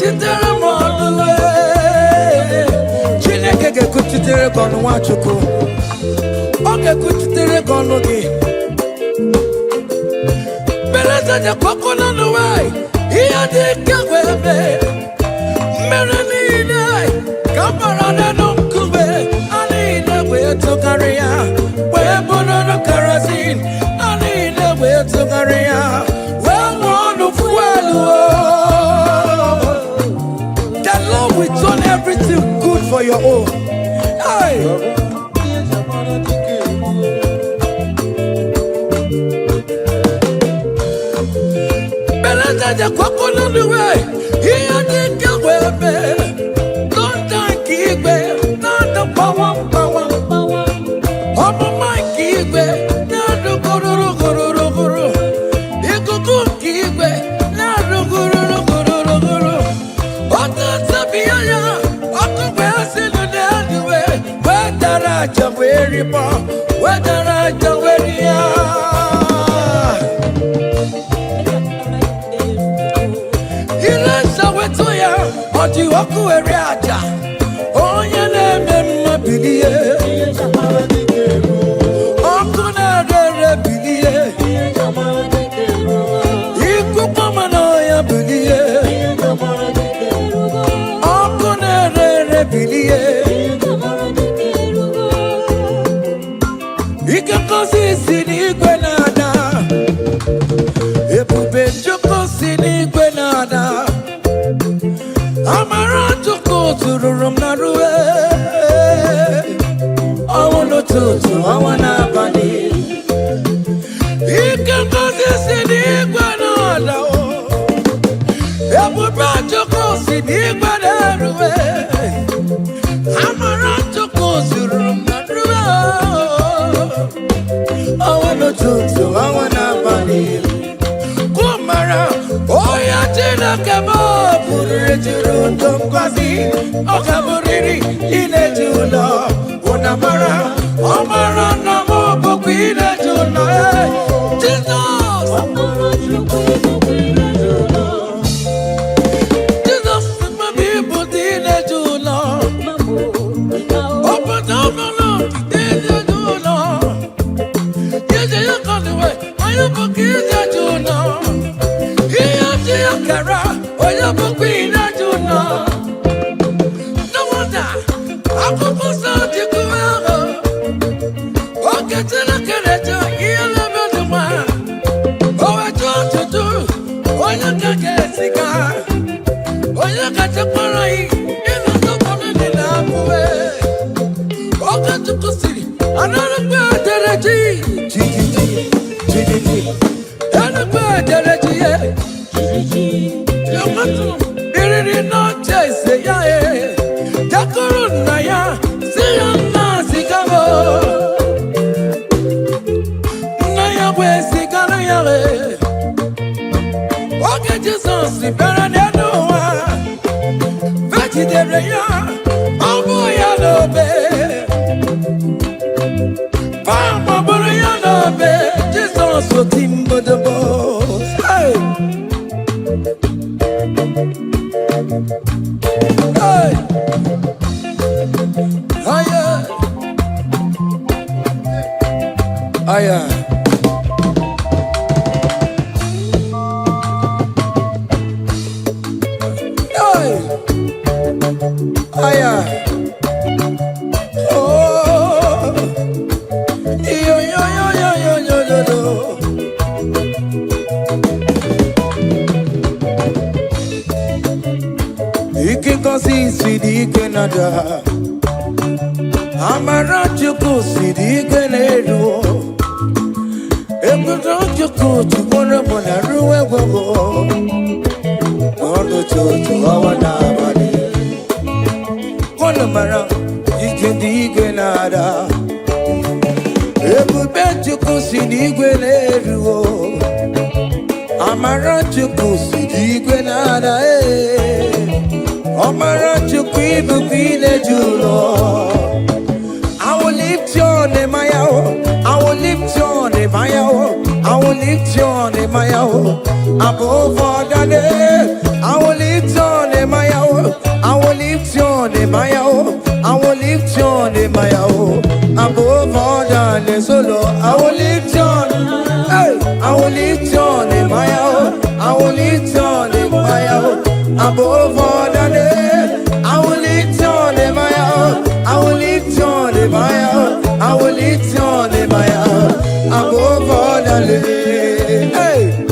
Speaker 3: kuchitere monue. Chineke ge kuchitere kono Nwachukwu. Oge kuchitere kono gi. Beleza de kokona nuwai. Iya de kawebe. Merenine. Kamarana nunkube. Anine we to career. We bono no kerosene. Anine we to career. We want fuel. The Lord will turn everything good for your own. Hey. The cocoa on the way, here they go, baby. Don't keep it, not the power. Oh, my keep it, not the guru. You could keep it, not the guru. What does the Bia? What the best in the way? Whether I jump very far, whether I jump very Oti oku eri aja onye na-eme bilie oku na-ere bilie ikuku mana ya bilie oku na-ere bilie ike kosi si n'igwe na-ada ebube Chukwu si n'igwe na-ada Amara Chukwu tụrụrụ m na ruwe ọnwụ n'ụtụtụ ọnwa n'abalị ike ngozi si n'igwe na-ada ebube Chukwu si n'igwe na-eruwe Amara Chukwu tụrụrụ m na ruwe ọnwụ n'ụtụtụ ọnwa n'abalị Kumara oya Chineke m Juru ndongwazi okaburiri ile julo unamara omara na moboku ile julo Jesus Jesus my people ile julo open up ile julo Yeje yakaniwe ayuboku ile julo Iyaji yakara oyaboku ile No wonder, I'm supposed to go out. Okay, till I get it, you'll never do one. Oh, I told you to. Oh, you can get a cigar. Oh, you got a party. You know, the one in the way. Oh, got to go city. Another bad energy. Another bad energy. You want to. No chase ya Takuruna ya Siyama Sikabo Naya we Sikana ya Okay Jesus Libera Nenoa Vegetarian Abu ya lobe Pama Buru ya lobe Jesus so timbo de boss Hey Hey, aya, aya. Hey, aya. Oh, yo. Ike kosi sidi Canada Amara Chukwu sidi Canada Ekuto Chukwu Chukwuna mwana ruwe gogo Ondo chocho awa nabali Kono mara ike di Canada Ebube Chukwu sidi Canada Amara Chukwu sidi Canada Amara Chukwu ibu kwile julo I will lift your name, I will lift your name, I will lift your name, above all the name. I will lift your name,
Speaker 1: so Lord, I will lift your name. Hey, I will lift your name, my own. I will lift your name, my own. Above all the name, I will lift your name, my own. I will lift your name, my own. I will lift your name, my own. Above all the name. Hey,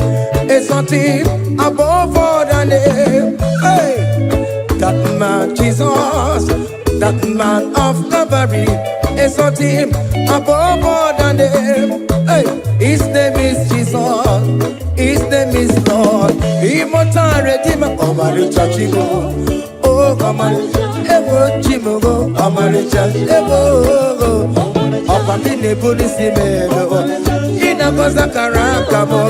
Speaker 1: it's something above all the name. Hey, that man Jesus, that man of Calvary, is something above all the name. Hey, his name is Jesus. His name is Lord. Immortal Redeemer. Oh, my Richard Chigo. Oh, come on. Ewo Chimugo. Oh, my Richard. Ewo. Oh, Pamine Polisi Melo. Ina Kosa Karakamo.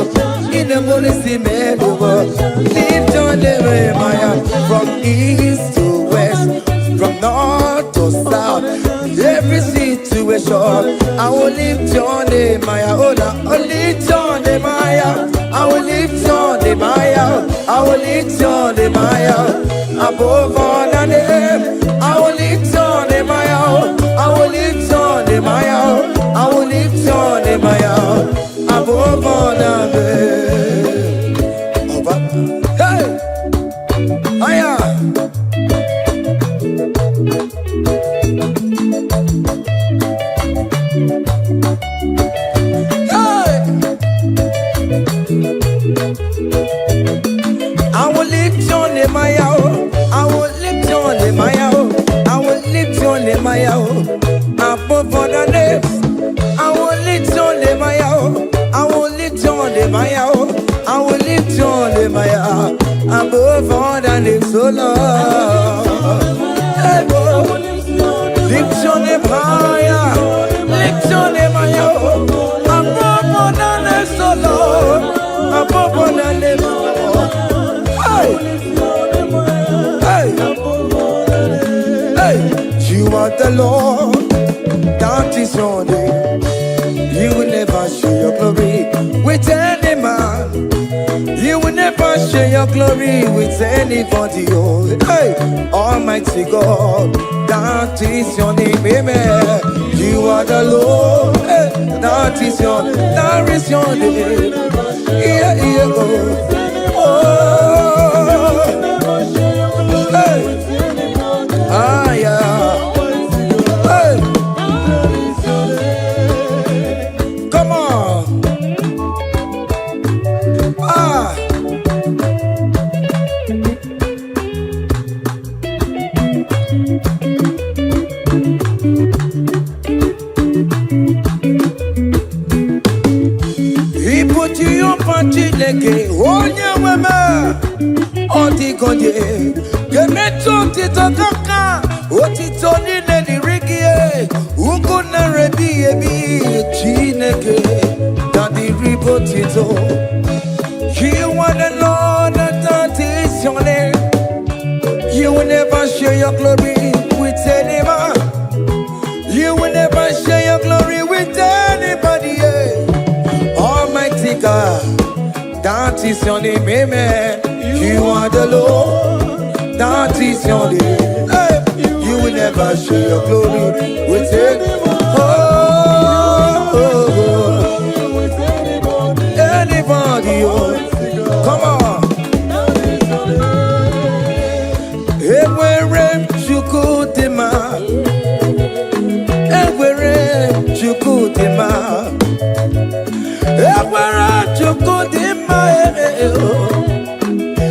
Speaker 1: Ina Polisi Melo. Lift your name, Maya. From east to west. From north to south. Every situation, I will lift your name, Maya. Oh, I will lift your name, Maya. I will lift your name, Maya. I will lift your name, Maya. Above all the name, I will lift your name, Maya. I will lift your name, Maya. I will lift your name, Maya. Above all the name. Hey, Maya. I will lift your name, my I will lift your name, my I will lift your name, my above all the names. I will lift your name, my I will lift your name, my I will lift your name, my above all the names, so Lord. Hey, lift your name higher, lift your name higher, above all the names, so Lord, above all the names, Lord. Hey, hey, hey, you are the Lord, that is your name. You will never share your glory with any man. You will never share your glory with anybody. Oh, hey, Almighty God, that is your name, amen. You are the Lord, hey, that is your name, that is your name. Yeah, yeah, oh, hey, ah, yeah, hey, come on, ah. He put you up on Chileke, oh yeah, women, oh the Gondye, Gemeto Titokaka, oh Titoni Nedi Rigie, Uguna Rebi Ebi, Chineke, Daddy Ribotito. You are the Lord, that is your name. You will never share your glory with any man. You will never share your glory with anybody. Almighty God, that is your name, amen. You are the Lord, that is your name. Hey, you will never share your glory with anyone. Anybody, oh, come on. Everywhere you go, everywhere you go,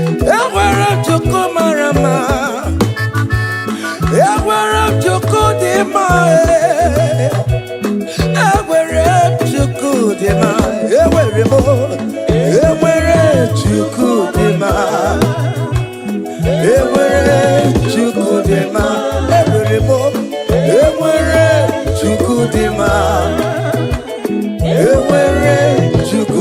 Speaker 1: everywhere you go, Marama, everywhere you go, everywhere you go, everywhere you go, everywhere you go,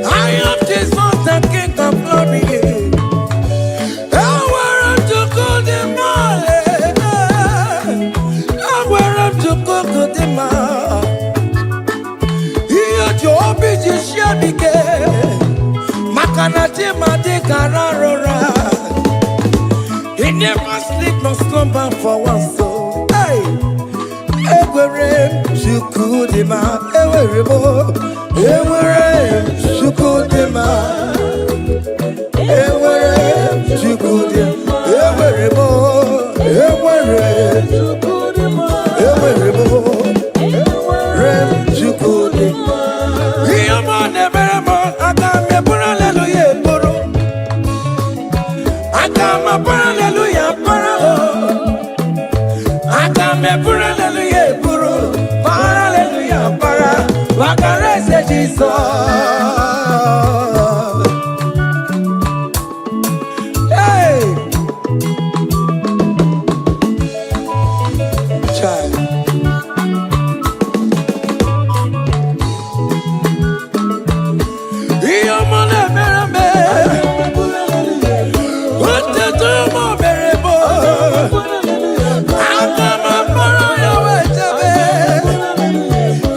Speaker 1: I am Jesus, the King of glory.
Speaker 3: biji shabike makana timadi kararora. He never sleep nor slumber for one soul. Hey, Ewerem shukudima, eweremo, ewerem shukudima, ewerem shukudima, eweremo, ewerem shukudima, eweremo, ewerem shukudima. Iyamon eweremo, agame buraleluye buru, agama buraleluya para. Agame buraleluye buru, buraleluya para. Wakarese Jesus. Hey, child. Iyomone merame, what to do mo merebo. Agama buraya wetebe.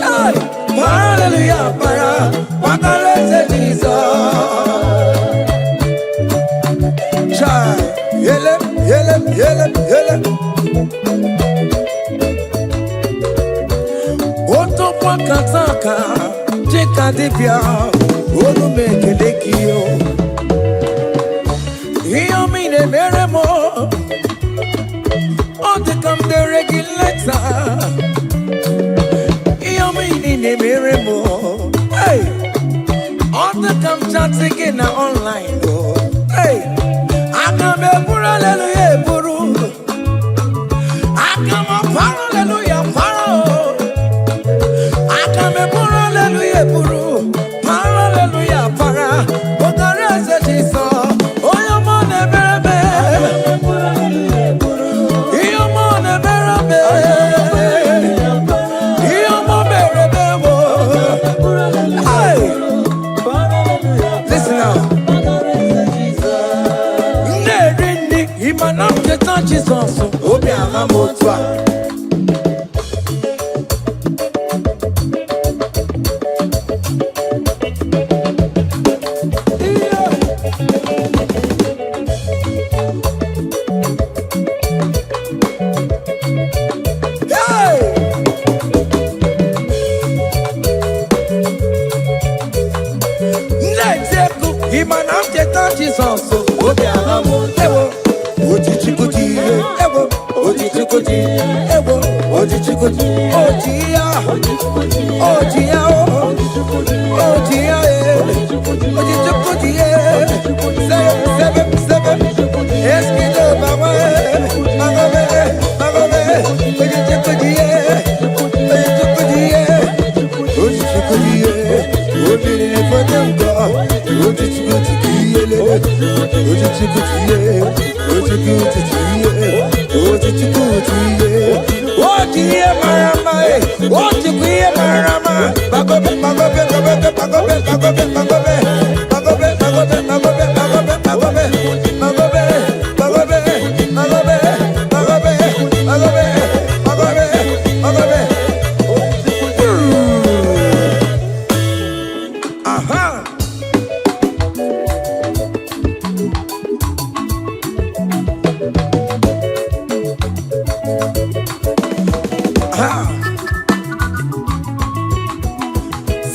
Speaker 3: Hey, buraleluya para. Wakarese Jesus. Child, yele, yele, yele, yele. Oto kwa kataka, jika dibia, onu mekelekio. Iyo mine meremo, ode kam de regulator. Iyo mine meremo, hey, ode kam chatting na online. Hey, agame buraleluye buru, agama paraleluya para. Agame buraleluye buru, paraleluya para. Wakarese Jesus. Oyomone merebe, iyomone merebe, iyomo merebe wo. Hey, listen now. Nerini imanam keta Jesus. Obi ahamotwa. Hey! Nezeku imanam keta Jesus. Obi ahamotwa. Ewo, ojichikuti, ewo, ojichikuti, ewo, ojichikuti, ojia, ojia, ojia, ojichikuti, seven, eskido mama, magobe, ojichikuti, ojichikuti, odini fotemko, ojichikuti, aha.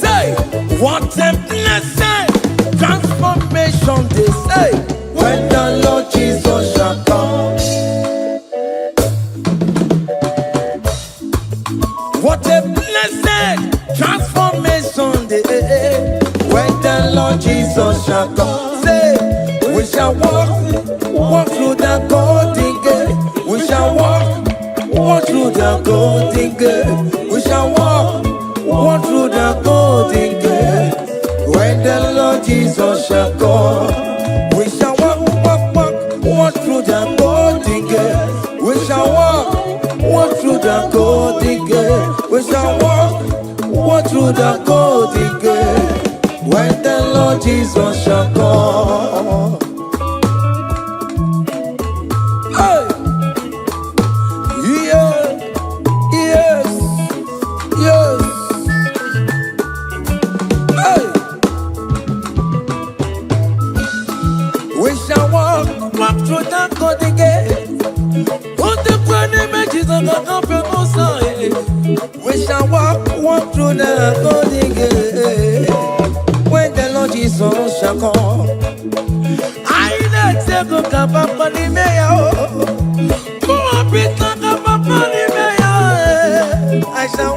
Speaker 3: Say, what a blessing, transformation they say, when the Lord Jesus shall come. What a blessing, transformation they say, when the Lord Jesus shall come. Say, we shall walk through the golden gate. We shall walk through the golden gate. We shall walk through the golden gate. When the Lord Jesus shall come, we shall walk through the golden gate. We shall walk through the golden gate. We shall walk through the golden gate. When the Lord Jesus shall come. Hey! Yeah! Yes! Yes! We shall walk through the golden gate. When the Lord Jesus shall come, I let you go up on the mayor. Go up it up on the mayor. I shall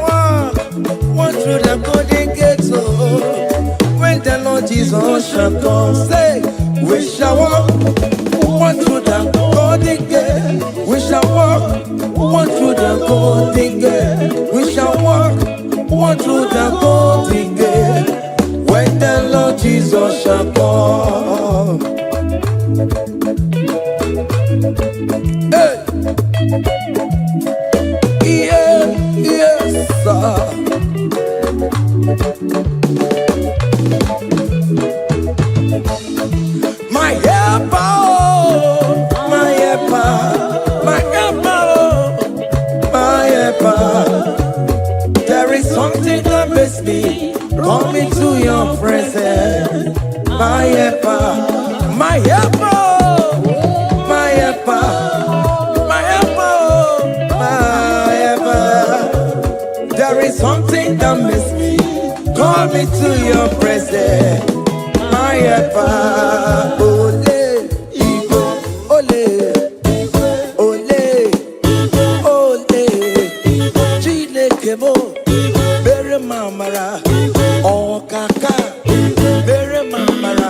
Speaker 3: walk through the golden gate. So when the Lord Jesus shall come, say, we shall walk through the golden gate. We shall walk through the golden gate. We shall walk through the golden gate. When the Lord Jesus shall come. Hey. Yeah, yes, sir. My helper, my helper, my helper, my helper. There is something that makes me come into your presence. My helper, my helper, my helper, my helper, my helper. There is something that makes me come into your presence. My helper, ole, Igbo, ole, ole, ole, Chineke mo, bere mamara, okaka, bere mamara,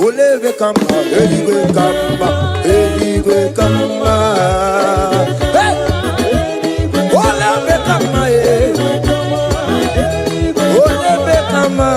Speaker 3: ole ve kamba, eligwe kamba, eligwe kamba, hey, ole ve kamba, ole ve kamba.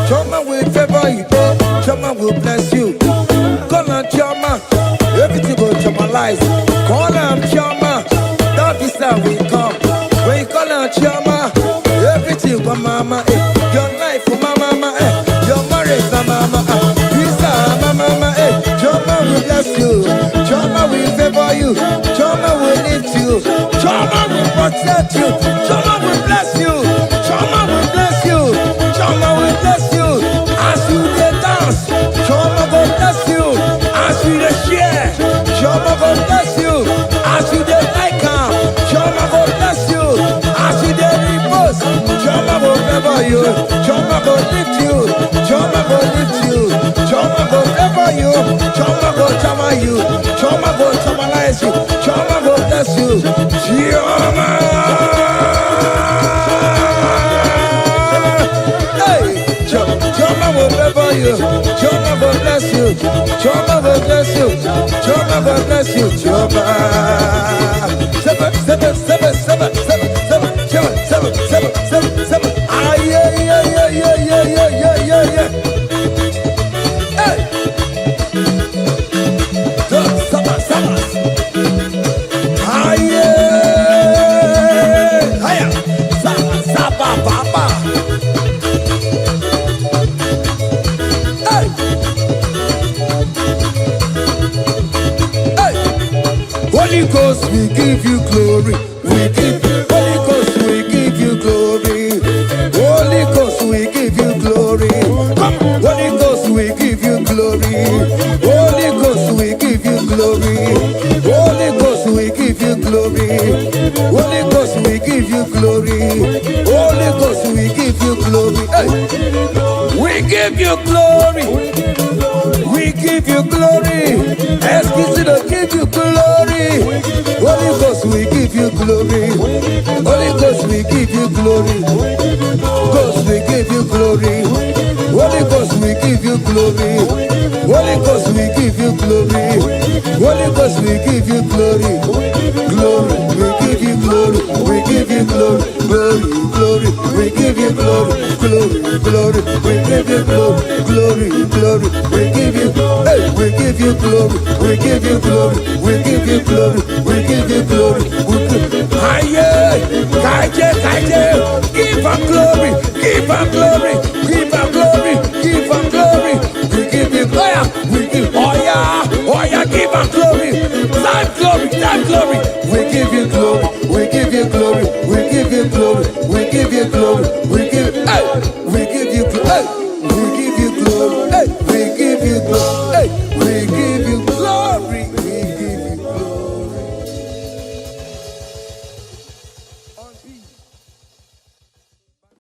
Speaker 3: Choma will favor you, Choma will bless you. Call on Choma, everything will Chomalize. Call on Choma, that is how we come. When you call on Choma, everything for mama, your life for mama, your marriage for mama, visa mama, Choma will bless you, Choma will favor you, Choma will lift you, Choma will protect you, Choma will bless you, Choma will bless you, Choma will bless you. As you dey dance, Choma will bless you. As you dey share, Choma will bless you. As you dey like am, Choma will bless you. As you dey repost, Choma will favor you. Choma will lift you. Choma will lift you. Choma will favor you. Choma will chama you. Choma will chamalize you. Choma will bless you. Choma. Choma will favor you. Choma will bless you. Choma will bless you. Choma will bless you. Choma. Seven, seven, seven, seven, seven, seven, seven, seven, seven, seven, seven. Ah yeah, yeah, yeah, yeah, yeah, yeah, yeah, yeah, yeah. Hey. Seven, seven. Ah yeah. Hiya.
Speaker 1: Ghost, we give you glory. We give Holy Ghost, we give you glory. Holy Ghost, we give you glory. Come, Holy Ghost, we give you glory. Holy Ghost, we give you glory. Holy Ghost, we give you glory. Holy Ghost, we give you glory. Holy Ghost, we give you glory. Hey. We give you glory. We give you glory. Excuse to give you glory. Holy Ghost, we give you glory. Holy Ghost, we give you glory. Ghost, we give you glory. Holy Ghost, we give you glory. Holy Ghost, we give you glory. Holy Ghost, we give you glory. Glory, we give you glory. We give you glory. Glory, glory, we give you glory. Glory, glory, we give you glory. Glory, glory, we give you glory. Hey, we give you glory. We give you glory. We give you glory. We give you glory. Aye, kaije, kaije. Give am glory. Give am glory. Give am glory. Give am glory. We give you glory. We give oh yeah, give am glory. Time glory, time glory. We give you glory. We give you glory. We give you glory. We give you glory.